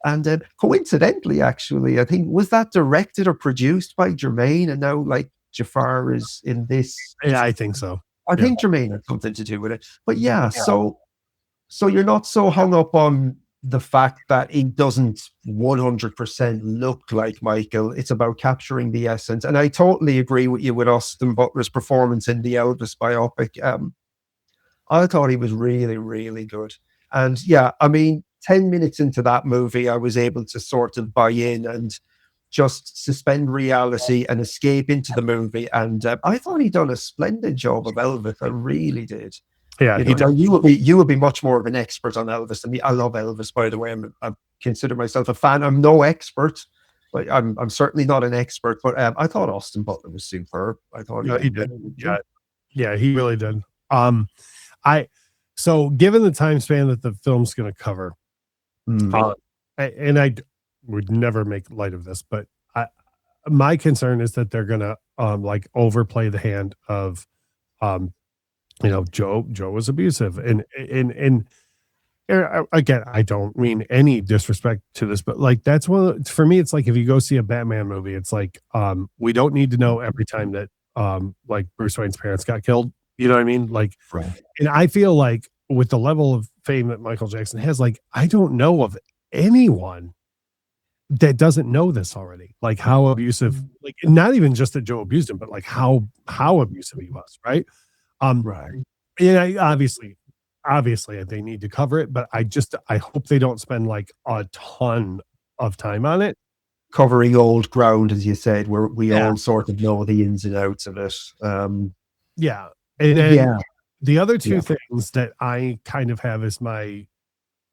And coincidentally, actually, I think, was that directed or produced by Jermaine? And now, like, Jafar is in this. Yeah, I think so. I think Jermaine had something to do with it. But so you're not so hung up on the fact that he doesn't 100% look like Michael. It's about capturing the essence. And I totally agree with you with Austin Butler's performance in the Elvis biopic. I thought he was really, really good. And yeah, I mean, 10 minutes into that movie, I was able to sort of buy in and just suspend reality and escape into the movie. And I thought he'd done a splendid job of Elvis. I really did. Yeah, you would be much more of an expert on Elvis than me. I love Elvis, by the way. I consider myself a fan. I'm no expert, but I'm certainly not an expert. But I thought Austin Butler was superb. I thought he did. Yeah, he really did. So given the time span that the film's going to cover, Mm. Uh, and would never make light of this, but my concern is that they're gonna like overplay the hand of um Joe was abusive and again, I don't mean any disrespect to this, but like that's for me. It's like if you go see a Batman movie, it's like we don't need to know every time that like Bruce Wayne's parents got killed. You know what I mean? Like, Right. and I feel like with the level of fame that Michael Jackson has, like I don't know of anyone that doesn't know this already. Like how abusive, like not even just that Joe abused him, but like how abusive he was, right? Um, Right. and obviously they need to cover it, but I hope they don't spend like a ton of time on it. Covering old ground, as you said, where we Yeah. all sort of know the ins and outs of it. Yeah. And then Yeah. the other two Yeah. things that I kind of have as my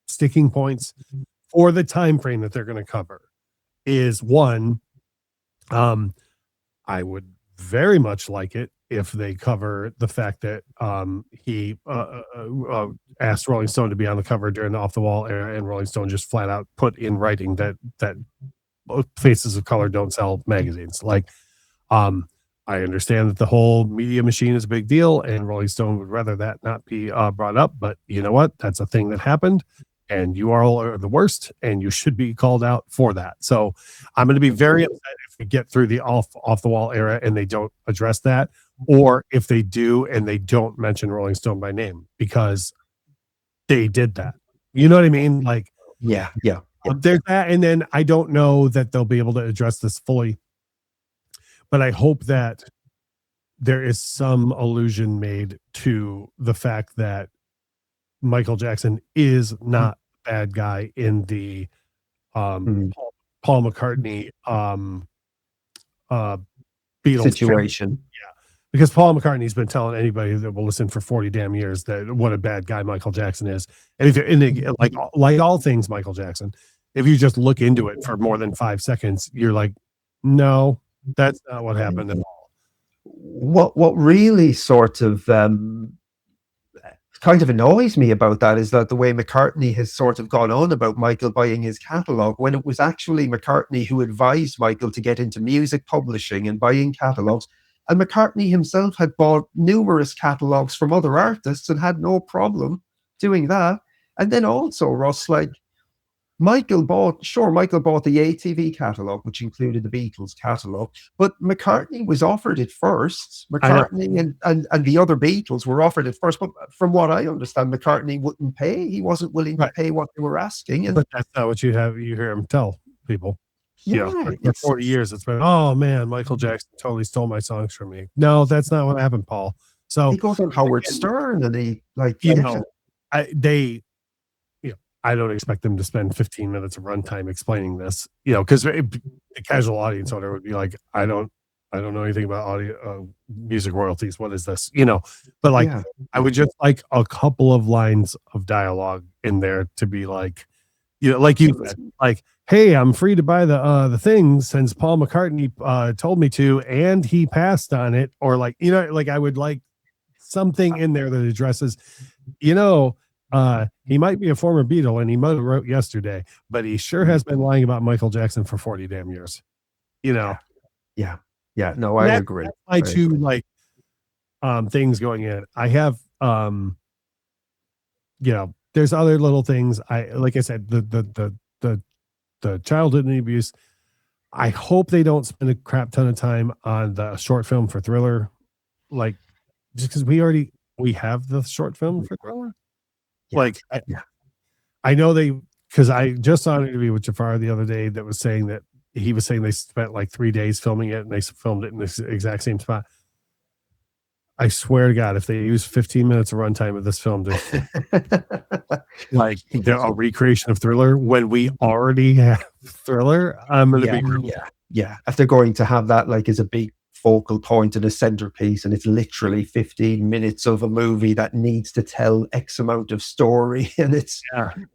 sticking points for the time frame that they're going to cover is one, I would very much like it if they cover the fact that he asked Rolling Stone to be on the cover during the Off the Wall era, and Rolling Stone just flat out put in writing that Faces of Color don't sell magazines. Like, I understand that the whole media machine is a big deal, and Rolling Stone would rather that not be brought up. But you know what? That's a thing that happened, and you all are the worst, and you should be called out for that. So I'm going to be very upset if we get through the off the wall era and they don't address that, or if they do and they don't mention Rolling Stone by name because they did that. You know what I mean? Like, Yeah. there's that, and then I don't know that they'll be able to address this fully, but I hope that there is some allusion made to the fact that Michael Jackson is not a bad guy in the Paul McCartney Beatles Situation. because Paul McCartney's been telling anybody that will listen for 40 damn years that what a bad guy Michael Jackson is. And if you're like all things Michael Jackson, if you just look into it for more than 5 seconds, you're like, no, that's not what happened at all. What really sort of kind of annoys me about that is that the way McCartney has sort of gone on about Michael buying his catalog, when it was actually McCartney who advised Michael to get into music publishing and buying catalogs. And McCartney himself had bought numerous catalogs from other artists and had no problem doing that. And then also, Ross, like, Michael bought the ATV catalog, which included the Beatles catalog, but McCartney was offered it first. McCartney and the other Beatles were offered it first, but from what I understand, McCartney wouldn't pay. He wasn't willing to pay what they were asking. But that's not what you hear him tell people. Yeah, for 40 years it's been, oh man, Michael Jackson totally stole my songs from me. No, that's not what happened, Paul. So he goes on Howard Stern and he I don't expect them to spend 15 minutes of runtime explaining this, because the casual audience owner would be like, I don't know anything about audio music royalties. What is this? But like, I would just like a couple of lines of dialogue in there to be like, like you said, like, hey, I'm free to buy the thing since Paul McCartney told me to, and he passed on it, or like, like I would like something in there that addresses, he might be a former Beatle and he might have wrote yesterday, but he sure has been lying about Michael Jackson for 40 damn years. Yeah. No, I agree. That's my two like things going in. I have there's other little things. Like I said, the childhood and abuse. I hope they don't spend a crap ton of time on the short film for Thriller, like just because we have the short film for Thriller. I know because I just saw an interview with Jafar the other day that was saying that he was saying they spent like 3 days filming it and they filmed it in this exact same spot. I swear to God, if they use 15 minutes of runtime of this film to like a recreation of Thriller when we already have Thriller, I'm going to be if they're going to have that like as a big focal point and a centerpiece, and it's literally 15 minutes of a movie that needs to tell X amount of story, and it's and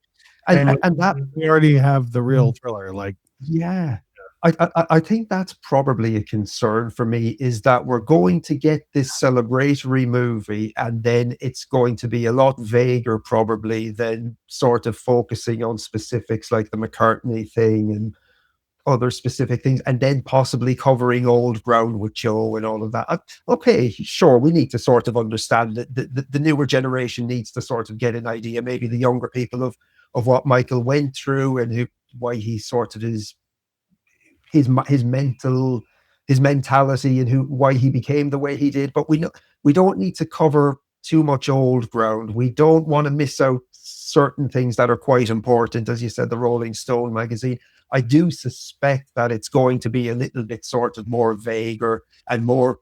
that we already have the real Thriller, like I think that's probably a concern for me, is that we're going to get this celebratory movie and then it's going to be a lot vaguer probably than sort of focusing on specifics like the McCartney thing and other specific things, and then possibly covering old ground with Joe and all of that. Okay, sure, we need to sort of understand that the newer generation needs to sort of get an idea, maybe the younger people, of what Michael went through and why he sort of is his mental his mentality and why he became the way he did. But we don't need to cover too much old ground. We don't want to miss out certain things that are quite important. As you said, the Rolling Stone magazine. I do suspect that it's going to be a little bit sort of more vague and more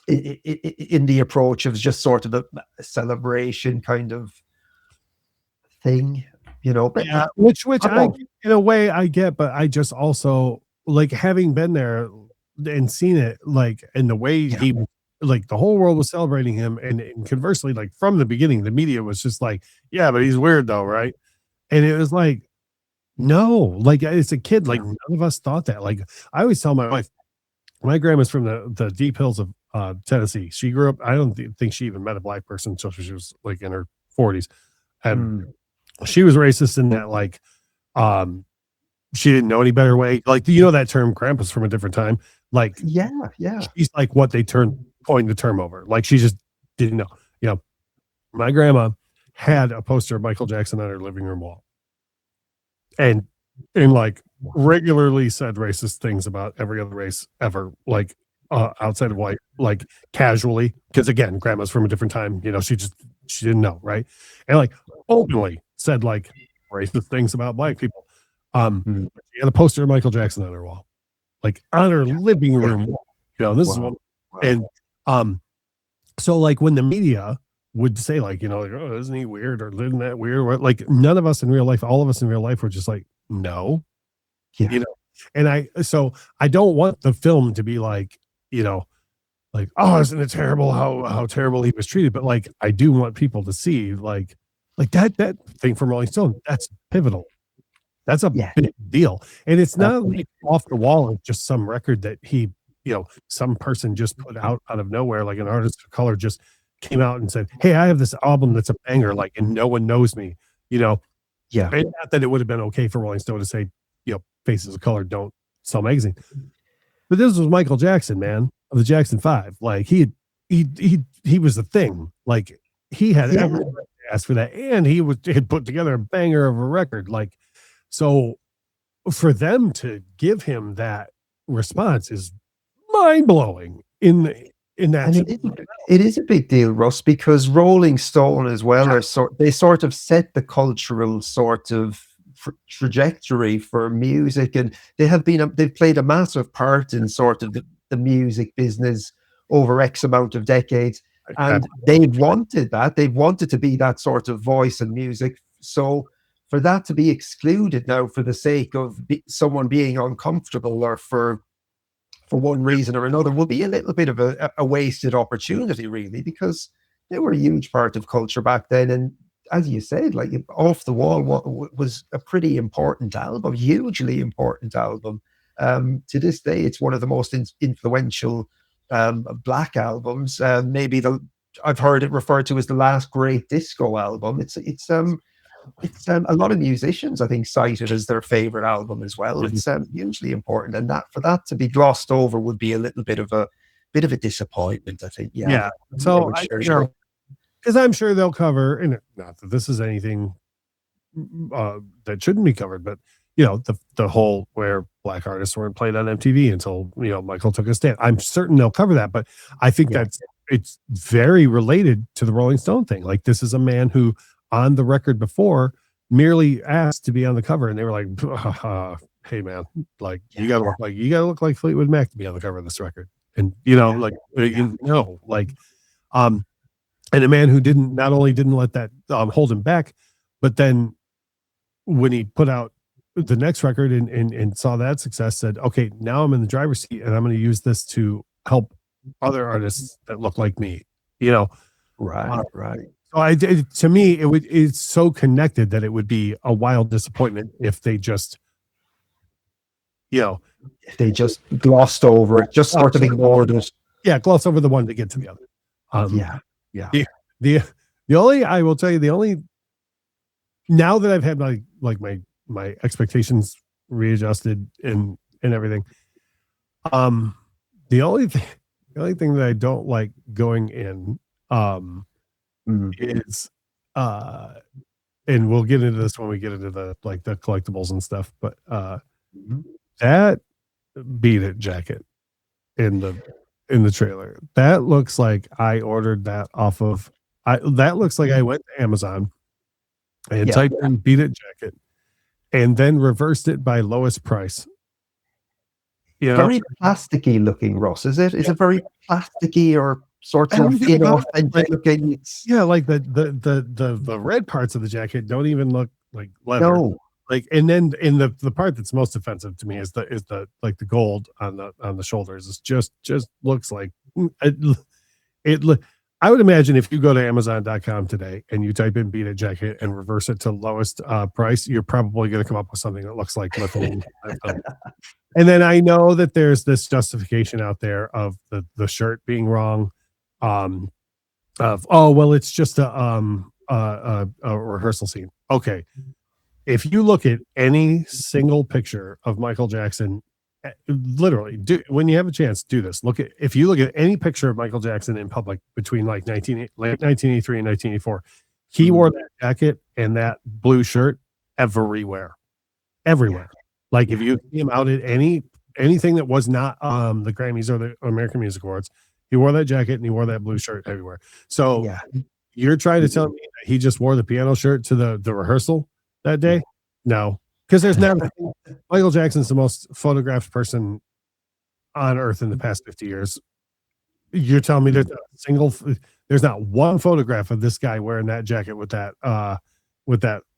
in the approach of just sort of a celebration kind of thing, But yeah, which I, in a way, I get, but I just also like having been there and seen it, like in the way he, like the whole world was celebrating him, and conversely, like from the beginning, the media was just like, yeah, but he's weird though, right? And it was like, no, like as a kid, like none of us thought that. Like I always tell my wife, my grandma's from the deep hills of Tennessee. She grew up. I don't think she even met a black person until she was like in her 40s, and she was racist in that, like, she didn't know any better way. Like, that term Krampus from a different time? Like, yeah. She's like what they coined the term over. Like, she just didn't know. My grandma had a poster of Michael Jackson on her living room wall, and like regularly said racist things about every other race ever, like outside of white, like casually, because again, grandma's from a different time. She didn't know, right? And like openly said like racist things about black people. She had a poster of Michael Jackson on her wall, like on her living room wall. This is what, and so like when the media would say like, like, oh, isn't he weird, or isn't that weird? Like none of us in real life, all of us in real life were just like, no, and I don't want the film to be like, like, oh, isn't it terrible how terrible he was treated? But like, I do want people to see like that thing from Rolling Stone. That's pivotal. That's a big deal. And it's not like off the wall of just some record that he, some person just put out of nowhere, like an artist of color just came out and said, hey, I have this album that's a banger, like, and no one knows me, And not that it would have been okay for Rolling Stone to say, Faces of Color don't sell magazine. But this was Michael Jackson, man, of the Jackson 5. Like he was the thing. Like he had everyone asked for that, and he had put together a banger of a record. Like, so for them to give him that response is mind blowing. It is a big deal, Russ, because Rolling Stone as well they sort of set the cultural sort of trajectory for music, and they've played a massive part in sort of the music business over X amount of decades, and they've wanted to be that sort of voice in music. So for that to be excluded now for the sake of someone being uncomfortable, or for one reason or another, will be a little bit of a wasted opportunity, really, because they were a huge part of culture back then. And as you said, like Off the Wall was a pretty important album, hugely important album. To this day, it's one of the most influential black albums. Maybe I've heard it referred to as the last great disco album. It's a lot of musicians, I think, cite it as their favorite album as well. It's hugely important, and that for that to be glossed over would be a little bit of a disappointment, I think. Yeah. So because I'm sure they'll cover, and not that this is anything that shouldn't be covered, but the whole where black artists weren't played on MTV until Michael took a stand. I'm certain they'll cover that, but I think it's very related to the Rolling Stone thing. Like, this is a man who, on the record before, merely asked to be on the cover, and they were like, hey man, like you gotta look like Fleetwood Mac to be on the cover of this record. And and a man who not only didn't let that hold him back, but then when he put out the next record and saw that success, said, okay, now I'm in the driver's seat and I'm going to use this to help other artists that look like me, Right. So to me, it's so connected that it would be a wild disappointment if they just, They just glossed over it, just sort of ignored it. Yeah, gloss over the one to get to the other. Yeah. The, the only, I will tell you, the only, now that I've had my expectations readjusted and everything, the only thing that I don't like going in is and we'll get into this when we get into the collectibles and stuff, but that Beat It jacket in the trailer, that looks like I ordered that off of that looks like I went to Amazon and typed in Beat It jacket and then reversed it by lowest price. Very plasticky looking, Ross. Is it? Is it very plasticky or sort of inauthentic looking? Yeah, like the red parts of the jacket don't even look like leather. No. Like, and then in the part that's most offensive to me is the like the gold on the shoulders. It's just looks like it. I would imagine if you go to Amazon.com today and you type in Beat It jacket and reverse it to lowest price, you're probably going to come up with something that looks like lithium. And then I know that there's this justification out there of the shirt being wrong. It's just a rehearsal scene. Okay. If you look at any single picture of Michael Jackson, literally, when you have a chance, do this. If you look at any picture of Michael Jackson in public between like 1983 and 1984, he wore that jacket and that blue shirt everywhere. Like if you see him out at anything that was not the Grammys or the American Music Awards, he wore that jacket and he wore that blue shirt everywhere. So you're trying to tell me that he just wore the piano shirt to the rehearsal that day? No, because there's never. Michael Jackson's the most photographed person on earth in the past 50 years. You're telling me there's not one photograph of this guy wearing that jacket with that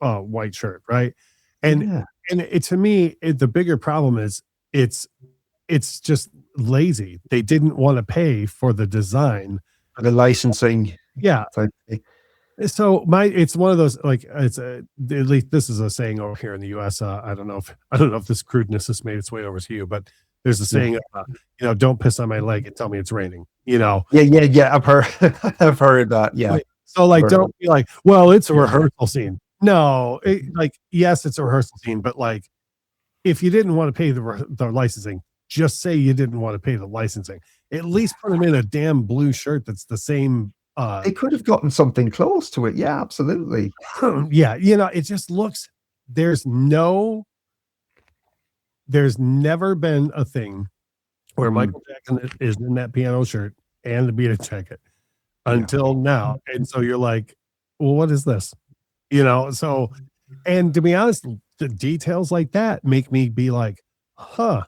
white shirt, right? And to me, the bigger problem is it's just lazy. They didn't want to pay for the design, for the licensing. Yeah. So it's one of those, like, it's at least this is a saying over here in the US. I don't know if this crudeness has made its way over to you, but there's a saying, don't piss on my leg and tell me it's raining, Yeah. I've heard that. Yeah. So like, don't be like, well, it's a rehearsal scene. No, yes, it's a rehearsal scene, but like, if you didn't want to pay the licensing, just say you didn't want to pay the licensing. At least put him in a damn blue shirt that's the same. They could have gotten something close to it. Yeah, absolutely. Yeah, it just looks. There's never been a thing where Michael Jackson is in that piano shirt and the Beat It jacket until now, and so you're like, well, what is this? So, and to be honest, the details like that make me be like, well,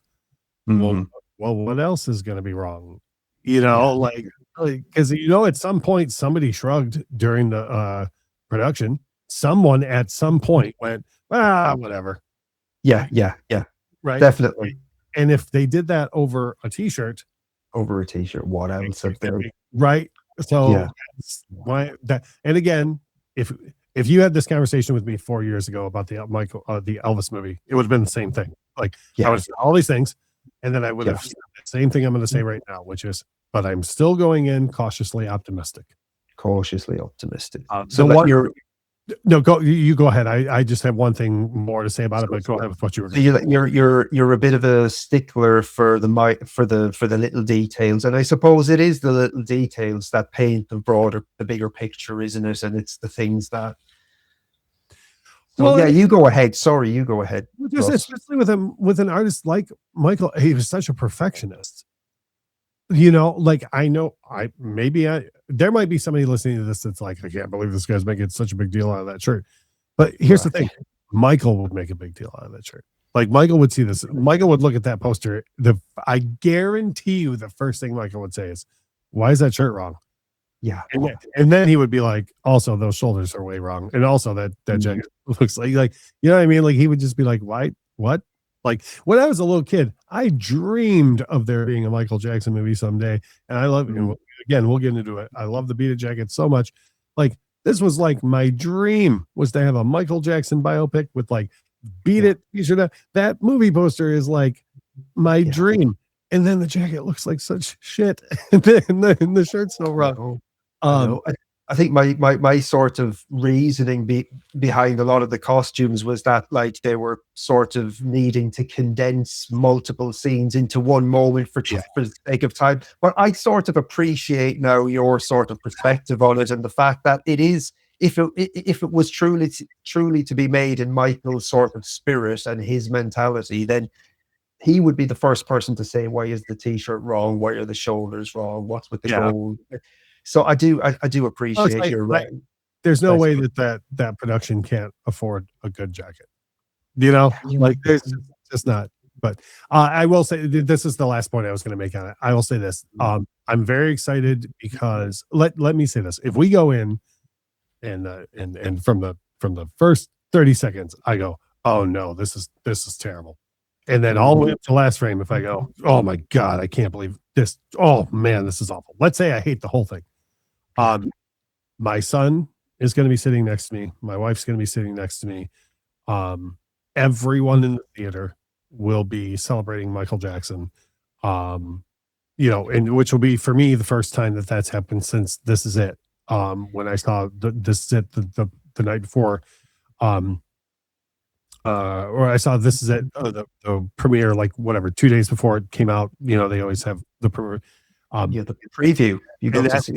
what else is going to be wrong? Because at some point somebody shrugged during the production. Someone at some point went, whatever. Yeah. Right. Definitely. And if they did that over a t-shirt, what else if they're right? So why that? And again, if you had this conversation with me 4 years ago about the Elvis movie, it would have been the same thing. Like I would have said all these things, and then I would have said the same thing I'm going to say right now, which is, but I'm still going in cautiously optimistic. So what you're you go ahead. I just have one thing more to say about it, but go ahead with what you were. You're a bit of a stickler for the little details, and I suppose it is the little details that paint the bigger picture, isn't it? And it's the things that. So, you go ahead. Sorry, you go ahead. Just especially with an artist like Michael, he was such a perfectionist. Like there might be somebody listening to this that's like, I can't believe this guy's making such a big deal out of that shirt. But here's the thing. Michael would make a big deal out of that shirt. Like Michael would see this. Michael would look at that poster. I guarantee you the first thing Michael would say is, why is that shirt wrong? Yeah. And then he would be like, also those shoulders are way wrong. And also that jacket looks like, you know what I mean? Like he would just be like, why? What? Like when I was a little kid, I dreamed of there being a Michael Jackson movie someday. And I love, again, we'll get into it. I love the Beat It jacket so much. Like this was like my dream was to have a Michael Jackson biopic with like Beat It t-shirt. That movie poster is like my Yeah. dream. And then the jacket looks like such shit, and the shirt's so I rough. know. I Um, know. I think my sort of reasoning behind a lot of the costumes was that like they were sort of needing to condense multiple scenes into one moment yeah, for the sake of time. But I sort of appreciate now your sort of perspective on it and the fact that it is, if it was truly to be made in Michael's sort of spirit and his mentality, then he would be the first person to say, why is the t-shirt wrong? Why are the shoulders wrong? What's with the yeah. gold? So I do Oh, it's appreciate like, your there's no that's way that production can't afford a good jacket. You know, like there's just not. But I will say this is the last point I was going to make on it. I will say this. I'm very excited because let me say this. If we go in and from the first 30 seconds, I go, oh no, this is terrible. And then all the way up to last frame, if I go, oh my God, I can't believe this. Oh man, this is awful. Let's say I hate the whole thing. My son is going to be sitting next to me. My wife's going to be sitting next to me. Um, Everyone in the theater will be celebrating Michael Jackson. And which will be for me the first time that's happened since This Is It. When I saw This Is It the night before, or I saw This Is It the premiere, like whatever 2 days before it came out. They always have the premiere. yeah, the preview. You go And to see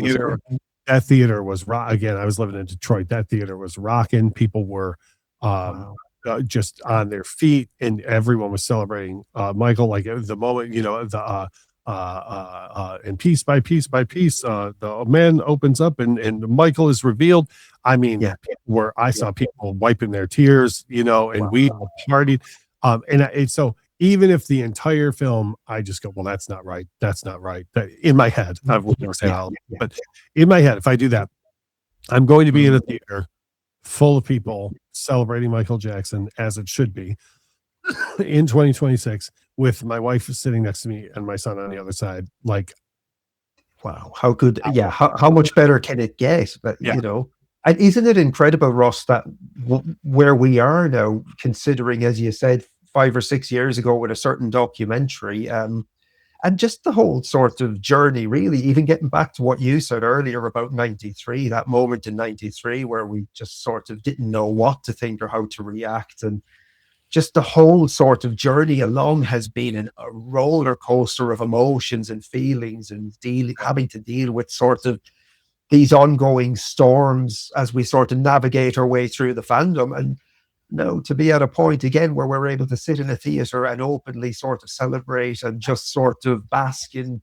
that theater was again. I was living in Detroit. That theater was rocking. People were wow. just on their feet, and everyone was celebrating Michael. Like the moment, and piece by piece by piece, the man opens up and Michael is revealed. I mean, Yeah. I saw people wiping their tears, and we all partied. And so even if the entire film, I just go, well, that's not right. That's not right. In my head, I would never say that, but in my head, if I do that, I'm going to be in a theater full of people celebrating Michael Jackson as it should be in 2026 with my wife sitting next to me and my son on the other side. Like, Wow, how good. Yeah, how much better can it get? But yeah, and isn't it incredible, Ross, that where we are now, considering, as you said, 5 or 6 years ago with a certain documentary, and just the whole sort of journey, really, even getting back to what you said earlier about 93, that moment in 93 where we just sort of didn't know what to think or how to react. And just the whole sort of journey along has been a roller coaster of emotions and feelings and having to deal with sort of these ongoing storms as we sort of navigate our way through the fandom. And no, to be at a point again where we're able to sit in a theater and openly sort of celebrate and just sort of bask in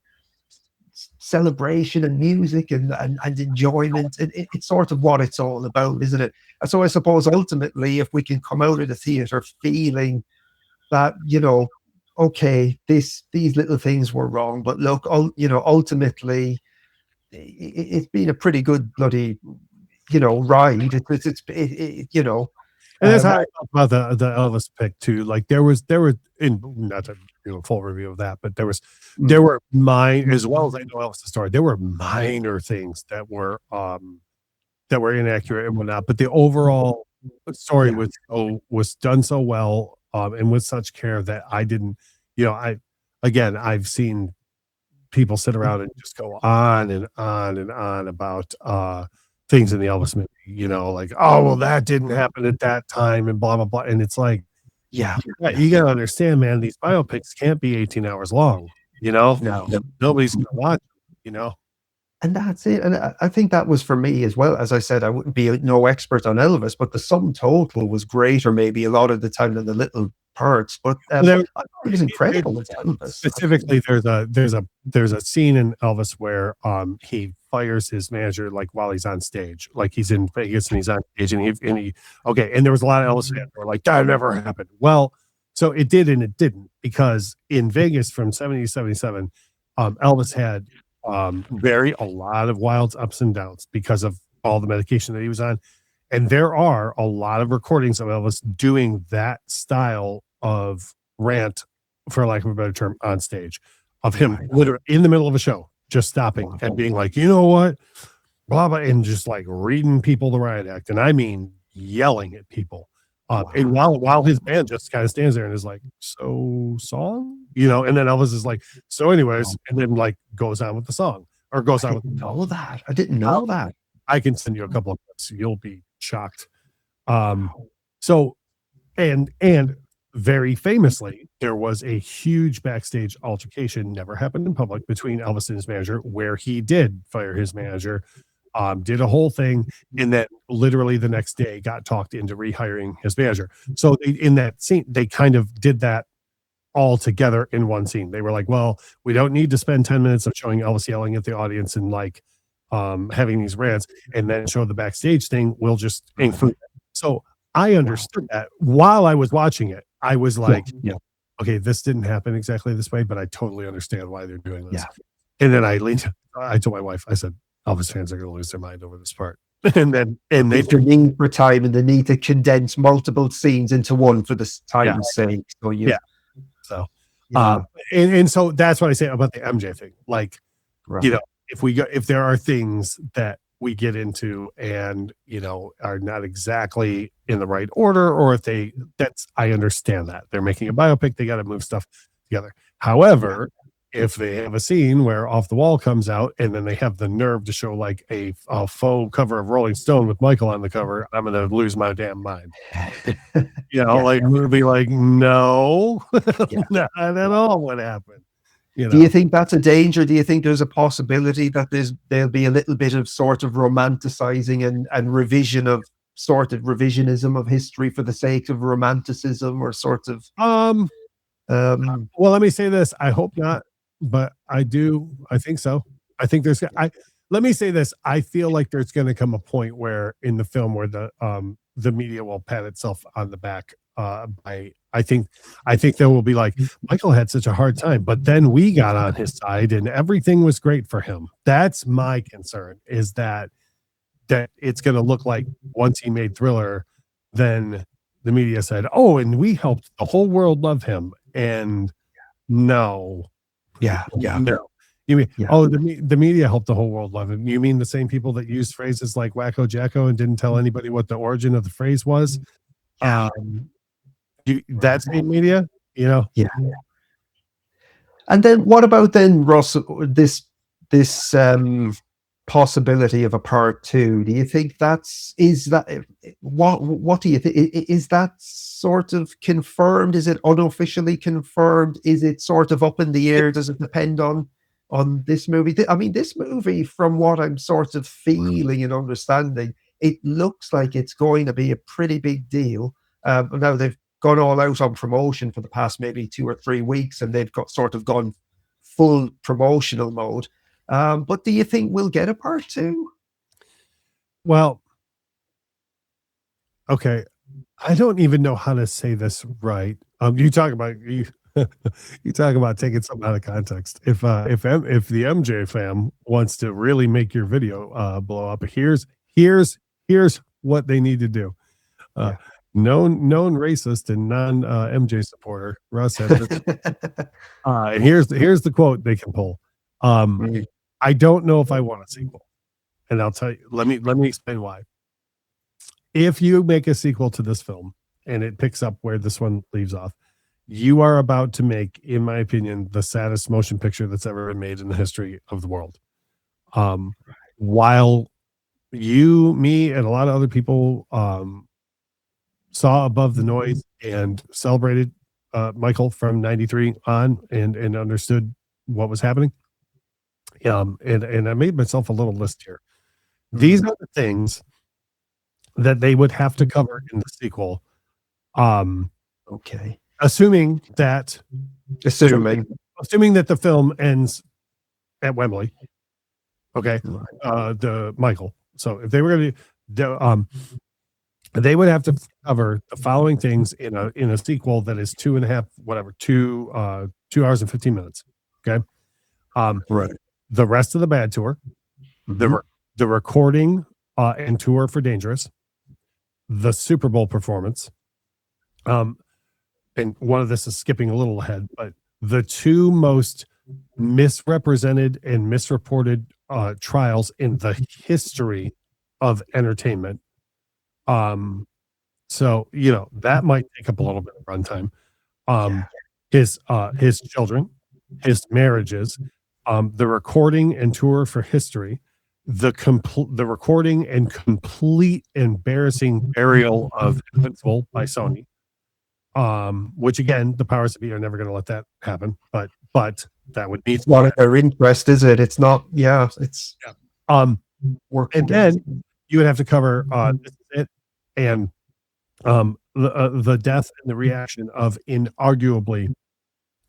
celebration and music and enjoyment. It's sort of what it's all about, isn't it? And so I suppose ultimately, if we can come out of the theater feeling that, okay, these little things were wrong, but look, ultimately, it's been a pretty good bloody, ride. and that's how I felt about the Elvis pick too. Like there were in not to do a full review of that, but there were as well as I know Elvis' story. There were minor things that were inaccurate and whatnot, but the overall story was done so well, and with such care that I didn't, I've seen people sit around and just go on and on and on about things in the Elvis movie, like, oh well, that didn't happen at that time and blah blah blah. And it's like, yeah, you gotta understand, man, these biopics can't be 18 hours long, no. nobody's gonna watch, you know. And that's it. And I think that was for me as well. As I said, I wouldn't be no expert on Elvis, but the sum total was greater maybe a lot of the time than the little parts. But There, I thought it was incredible with Elvis. specifically, there's a scene in Elvis where he fires his manager like while he's on stage, like he's in Vegas and he's on stage and he okay, and there was a lot of Elvis fans who were like, that never happened. Well, so it did and it didn't, because in Vegas from 70 to 77, Elvis had a lot of wild ups and downs because of all the medication that he was on. And there are a lot of recordings of Elvis doing that style of rant, for lack of a better term, on stage, of him literally in the middle of a show, just stopping and being like, you know what, blah, blah, and just like reading people the riot act. And I mean, yelling at people. And while his band just kind of stands there and is like, so song, and then Elvis is like, so anyways, and then like goes on with the song or goes on with. I didn't know that. I can send you a couple of clips. You'll be shocked. So, and very famously, there was a huge backstage altercation, never happened in public, between Elvis and his manager, where he did fire his manager, did a whole thing, and then literally the next day got talked into rehiring his manager. So in that scene, they kind of did that all together in one scene. They were like, well, we don't need to spend 10 minutes of showing Elvis yelling at the audience and like having these rants and then show the backstage thing. We'll just include it. So I understood that while I was watching it. I was like, okay, this didn't happen exactly this way, but I totally understand why they're doing this. And then I told my wife, I said, Elvis fans are going to lose their mind over this part. and they the need for time and the need to condense multiple scenes into one for the time's sake. So and so that's what I say about the MJ thing. Like, if there are things that we get into and are not exactly in the right order, or if I understand that they're making a biopic, they got to move stuff together. However, if they have a scene where Off the Wall comes out and then they have the nerve to show like a faux cover of Rolling Stone with Michael on the cover, I'm going to lose my damn mind. Like I'm going to be like, no, not at all what happened. Do you think that's a danger? Do you think there's a possibility that there'll be a little bit of sort of romanticizing and revisionism of history for the sake of romanticism, or sort of well, let me say this. I hope not, but I think so. I think let me say this. I feel like there's going to come a point where in the film where the media will pat itself on the back I think there will be like, Michael had such a hard time, but then we got on his side and everything was great for him. That's my concern, is that it's going to look like once he made Thriller, then the media said, oh, and we helped the whole world love him. And no. No. You mean, the media helped the whole world love him. You mean the same people that used phrases like wacko jacko and didn't tell anybody what the origin of the phrase was? That's in media, And then what about then, Russ, this possibility of a part 2? Do you think what do you think? Is that sort of confirmed? Is it unofficially confirmed? Is it sort of up in the air? Does it depend on this movie? I mean, this movie, from what I'm sort of feeling and understanding, it looks like it's going to be a pretty big deal. Now they've gone all out on promotion for the past maybe 2 or 3 weeks, and they've gone full promotional mode. But do you think we'll get a part 2? Well, okay, I don't even know how to say this right. You talk about taking something out of context. If the MJ fam wants to really make your video blow up, here's what they need to do. Known racist and non MJ supporter, Russ said this. And here's the quote they can pull. I don't know if I want a sequel, and I'll tell you. Let me explain why. If you make a sequel to this film and it picks up where this one leaves off, you are about to make, in my opinion, the saddest motion picture that's ever been made in the history of the world. While you, me, and a lot of other people saw Above the Noise and celebrated Michael from 93 on and understood what was happening. And I made myself a little list here. These are the things that they would have to cover in the sequel. Okay. Assuming that the film ends at Wembley. Okay. The Michael. So if they were going to they would have to cover the following things in a sequel that is 2 hours and 15 minutes. Okay. Right. The rest of the Bad Tour, the recording and tour for Dangerous, the Super Bowl performance, and one of this is skipping a little ahead, but the 2 most misrepresented and misreported trials in the history of entertainment. So, that might take up a little bit of runtime. Yeah. His children, his marriages, the recording and tour for history, the recording and complete embarrassing burial of Invincible by Sony. Which again, the powers that be are never going to let that happen, but that would be It's not in their interest, is it? It's not. Yeah, it's work and against. then you would have to cover this is it, and the death and the reaction of inarguably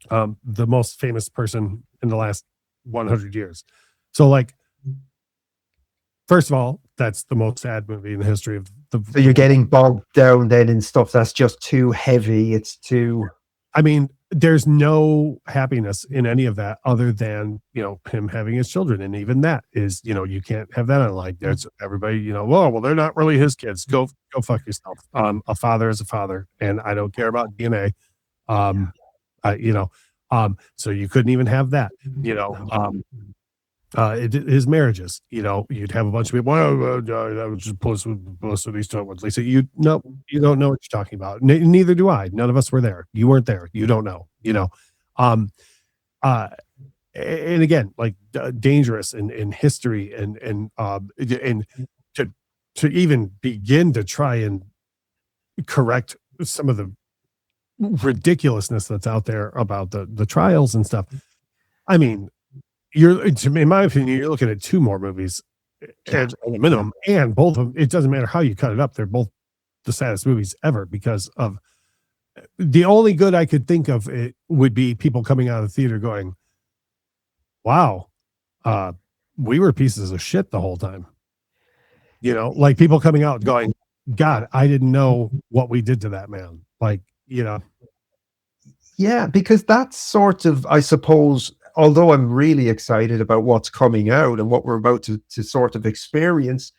the most famous person in the last 100 years. So, like, first of all, that's the most sad movie in the history of the. So you're getting bogged down then in stuff that's just too heavy. It's too. I mean, there's no happiness in any of that other than, him having his children. And even that is, you can't have that on. Like, there's everybody, well, they're not really his kids. Go fuck yourself. A father is a father, and I don't care about DNA. So you couldn't even have that, his marriages, you'd have a bunch of people. That was just publicity stunt with Lisa. You don't know what you're talking about. Neither do I. None of us were there. You weren't there. You don't know. And again, like dangerous in history and to even begin to try and correct some of the ridiculousness that's out there about the trials and stuff. I mean, in my opinion, you're looking at 2 more movies at a minimum, and both of them, it doesn't matter how you cut it up, they're both the saddest movies ever, because of the only good I could think of it would be people coming out of the theater going, wow, we were pieces of shit the whole time. Like people coming out going, God, I didn't know what we did to that man. Like, Yeah, because that's sort of, I suppose, although I'm really excited about what's coming out and what we're about to sort of experience,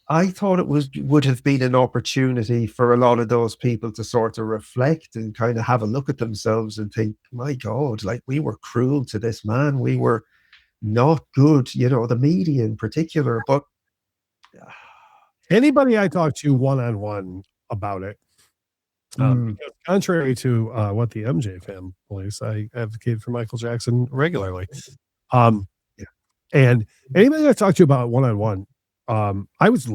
I thought it would have been an opportunity for a lot of those people to sort of reflect and kind of have a look at themselves and think, my God, like we were cruel to this man. We were not good, the media in particular. But anybody I talk to one-on-one about it, because contrary to what the MJ fan believes, I advocate for Michael Jackson regularly. And anybody I talked to about one-on-one, I was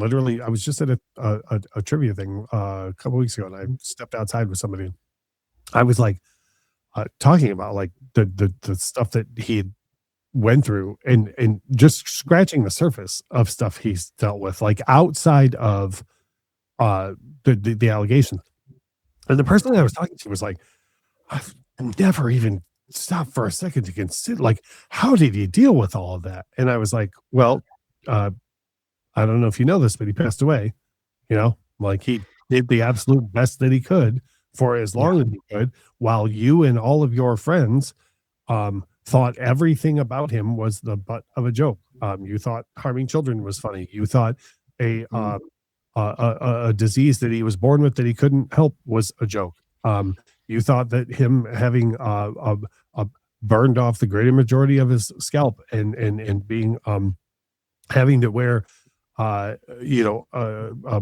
just at a trivia thing a couple weeks ago, and I stepped outside with somebody. I was like talking about like the stuff that he had went through and just scratching the surface of stuff he's dealt with, like outside of the allegations. And the person that I was talking to was like, I've never even stopped for a second to consider, like, how did he deal with all of that? And I was like, well, I don't know if you know this, but he passed away. Like he did the absolute best that he could for as long as he could, while you and all of your friends thought everything about him was the butt of a joke. You thought harming children was funny. You thought a disease that he was born with that he couldn't help was a joke. You thought that him having burned off the greater majority of his scalp and being having to wear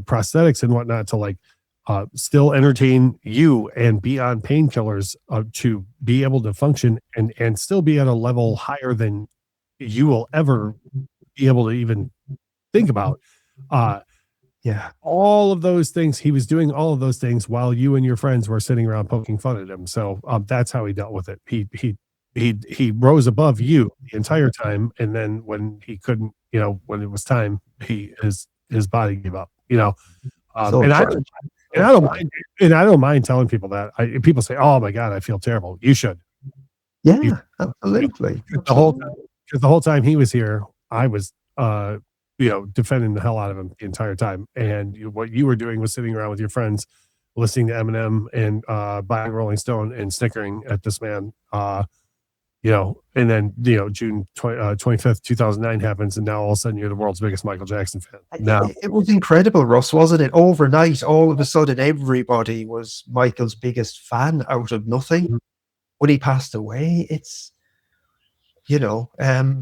prosthetics and whatnot to like still entertain you and be on painkillers to be able to function and still be at a level higher than you will ever be able to even think about. All of those things, he was doing all of those things while you and your friends were sitting around poking fun at him. So that's how he dealt with it. He rose above you the entire time, and then when he couldn't, when it was time, his body gave up. And I don't mind telling people that. People say, "Oh my God, I feel terrible." You should. Yeah, absolutely. The whole time he was here, I was defending the hell out of him the entire time. And what you were doing was sitting around with your friends, listening to Eminem and buying Rolling Stone and snickering at this man. And then June 25th, 2009 happens, and now all of a sudden you're the world's biggest Michael Jackson fan. Now it was incredible, Russ, wasn't it? Overnight, all of a sudden, everybody was Michael's biggest fan out of nothing. When he passed away,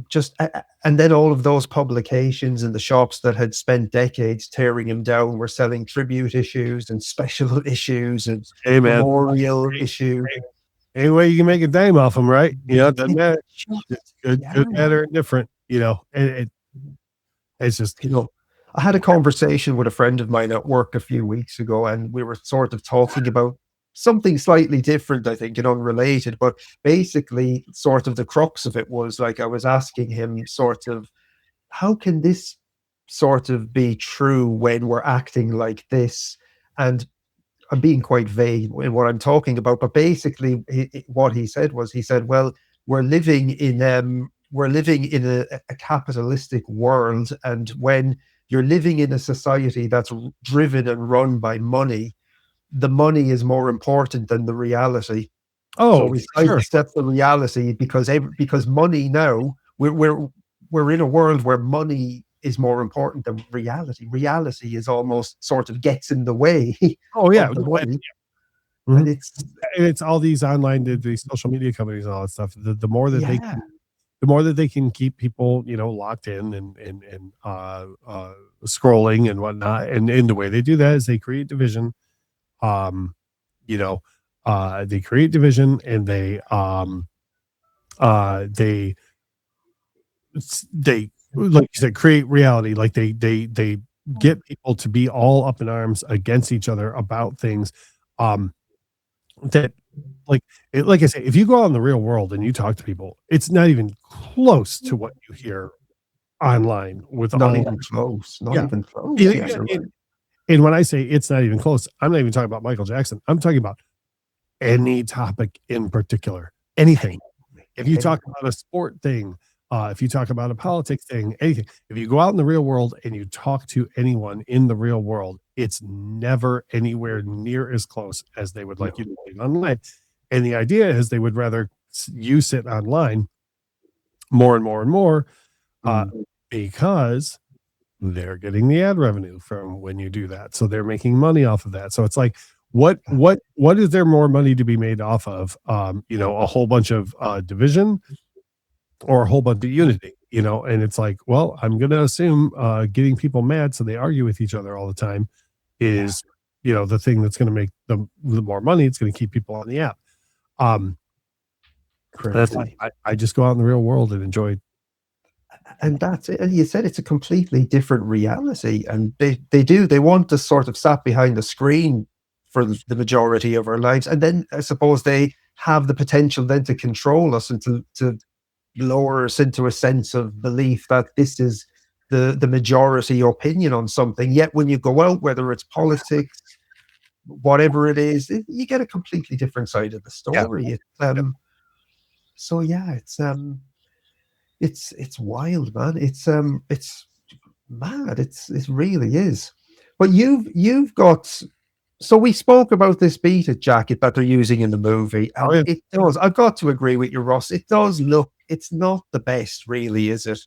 just and then all of those publications and the shops that had spent decades tearing him down were selling tribute issues and special issues and Hey man, memorial issues. any way you can make a dime off them, right? It doesn't matter. It's good, Yeah. good, bad, or indifferent. And it's just I had a conversation with a friend of mine at work a few weeks ago, and we were sort of talking about something slightly different, I think, and unrelated. But basically, sort of the crux of it was like I was asking him, sort of, how can this sort of be true when we're acting like this? And I'm being quite vague in what I'm talking about, but basically, what he said was, he said, "Well, we're living in a capitalistic world, and when you're living in a society that's driven and run by money, the money is more important than the reality. So oh we sure. sidestep the reality because money now we're in a world where money is more important than reality. Reality is almost sort of gets in the way Oh yeah. of the money, and Mhm. it's And it's all these online, these social media companies and all that stuff. The more that they yeah, can, the more that they can keep people, locked in and scrolling and whatnot. And the way they do that is they create division. Um, you know, they create division and they they like you said create reality. Like they get people to be all up in arms against each other about things. Um, that like like I say, if you go out in the real world and you talk to people, it's not even close to what you hear online with not all even close, not yeah. even close. Yeah, And, you're right. and, and when I say it's not even close, I'm not even talking about Michael Jackson. I'm talking about any topic in particular, anything. If you talk about a sport thing, if you talk about a politics thing, anything, if you go out in the real world and you talk to anyone in the real world, it's never anywhere near as close as they would like you to believe online. And the idea is they would rather you sit online more and more and more uh, Mm. because they're getting the ad revenue from when you do that. So they're making money off of that. So it's like, what is there more money to be made off of? A whole bunch of division or a whole bunch of unity, and it's like, well, I'm going to assume getting people mad so they argue with each other all the time Yeah, is, the thing that's going to make the more money. It's going to keep people on the app. Um, that's why crazy. I just go out in the real world and enjoy. And that's it. And you said it's a completely different reality, and they want to sort of sat behind the screen for the majority of our lives, and then I suppose they have the potential then to control us and to lower us into a sense of belief that this is the majority opinion on something. Yet when you go out, whether it's politics, whatever it is, you get a completely different side of the Yeah. story. Yeah. So yeah, it's wild, man. It's mad. It really is. But you've got, so we spoke about this beaded jacket that they're using in the movie, Oh and yeah. it does. I've got to agree with you, Ross. It does look. It's not the best, really, is it?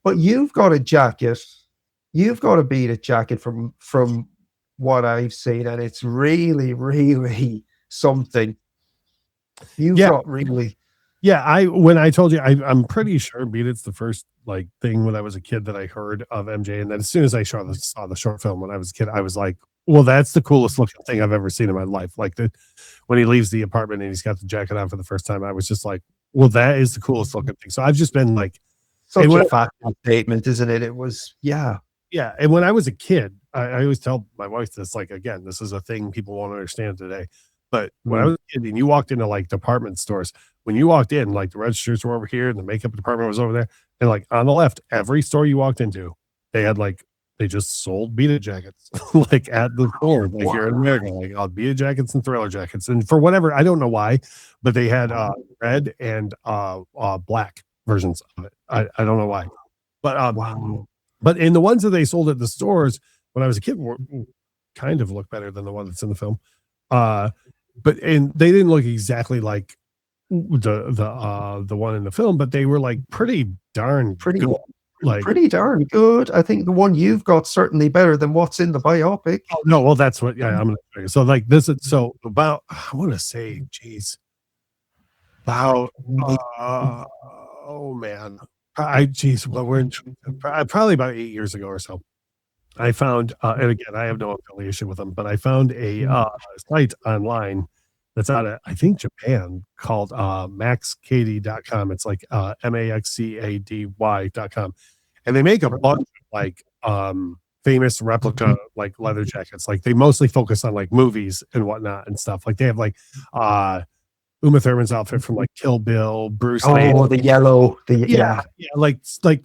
But you've got a jacket. You've got a beaded jacket from what I've seen, and it's really, really something. You've Yeah. got really. Yeah, when I told you, I'm pretty sure Beat It's the first like thing when I was a kid that I heard of MJ, and then as soon as I saw the short film when I was a kid, I was like, "Well, that's the coolest looking thing I've ever seen in my life." Like when he leaves the apartment and he's got the jacket on for the first time, I was just like, "Well, that is the coolest looking thing." So I've just been like, and Such a when factual statement, isn't it? It was, yeah. yeah, and when I was a kid, I always tell my wife this, like, again, this is a thing people won't understand today. But when I Mm. was a kid and you walked into like department stores, when you walked in, like the registers were over here and the makeup department was over there, and like on the left, every store you walked into, they had like they just sold beaded jackets like at the store, like here in America, like beaded jackets and thriller jackets. And for whatever, I don't know why, but they had red and black versions of it. I don't know why. But Wow. in the ones that they sold at the stores when I was a kid were kind of look better than the one that's in the film. Uh, and they didn't look exactly like the one in the film, but they were like pretty darn Pretty good. Like, pretty darn good. I think the one you've got certainly better than what's in the biopic. oh no, well that's what, yeah, I'm gonna show you. So like this is so about I want to say, geez, about uh oh man, geez, well, we're in, probably about 8 years ago or so. I found, and again, I have no affiliation with them, but I found a site online that's out of, I think, Japan called maxcady.com. It's like maxcady.com. And they make a bunch of like famous replica like leather jackets. Like they mostly focus on like movies and whatnot and stuff. Like they have like Uma Thurman's outfit from like Kill Bill, Bruce Lee. Oh, the yellow, yeah, like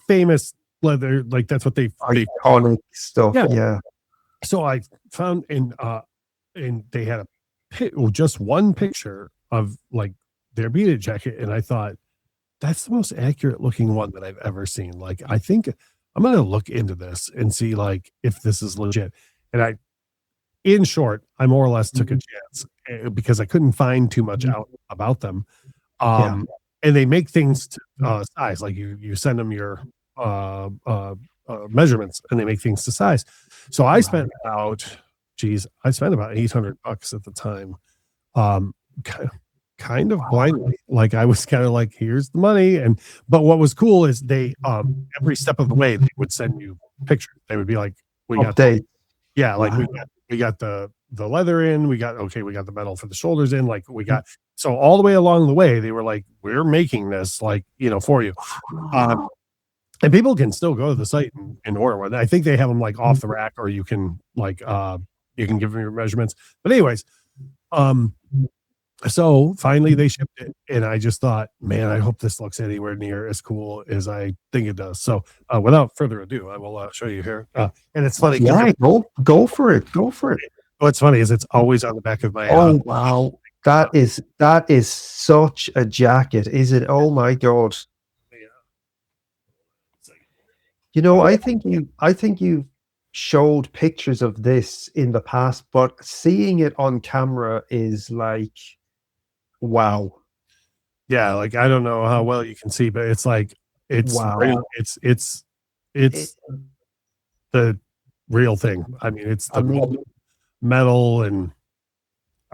famous leather, like that's what they iconic stuff. Yeah. So I found and they had just one picture of like their beaded jacket, and I thought that's the most accurate looking one that I've ever seen. Like I think I'm gonna look into this and see like if this is legit. And in short, I more or less took a chance because I couldn't find too much out about them. And they make things to size. Like you send them your measurements, and they make things to size. So I spent about $800 at the time. Kind of blindly. Like I was kind of like, here's the money. But what was cool is they every step of the way they would send you pictures. They would be like, we got we got the leather in, we got the metal for the shoulders in, like we got, so all the way along the way they were like, we're making this like, for you. And people can still go to the site and order one. I think they have them like off the rack, or you can like you can give them your measurements. But anyways, so finally they shipped it, and I just thought, man, I hope this looks anywhere near as cool as I think it does. So without further ado, I will show you here. And it's funny. Yeah, go for it. What's funny is it's always on the back of my. Oh wow, that is such a jacket, is it? Oh my god. I think you showed pictures of this in the past, but seeing it on camera is like, wow. Yeah, like I don't know how well you can see, but it's like it's real. It's the real thing. I mean, it's the metal, and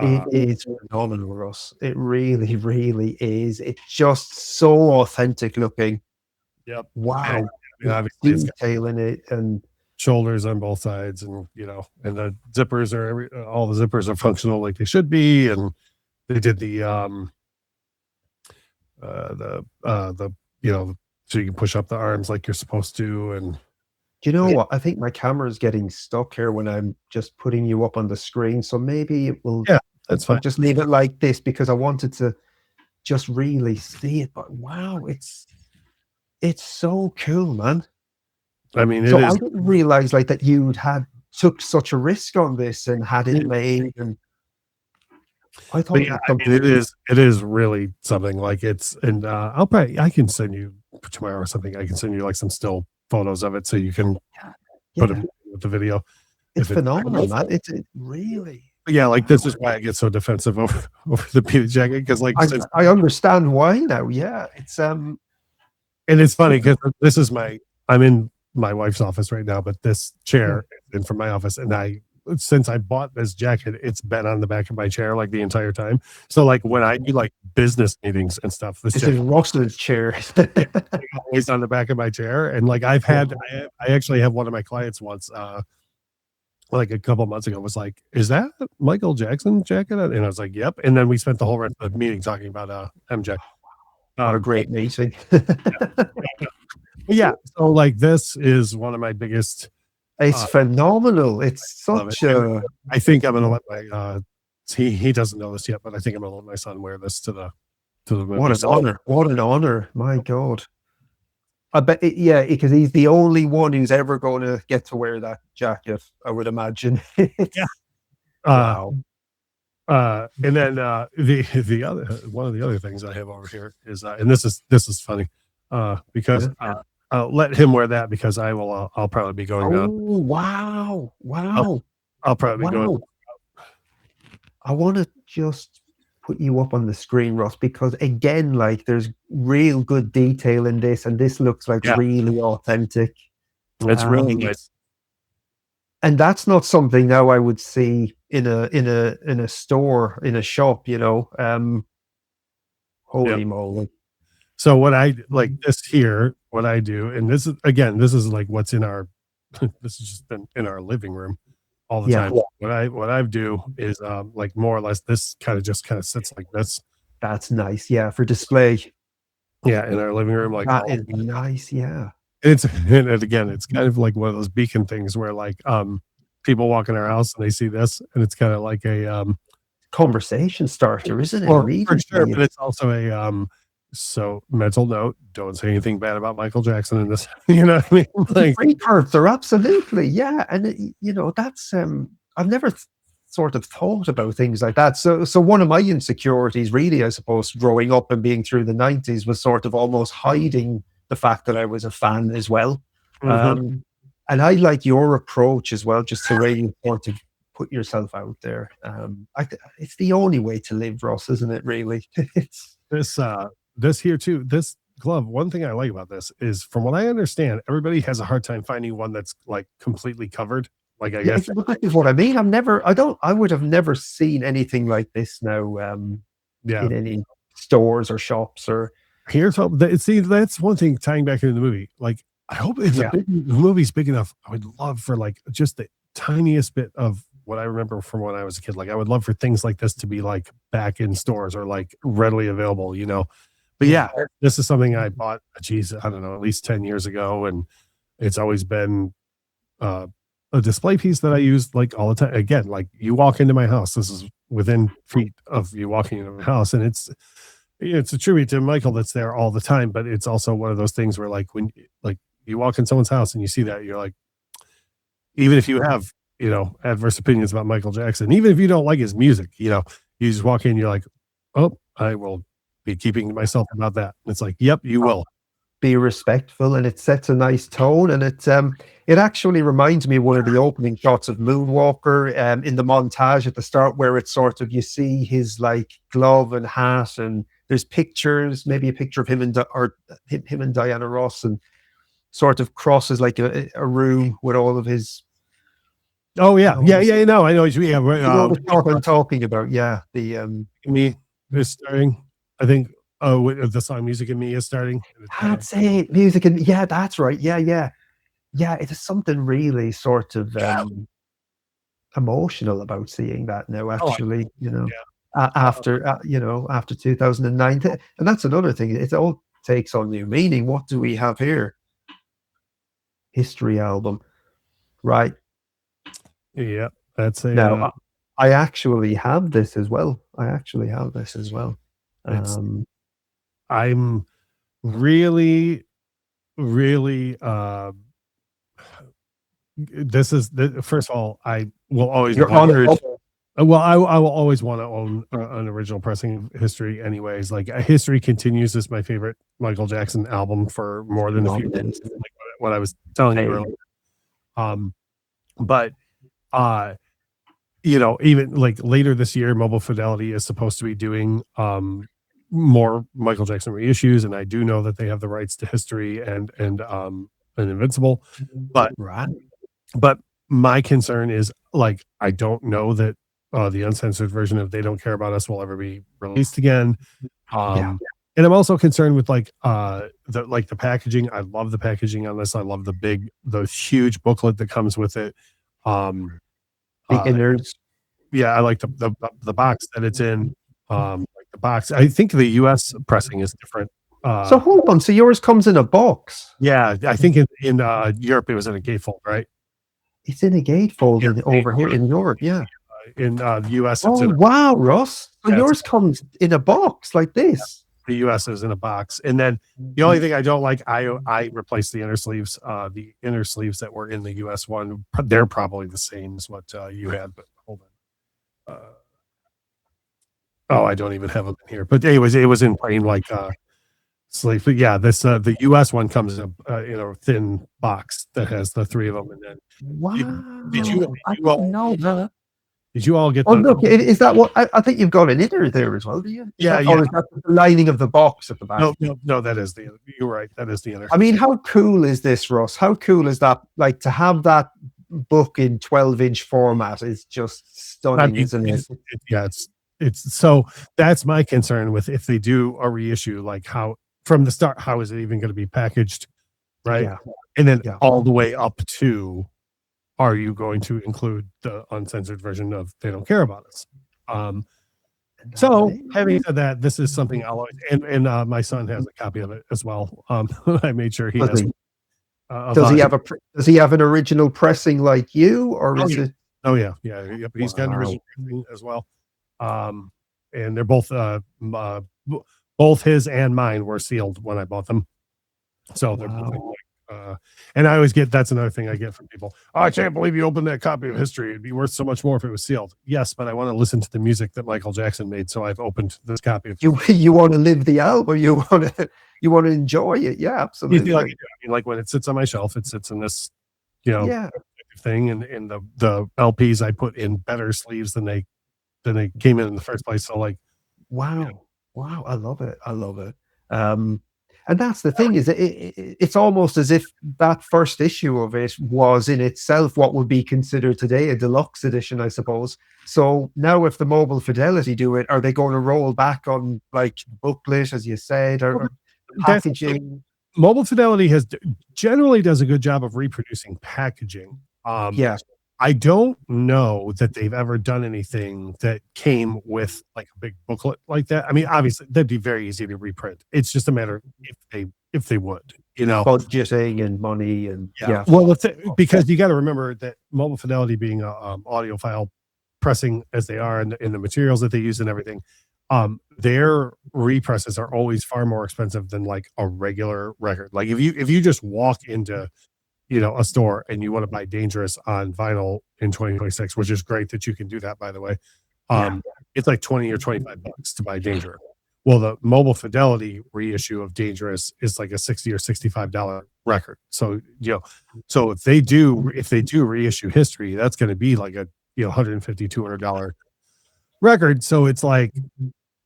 it is phenomenal, Russ. It really, really is. It's just so authentic looking. Yep. Wow. Obviously detail in it, and shoulders on both sides, and and the zippers are all the zippers are functional like they should be, and they did the so you can push up the arms like you're supposed to. And what? I think my camera is getting stuck here when I'm just putting you up on the screen, so maybe it will. Yeah, that's fine. I'll just leave it like this because I wanted to just really see it. But wow, it's so cool, man. I mean, I didn't realize like that you'd took such a risk on this and had it made, and I thought it is really something. Like it's, and I can send you tomorrow or something. I can send you like some still photos of it so you can put it with the video. It's phenomenal, man. It really. Yeah, like this is why I get so defensive over the beaded jacket, because like I understand why now. Yeah, it's and it's funny because this is I'm in my wife's office right now, but this chair is in from my office, and since I bought this jacket, it's been on the back of my chair like the entire time. So like when I do like business meetings and stuff, this is Russell's chair. Always on the back of my chair. And like I actually have one of my clients once, like a couple months ago, was like, "Is that Michael Jackson jacket?" And I was like, "Yep." And then we spent the whole rest of the meeting talking about MJ. A great meeting. Yeah. So like this is one of my biggest. It's phenomenal. It's such a. I think I'm gonna let my he doesn't know this yet, but I think I'm gonna let my son wear this to the movie. What an honor! What an honor! My God. I bet, because he's the only one who's ever going to get to wear that jacket, I would imagine. Yeah. Wow. And then the other one of the other things I have over here is, and this is funny, because I'll let him wear that because I'll probably be going down. Oh wow! I'll probably be going. I want to just put you up on the screen, Ross, because again, like there's real good detail in this, and this looks like really authentic. It's really nice, and that's not something now I would see in a store, in a shop. Holy moly! So what I like this here, what I do, and this is again, this is like what's in our this has just been in our living room all the Yeah, time. What I do is like more or less this just kind of sits like this. that's nice. Yeah, for display. Yeah, in our living room, like That all is nice. Yeah. and again, it's kind of like one of those beacon things where like people walk in our house and they see this and it's kind of like a Conversation starter, isn't it? well, for sure, Immediately. but it's also a so mental note, don't say anything bad about Michael Jackson in this. You know what I mean? Like Precursor, absolutely. Yeah. And that's I've never sort of thought about things like that. So one of my insecurities really, I suppose, growing up and being through the 90s was sort of almost hiding the fact that I was a fan as well. mhm. And I like your approach as well, just the way you want to put yourself out there. It's the only way to live, Ross, isn't it? Really, it's This here too, this glove, one thing I like about this is from what I understand, everybody has a hard time finding one that's like completely covered. Like I yeah. guess That is what I mean. I would have never seen anything like this now yeah. in any stores or shops or Here's hope that see that's one thing tying back into the movie. Like I hope if yeah. the movie's big enough, I would love for like just the tiniest bit of what I remember from when I was a kid. Like I would love for things like this to be like back in stores or like readily available, you know. But yeah, this is something I bought, geez, I don't know, at least 10 years ago. And it's always been uh, a display piece that I use like all the time. Again, like you walk into my house, this is within feet of you walking into my house. And it's a tribute to Michael that's there all the time. But it's also one of those things where like when like you walk in someone's house and you see that, you're like, even if you have, you know, adverse opinions about Michael Jackson, even if you don't like his music, you know, you just walk in, you're like, oh, I will be keeping to myself about that. And it's like, yep, you will. Be respectful, and it sets a nice tone, and it actually reminds me of one of the opening shots of Moonwalker in the montage at the start, where it's sort of you see his like glove and hat, and there's pictures, maybe a picture of him and him and Diana Ross, and sort of crosses like a room with all of his. Oh yeah, yeah. No, I know. Yeah, the shot I'm talking about. Yeah, me is starting. I think. Oh, the song "Music and Me" is starting. That's it. Music and yeah, that's right. Yeah. It is something really sort of emotional about seeing that now. Actually, after after 2009, and that's another thing. It all takes on new meaning. What do we have here? History album, right? Yeah, that's a. Now, I actually have this as well. I'm really, really. This is first of all, I will always. You're honored. Well, I will always want to own an original pressing of History, anyways. Like History Continues is my favorite Michael Jackson album for more than a few years. Like what I was telling you earlier. But you know, even like later this year, Mobile Fidelity is supposed to be doing more Michael Jackson reissues, and I do know that they have the rights to History and Invincible, but my concern is like I don't know that the uncensored version of They Don't Care About Us will ever be released again. And I'm also concerned with like the packaging. I love the packaging on this. I love the huge booklet that comes with it. The innards. Yeah, I like the box that it's in. Like the box. I think the US pressing is different. So hold on. So yours comes in a box? Yeah, I think in Europe it was in a gatefold, right? It's in a gatefold over here in Europe. Yeah. In the US. Oh wow, Ross! So yours comes in a box like this. The US is in a box, and then the only thing I don't like, I replaced the inner sleeves. The inner sleeves that were in the US one, they're probably the same as what you had. But hold on. Oh, I don't even have them in here. But anyways, it was in plain like sleeve. But yeah, this the US one comes in a thin box that has the three of them. And then wow, did you all know that? Did you all get? Oh, look! Is that what I think you've got an inner there as well? Do you? Yeah. Or is that the lining of the box at the back? No. That is the. You're right. That is the inner. I mean, how cool is this, Russ? How cool is that? Like to have that book in 12-inch format is just stunning, isn't it? Yeah, it's so that's my concern with if they do a reissue, like how from the start, how is it even going to be packaged, right? Yeah. And then Yeah. all the way up to, are you going to include the uncensored version of They Don't Care About Us? So having said that, this is something I'll always, and my son has a copy of it as well. I made sure he Does has. he? Does he have does he have an original pressing like you, or is it? Oh yeah, yeah, yep. He's got an original pressing as well. And they're both both his and mine were sealed when I bought them. So they're both and I always get, that's another thing I get from people. Oh, I can't believe you opened that copy of history. It'd be worth so much more if it was sealed. Yes, but I want to listen to the music that Michael Jackson made, so I've opened this copy of you want to live the album, you want to enjoy it. Yeah, absolutely. Like, I mean, like when it sits on my shelf, it sits in this, thing, and the LPs I put in better sleeves than they came in the first place. So like, wow, I love it. And that's the thing, is it's almost as if that first issue of it was in itself what would be considered today a deluxe edition, I suppose. So now if the Mobile Fidelity do it, are they going to roll back on like booklet, as you said, or packaging? Mobile Fidelity generally does a good job of reproducing packaging. I don't know that they've ever done anything that came with like a big booklet like that. I mean, obviously that'd be very easy to reprint. It's just a matter of if they would, budgeting and money and Well, because you got to remember that Mobile Fidelity being a audiophile pressing as they are, and in the materials that they use and everything, their represses are always far more expensive than like a regular record. Like if you just walk into a store and you want to buy Dangerous on vinyl in 2026, which is great that you can do that, by the way. It's like 20 or 25 bucks to buy Dangerous. Well, the Mobile Fidelity reissue of Dangerous is like a $60 or $65 record. So, so if they do reissue History, that's going to be like a, $150, $200 record. So it's like,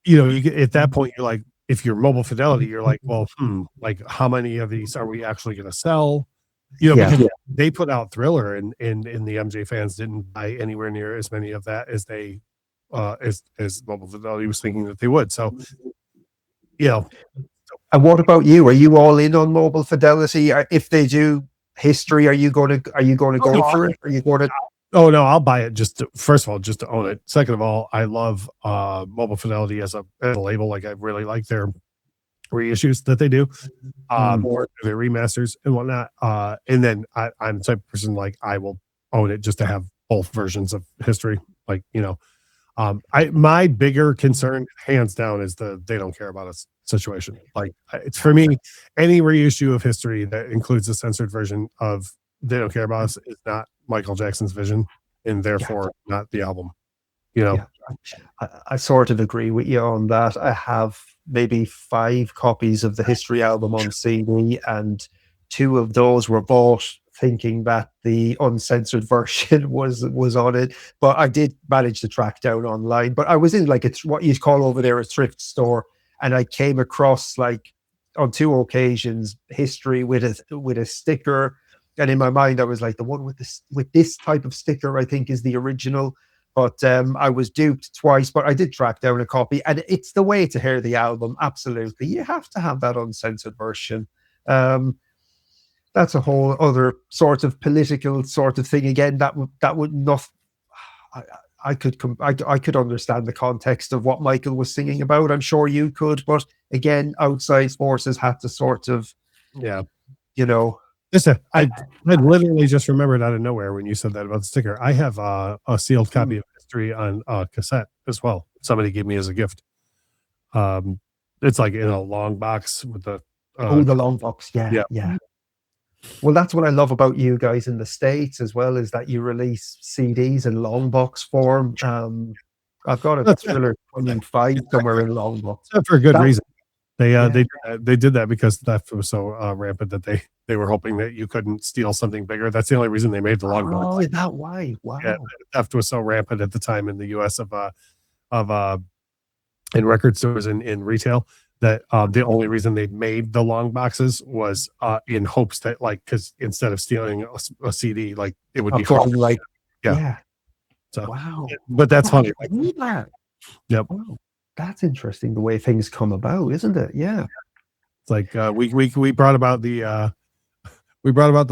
at that point, you're like, if you're Mobile Fidelity, you're like, well, like how many of these are we actually going to sell? Because they put out Thriller, and the MJ fans didn't buy anywhere near as many of that as they as Mobile Fidelity was thinking that they would. So, And what about you? Are you all in on Mobile Fidelity? If they do History, are you going to go for it? Are you going to? Oh no, I'll buy it first of all, just to own it. Second of all, I love Mobile Fidelity as a label. Like I really like their reissues that they do, or their remasters and whatnot. And then I'm the type of person, like I will own it just to have both versions of History. Like, my bigger concern, hands down, is They Don't Care About Us situation. Like it's, for me, any reissue of History that includes a censored version of They Don't Care About Us is not Michael Jackson's vision, and therefore not the album. I sort of agree with you on that. I have maybe 5 copies of the History album on CD, and 2 of those were bought thinking that the uncensored version was on it. But I did manage to track down online. But I was in like what you call over there a thrift store, and I came across, like, on 2 occasions, History with a sticker. And in my mind, I was like, the one with this type of sticker, I think, is the original. But I was duped twice, but I did track down a copy, and it's the way to hear the album. Absolutely, you have to have that uncensored version. That's a whole other sort of political sort of thing. Again, that would not. I could understand the context of what Michael was singing about. I'm sure you could, but again, outside forces had to sort of, Listen, I literally just remembered out of nowhere when you said that about the sticker. I have a sealed copy of History on cassette as well. Somebody gave me as a gift. It's like in a long box with the the long box. Yeah. Well, that's what I love about you guys in the States as well, is that you release CDs in long box form. I've got a Thriller 25 somewhere in long box. For a good reason. They did that because theft was so rampant that they were hoping that you couldn't steal something bigger. That's the only reason they made the long box. Oh, is that why? Wow. Yeah, theft was so rampant at the time in the U.S. of in record stores and in retail that the only reason they made the long boxes was in hopes that, like, because instead of stealing a CD, like it would be hard. Like, So wow. But that's funny. That. Yep. Wow. That's interesting, the way things come about, isn't it? Yeah. It's like we brought about the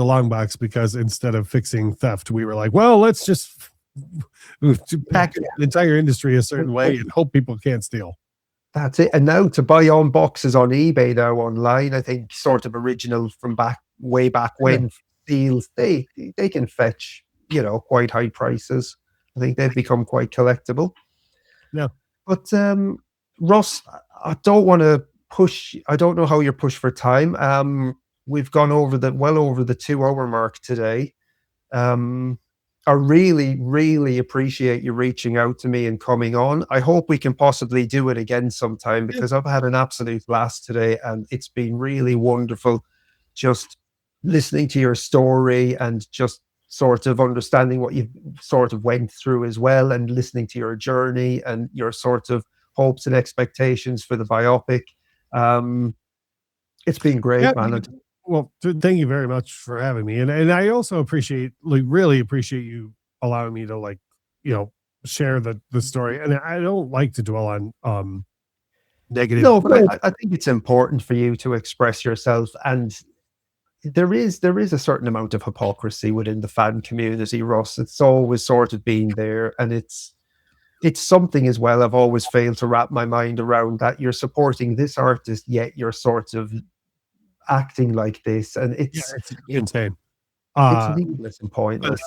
long box because instead of fixing theft, we were like, well, let's just pack an entire industry a certain way and hope people can't steal. That's it. And now to buy on boxes on eBay now online, I think sort of original from way back when deals, they can fetch, quite high prices. I think they've become quite collectible. Yeah. But Russ, I don't want to push. I don't know how you're pushed for time. We've gone well over the 2 hour mark today. I really, really appreciate you reaching out to me and coming on. I hope we can possibly do it again sometime because I've had an absolute blast today and it's been really wonderful just listening to your story and just sort of understanding what you've sort of went through as well and listening to your journey and your sort of hopes and expectations for the biopic. It's been great, man. Well, thank you very much for having me, and I also really appreciate you allowing me to share the story. And I don't like to dwell on negative. No, but I think it's important for you to express yourself, and there is a certain amount of hypocrisy within the fan community, Russ. It's always sort of been there, and it's something as well I've always failed to wrap my mind around, that you're supporting this artist, yet you're sort of acting like this, and it's insane. It's needless and pointless.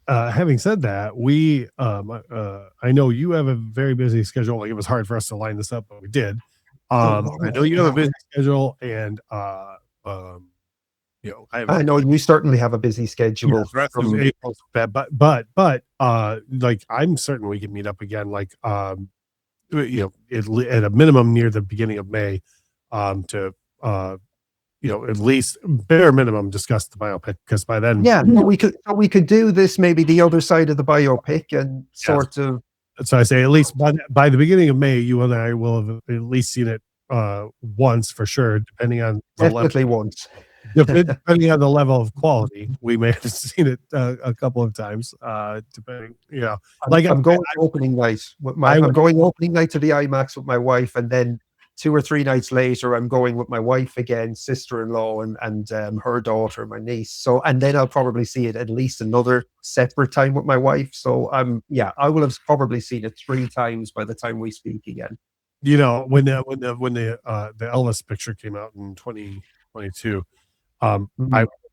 Having said that, I know you have a very busy schedule. Like, it was hard for us to line this up, but we did. I know you have a busy schedule, and I know you certainly have a busy schedule. From April, but I'm certain we can meet up again. Like, at a minimum near the beginning of May, to at least bare minimum discuss the biopic, because by then we could do this maybe the other side of the biopic and sort of. So I say at least by the beginning of May, you and I will have at least seen it once for sure, depending on the definitely level. Once. Depending on the level of quality, we may have seen it a couple of times. Depending, I'm going opening night. I'm going opening night to the IMAX with my wife, and then 2 or 3 nights later, I'm going with my wife again, sister-in-law, and her daughter, my niece. So, and then I'll probably see it at least another separate time with my wife. So, I will have probably seen it 3 times by the time we speak again. When the Elvis picture came out in 2022, I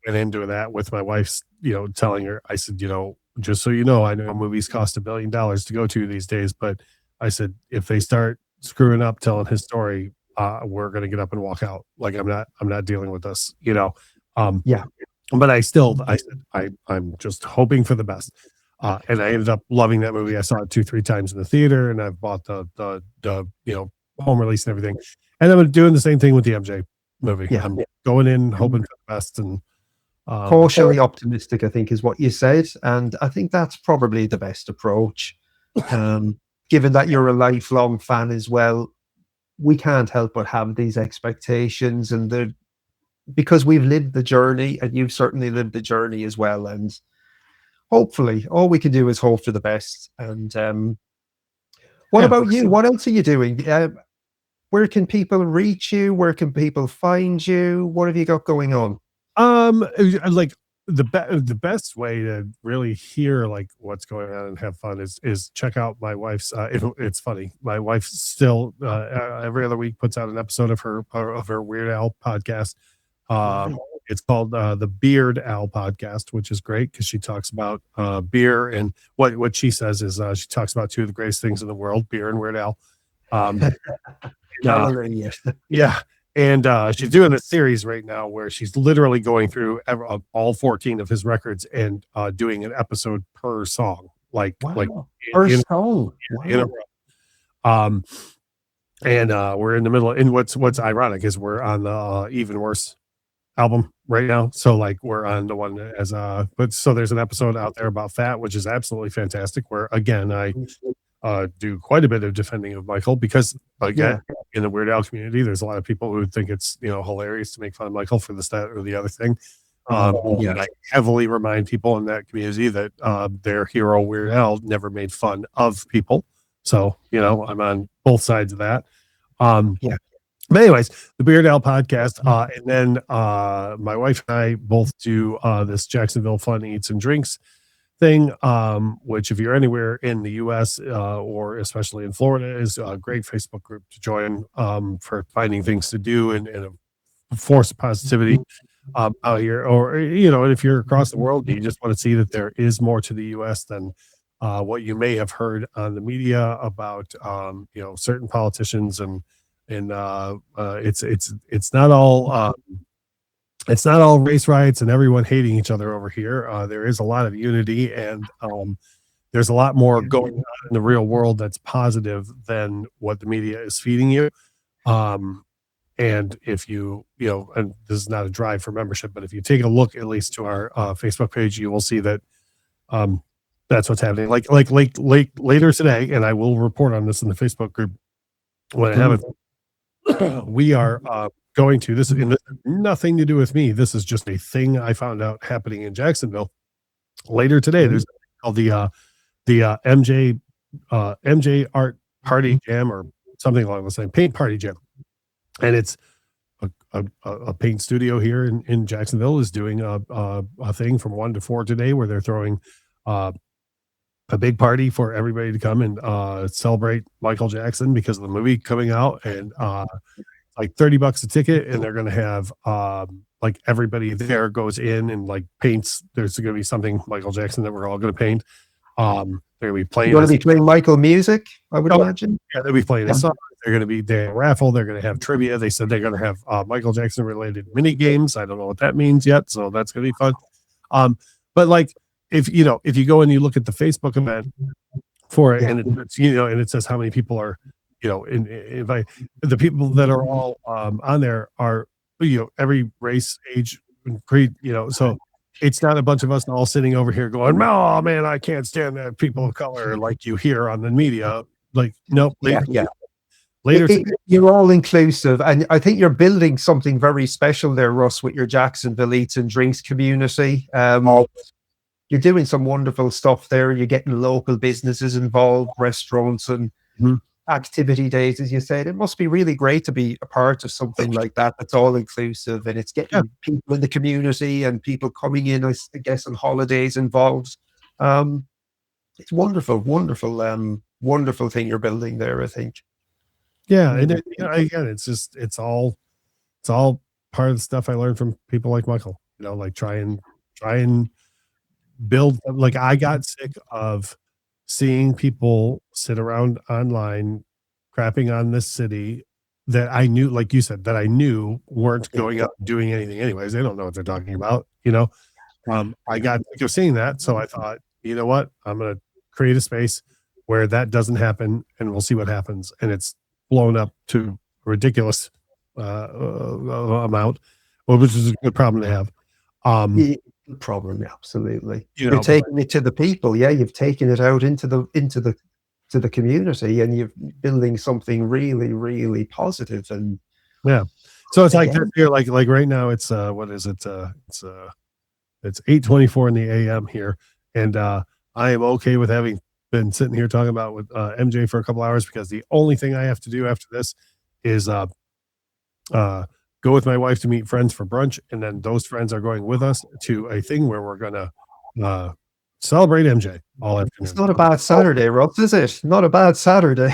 went into that with my wife's, telling her, I said, just so you know, I know movies cost $1 billion to go to these days, but I said, if they start screwing up telling his story, we're going to get up and walk out. Like, I'm not dealing with this, but I said, I'm just hoping for the best. And I ended up loving that movie. I saw it 2-3 times in the theater, and I've bought the home release and everything. And I'm doing the same thing with the MJ movie. I'm going in hoping for the best, and cautiously optimistic, I think, is what you said, and I think that's probably the best approach. Given that you're a lifelong fan as well, we can't help but have these expectations, and because we've lived the journey, and you've certainly lived the journey as well, and hopefully all we can do is hope for the best. And what about you? What else are you doing? Where can people reach you? Where can people find you? What have you got going on? Like, the best way to really hear like what's going on and have fun is check out my wife's it's funny, my wife still every other week puts out an episode of her Weird Al podcast. It's called the Beard Al podcast, which is great because she talks about beer, and what she says is she talks about 2 of the greatest things in the world, beer and Weird Al. Yeah. And she's doing a series right now where she's literally going through all 14 of his records and doing an episode per song, like per song. In a row. And we're in the middle. And what's ironic is we're on the Even Worse album right now. So like we're on the one as but so there's an episode out there about fat, which is absolutely fantastic. Where again I do quite a bit of defending of Michael, because again, in the Weird Al community, there's a lot of people who think it's hilarious to make fun of Michael for this, that, or the other thing. I heavily remind people in that community that their hero Weird Al never made fun of people. So I'm on both sides of that. But anyways, the Beard Owl podcast, and then my wife and I both do this Jacksonville Fun Eats and Drinks thing, which if you're anywhere in the U.S. Or especially in Florida, is a great Facebook group to join for finding things to do and a force of positivity out here. Or and if you're across the world, and you just want to see that there is more to the U.S. than what you may have heard on the media about certain politicians and it's not all it's not all race riots and everyone hating each other over here. There is a lot of unity, and there's a lot more going on in the real world that's positive than what the media is feeding you. And if you and this is not a drive for membership, but if you take a look at least to our Facebook page, you will see that that's what's happening. Like later today, and I will report on this in the Facebook group when I have it. We are going to this, and this has nothing to do with me. This is just a thing I found out happening in Jacksonville later today. There's called the MJ Art Party Jam or something along the same paint party jam, and it's a paint studio here in Jacksonville is doing a thing from 1 to 4 today where they're throwing a big party for everybody to come and celebrate Michael Jackson because of the movie coming out, and like $30 a ticket, and they're going to have like everybody there goes in and like paints. There's going to be something Michael Jackson that we're all going to paint. They're going to be playing. You're going to be playing Michael music, I would imagine. Yeah, they'll be playing a song. They're going to be a raffle. They're going to have trivia. They said they're going to have Michael Jackson related mini games. I don't know what that means yet, so that's going to be fun. But like if you go and you look at the Facebook event for it, and it's and it says how many people are invite. The people that are all on there are every race, age, and creed. So it's not a bunch of us all sitting over here going, "Oh man, I can't stand that people of color," like you hear on the media. Like, nope. Later, you're all inclusive, and I think you're building something very special there, Russ, with your Jacksonville Eats and Drinks community. You're doing some wonderful stuff there. You're getting local businesses involved, restaurants, and activity days, as you said. It must be really great to be a part of something like that that's all inclusive, and it's getting people in the community and people coming in, I guess, on holidays involved. It's wonderful thing you're building there, I think. Yeah, and again, it's all part of the stuff I learned from people like Michael. Like try and build. Like I got sick of seeing people sit around online crapping on this city that I knew, like you said, that I knew weren't going out and doing anything anyways. They don't know what they're talking about. I got sick of seeing that, so I thought, you know what, I'm going to create a space where that doesn't happen, and we'll see what happens. And it's blown up to a ridiculous amount, which is a good problem to have. Problem, absolutely. You're taking it to the people. You've taken it out into the community, and you're building something really, really positive. And so it's like here, like right now, it's what is it? It's 8:24 in the a.m. here, and I am okay with having been sitting here talking about with MJ for a couple hours, because the only thing I have to do after this is go with my wife to meet friends for brunch, and then those friends are going with us to a thing where we're gonna celebrate MJ all afternoon. It's not a bad Saturday, Russ, is it? Not a bad Saturday.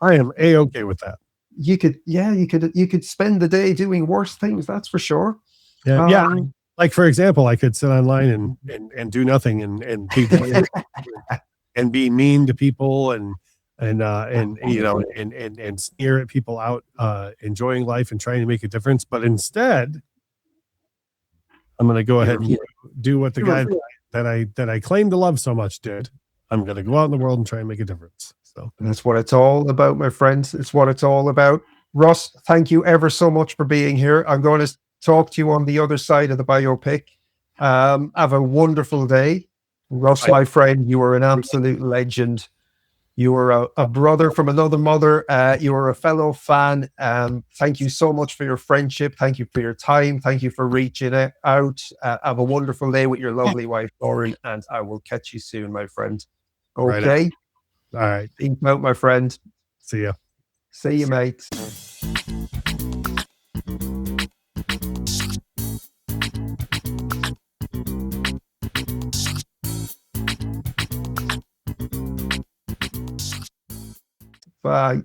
I am a-okay with that. You could spend the day doing worse things, that's for sure. Like for example, I could sit online and do nothing and be mean to people and sneer at people out enjoying life and trying to make a difference. But instead, I'm going to go ahead and do what the guy that I claim to love so much did. I'm going to go out in the world and try and make a difference. So that's what it's all about, my friends. It's what it's all about. Russ, thank you ever so much for being here. I'm going to talk to you on the other side of the biopic. Have a wonderful day. Russ, my friend, you are an absolute legend. You are a brother from another mother. You are a fellow fan. Thank you so much for your friendship. Thank you for your time. Thank you for reaching out. Have a wonderful day with your lovely wife, Lauren, and I will catch you soon, my friend. Okay? All right. Peace out, my friend. See ya. See you, mate. Bye.